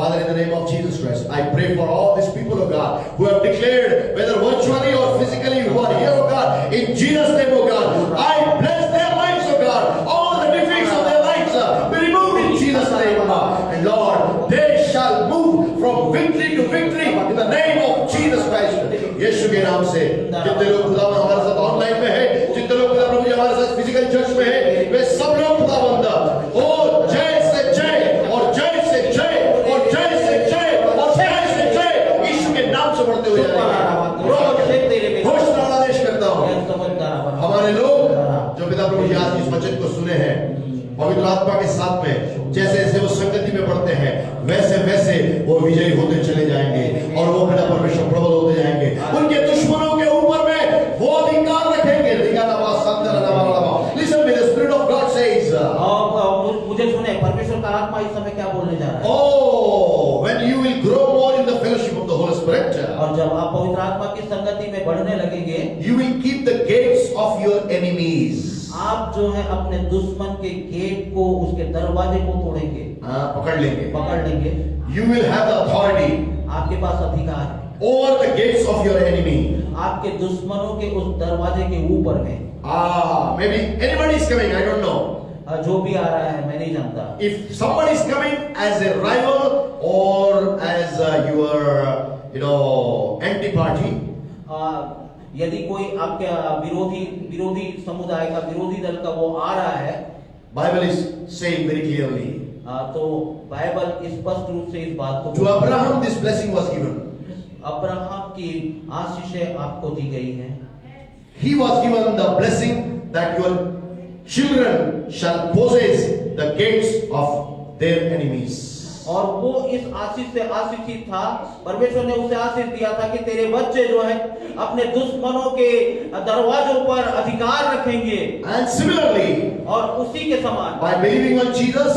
Father, in the name of Jesus Christ, I pray for all these people, oh God, who have declared, whether virtually or physically, who are here, oh God, in Jesus' name, oh God, I bless their lives, oh God. All the defeats of their lives be removed in Jesus' name, oh God. And Lord, they shall move from victory to victory in the name of Jesus Christ. यीशु के नाम से जितने लोग खुदावन हमारे साथ online में है, जितने लोग खुदा प्रभु जी हमारे साथ फिजिकल चर्च में है, वे सब लोग खुदावंद ओ जय से जय और जय से जय और जय से जय और जय से जय यीशु के नाम से बढ़ते हुए जाएंगे। घोषणा आदेश करता हूँ, हमारे लोग जो पिता प्रभु जी आज इस वचन को सुने हैं, पवित्र आत्मा के साथ में जैसे जैसे वो संगति में पढ़ते हैं, वैसे वैसे वो विजयी होते चले जाएंगे और वो पिता परमेश्वर प्रबल होते जाएंगे। उनके दुश्मनों के ऊपर में वो अधिकार रखेंगे। Listen, the Spirit of God says, मुझे सुने, परमेश्वर का आत्मा इस समय क्या बोलने जा रहा है? oh, when you will grow more in the fellowship of the Holy Spirit, और जब आप पवित्र आत्मा की संगति में बढ़ने लगेंगे, you will keep the gates of your enemies. आप जो है अपने दुश्मन के गेट को, उसके दरवाजे को तोड़ेंगे, पकड़ लेंगे। You will have the authority आपके पास अधिकार है over the gates of your enemy. आपके दुश्मनों के उस दरवाजे के ऊपर में। Maybe anybody is coming, I don't know. जो भी आ रहा है मैं नहीं जानता। If somebody is coming as a rival or as your anti-party, यदि कोई आपके विरोधी समुदाय का, विरोधी दल का वो आ रहा है, Bible is saying very clearly, तो बाइबल स्पष्ट रूप से इस बात को, to Abraham this blessing was given. Abraham की आशीषें आपको दी गई हैं। He was given the blessing that your children shall possess the gates of their enemies. और वो इस आशीष से आशीषित था, परमेश्वर ने उसे आशीष दिया था कि तेरे बच्चे जो है अपने दुश्मनों के दरवाजों पर अधिकार रखेंगे। And similarly, और उसी के समान by believing on Jesus,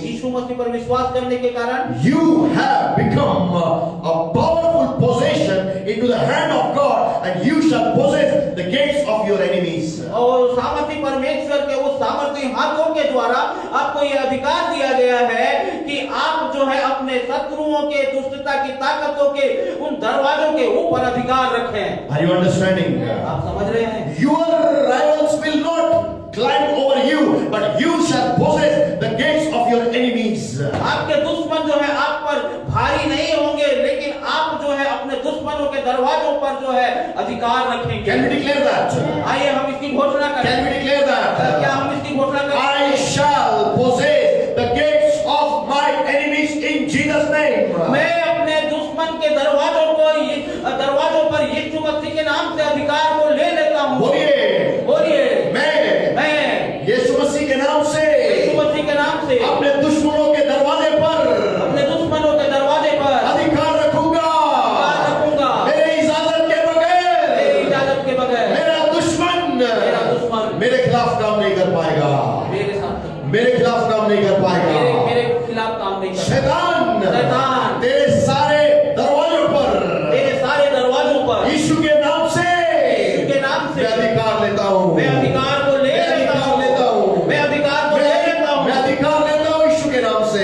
यीशु मसीह पर विश्वास करने के कारण you have become a powerful possession into the hand of God, and you shall possess the gates of your enemies. और सामर्थी परमेश्वर के उस सामर्थी हाथों के द्वारा आपको यह अधिकार दिया गया है कि आप जो है अपने शत्रुओं के, दुष्टता की ताकतों के उन दरवाजों के ऊपर अधिकार रखें। Are you understanding? आप समझ रहे हैं? Your rivals will not climb over you, but you shall possess the gates of your enemies. आपके दुश्मन जो है आप पर भारी नहीं होंगे, लेकिन आप जो है अपने दुश्मनों के दरवाजों पर जो है अधिकार रखेंगे। Can we declare that? आइए हम इसकी घोषणा करें। Can we declare that? क्या हम इसकी घोषणा करें? I shall possess the gates of my enemies in Jesus' name. मैं अपने दुश्मन के दरवाजों पर यीशु मसीह के नाम से अधिकार को ले लेता हूँ। बोलिए, मैं यीशु मसीह के नाम से अपने दुश्मनों के दरवाजे पर अधिकार रखूंगा। मेरे इजाजत के बगैर मेरा दुश्मन मेरे खिलाफ काम नहीं कर पाएगा। मेरे खिलाफ काम नहीं कर पाएगा। शैतान तेरे सारे दरवाजों पर यीशु के नाम से मैं अधिकार लेता हूँ। मैं अधिकार लेता हूँ यीशु के नाम से।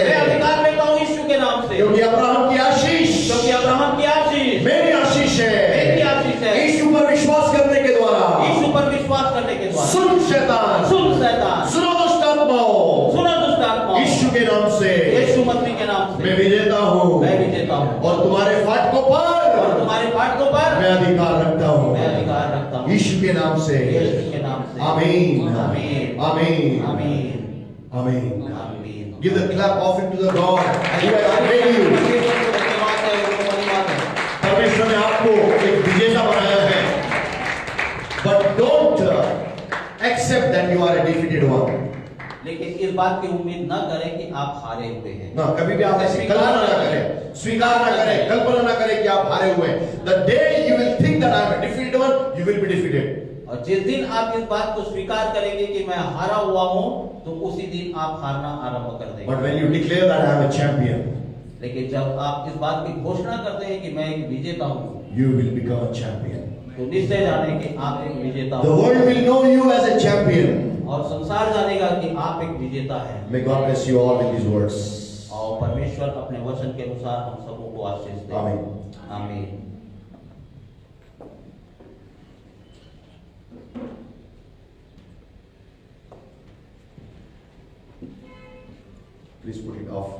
क्योंकि अब्राहम की आशीष मेरी आशीष है। यीशु पर विश्वास करने के द्वारा सुन शैतान, सुनो दुष्ट आत्माओं, यीशु के नाम से मैं विजेता हूँ और तुम्हारे फाटकों पर मैं अधिकार रखता हूँ। यीशु के नाम से आमीन, आमीन, आमीन। Give the clap offering to the God who has made you. परमेश्वर ने आपको एक विजेता बनाया है, but don't accept that you are a defeated one. लेकिन इस बात की उम्मीद न करें कि आप हारे हुए हैं। ना, कभी भी आप ऐसी कल्पना ना करें, स्वीकार ना करें, कल्पना ना करें कि आप हारे हुए हैं। The day you will think that I am a defeated one, you will be defeated. और जिस दिन आप इस बात को स्वीकार करेंगे कि मैं हारा हुआ हूं, तो उसी दिन आप हारना आरंभ कर देंगे। But when you declare that I am a champion, लेकिन जब आप इस बात की घोषणा करते हैं कि मैं एक विजेता हूं, you will become a champion. तो निश्चय जाने कि आप एक विजेता The हो। world will know you as a champion. और संसार जानेगा कि आप एक विजेता हैं। May God bless you all with these words. और परमेश्वर अपने वचन के अनुसार हम सबों को आशीष दे। आमीन। आमीन। Please put it off.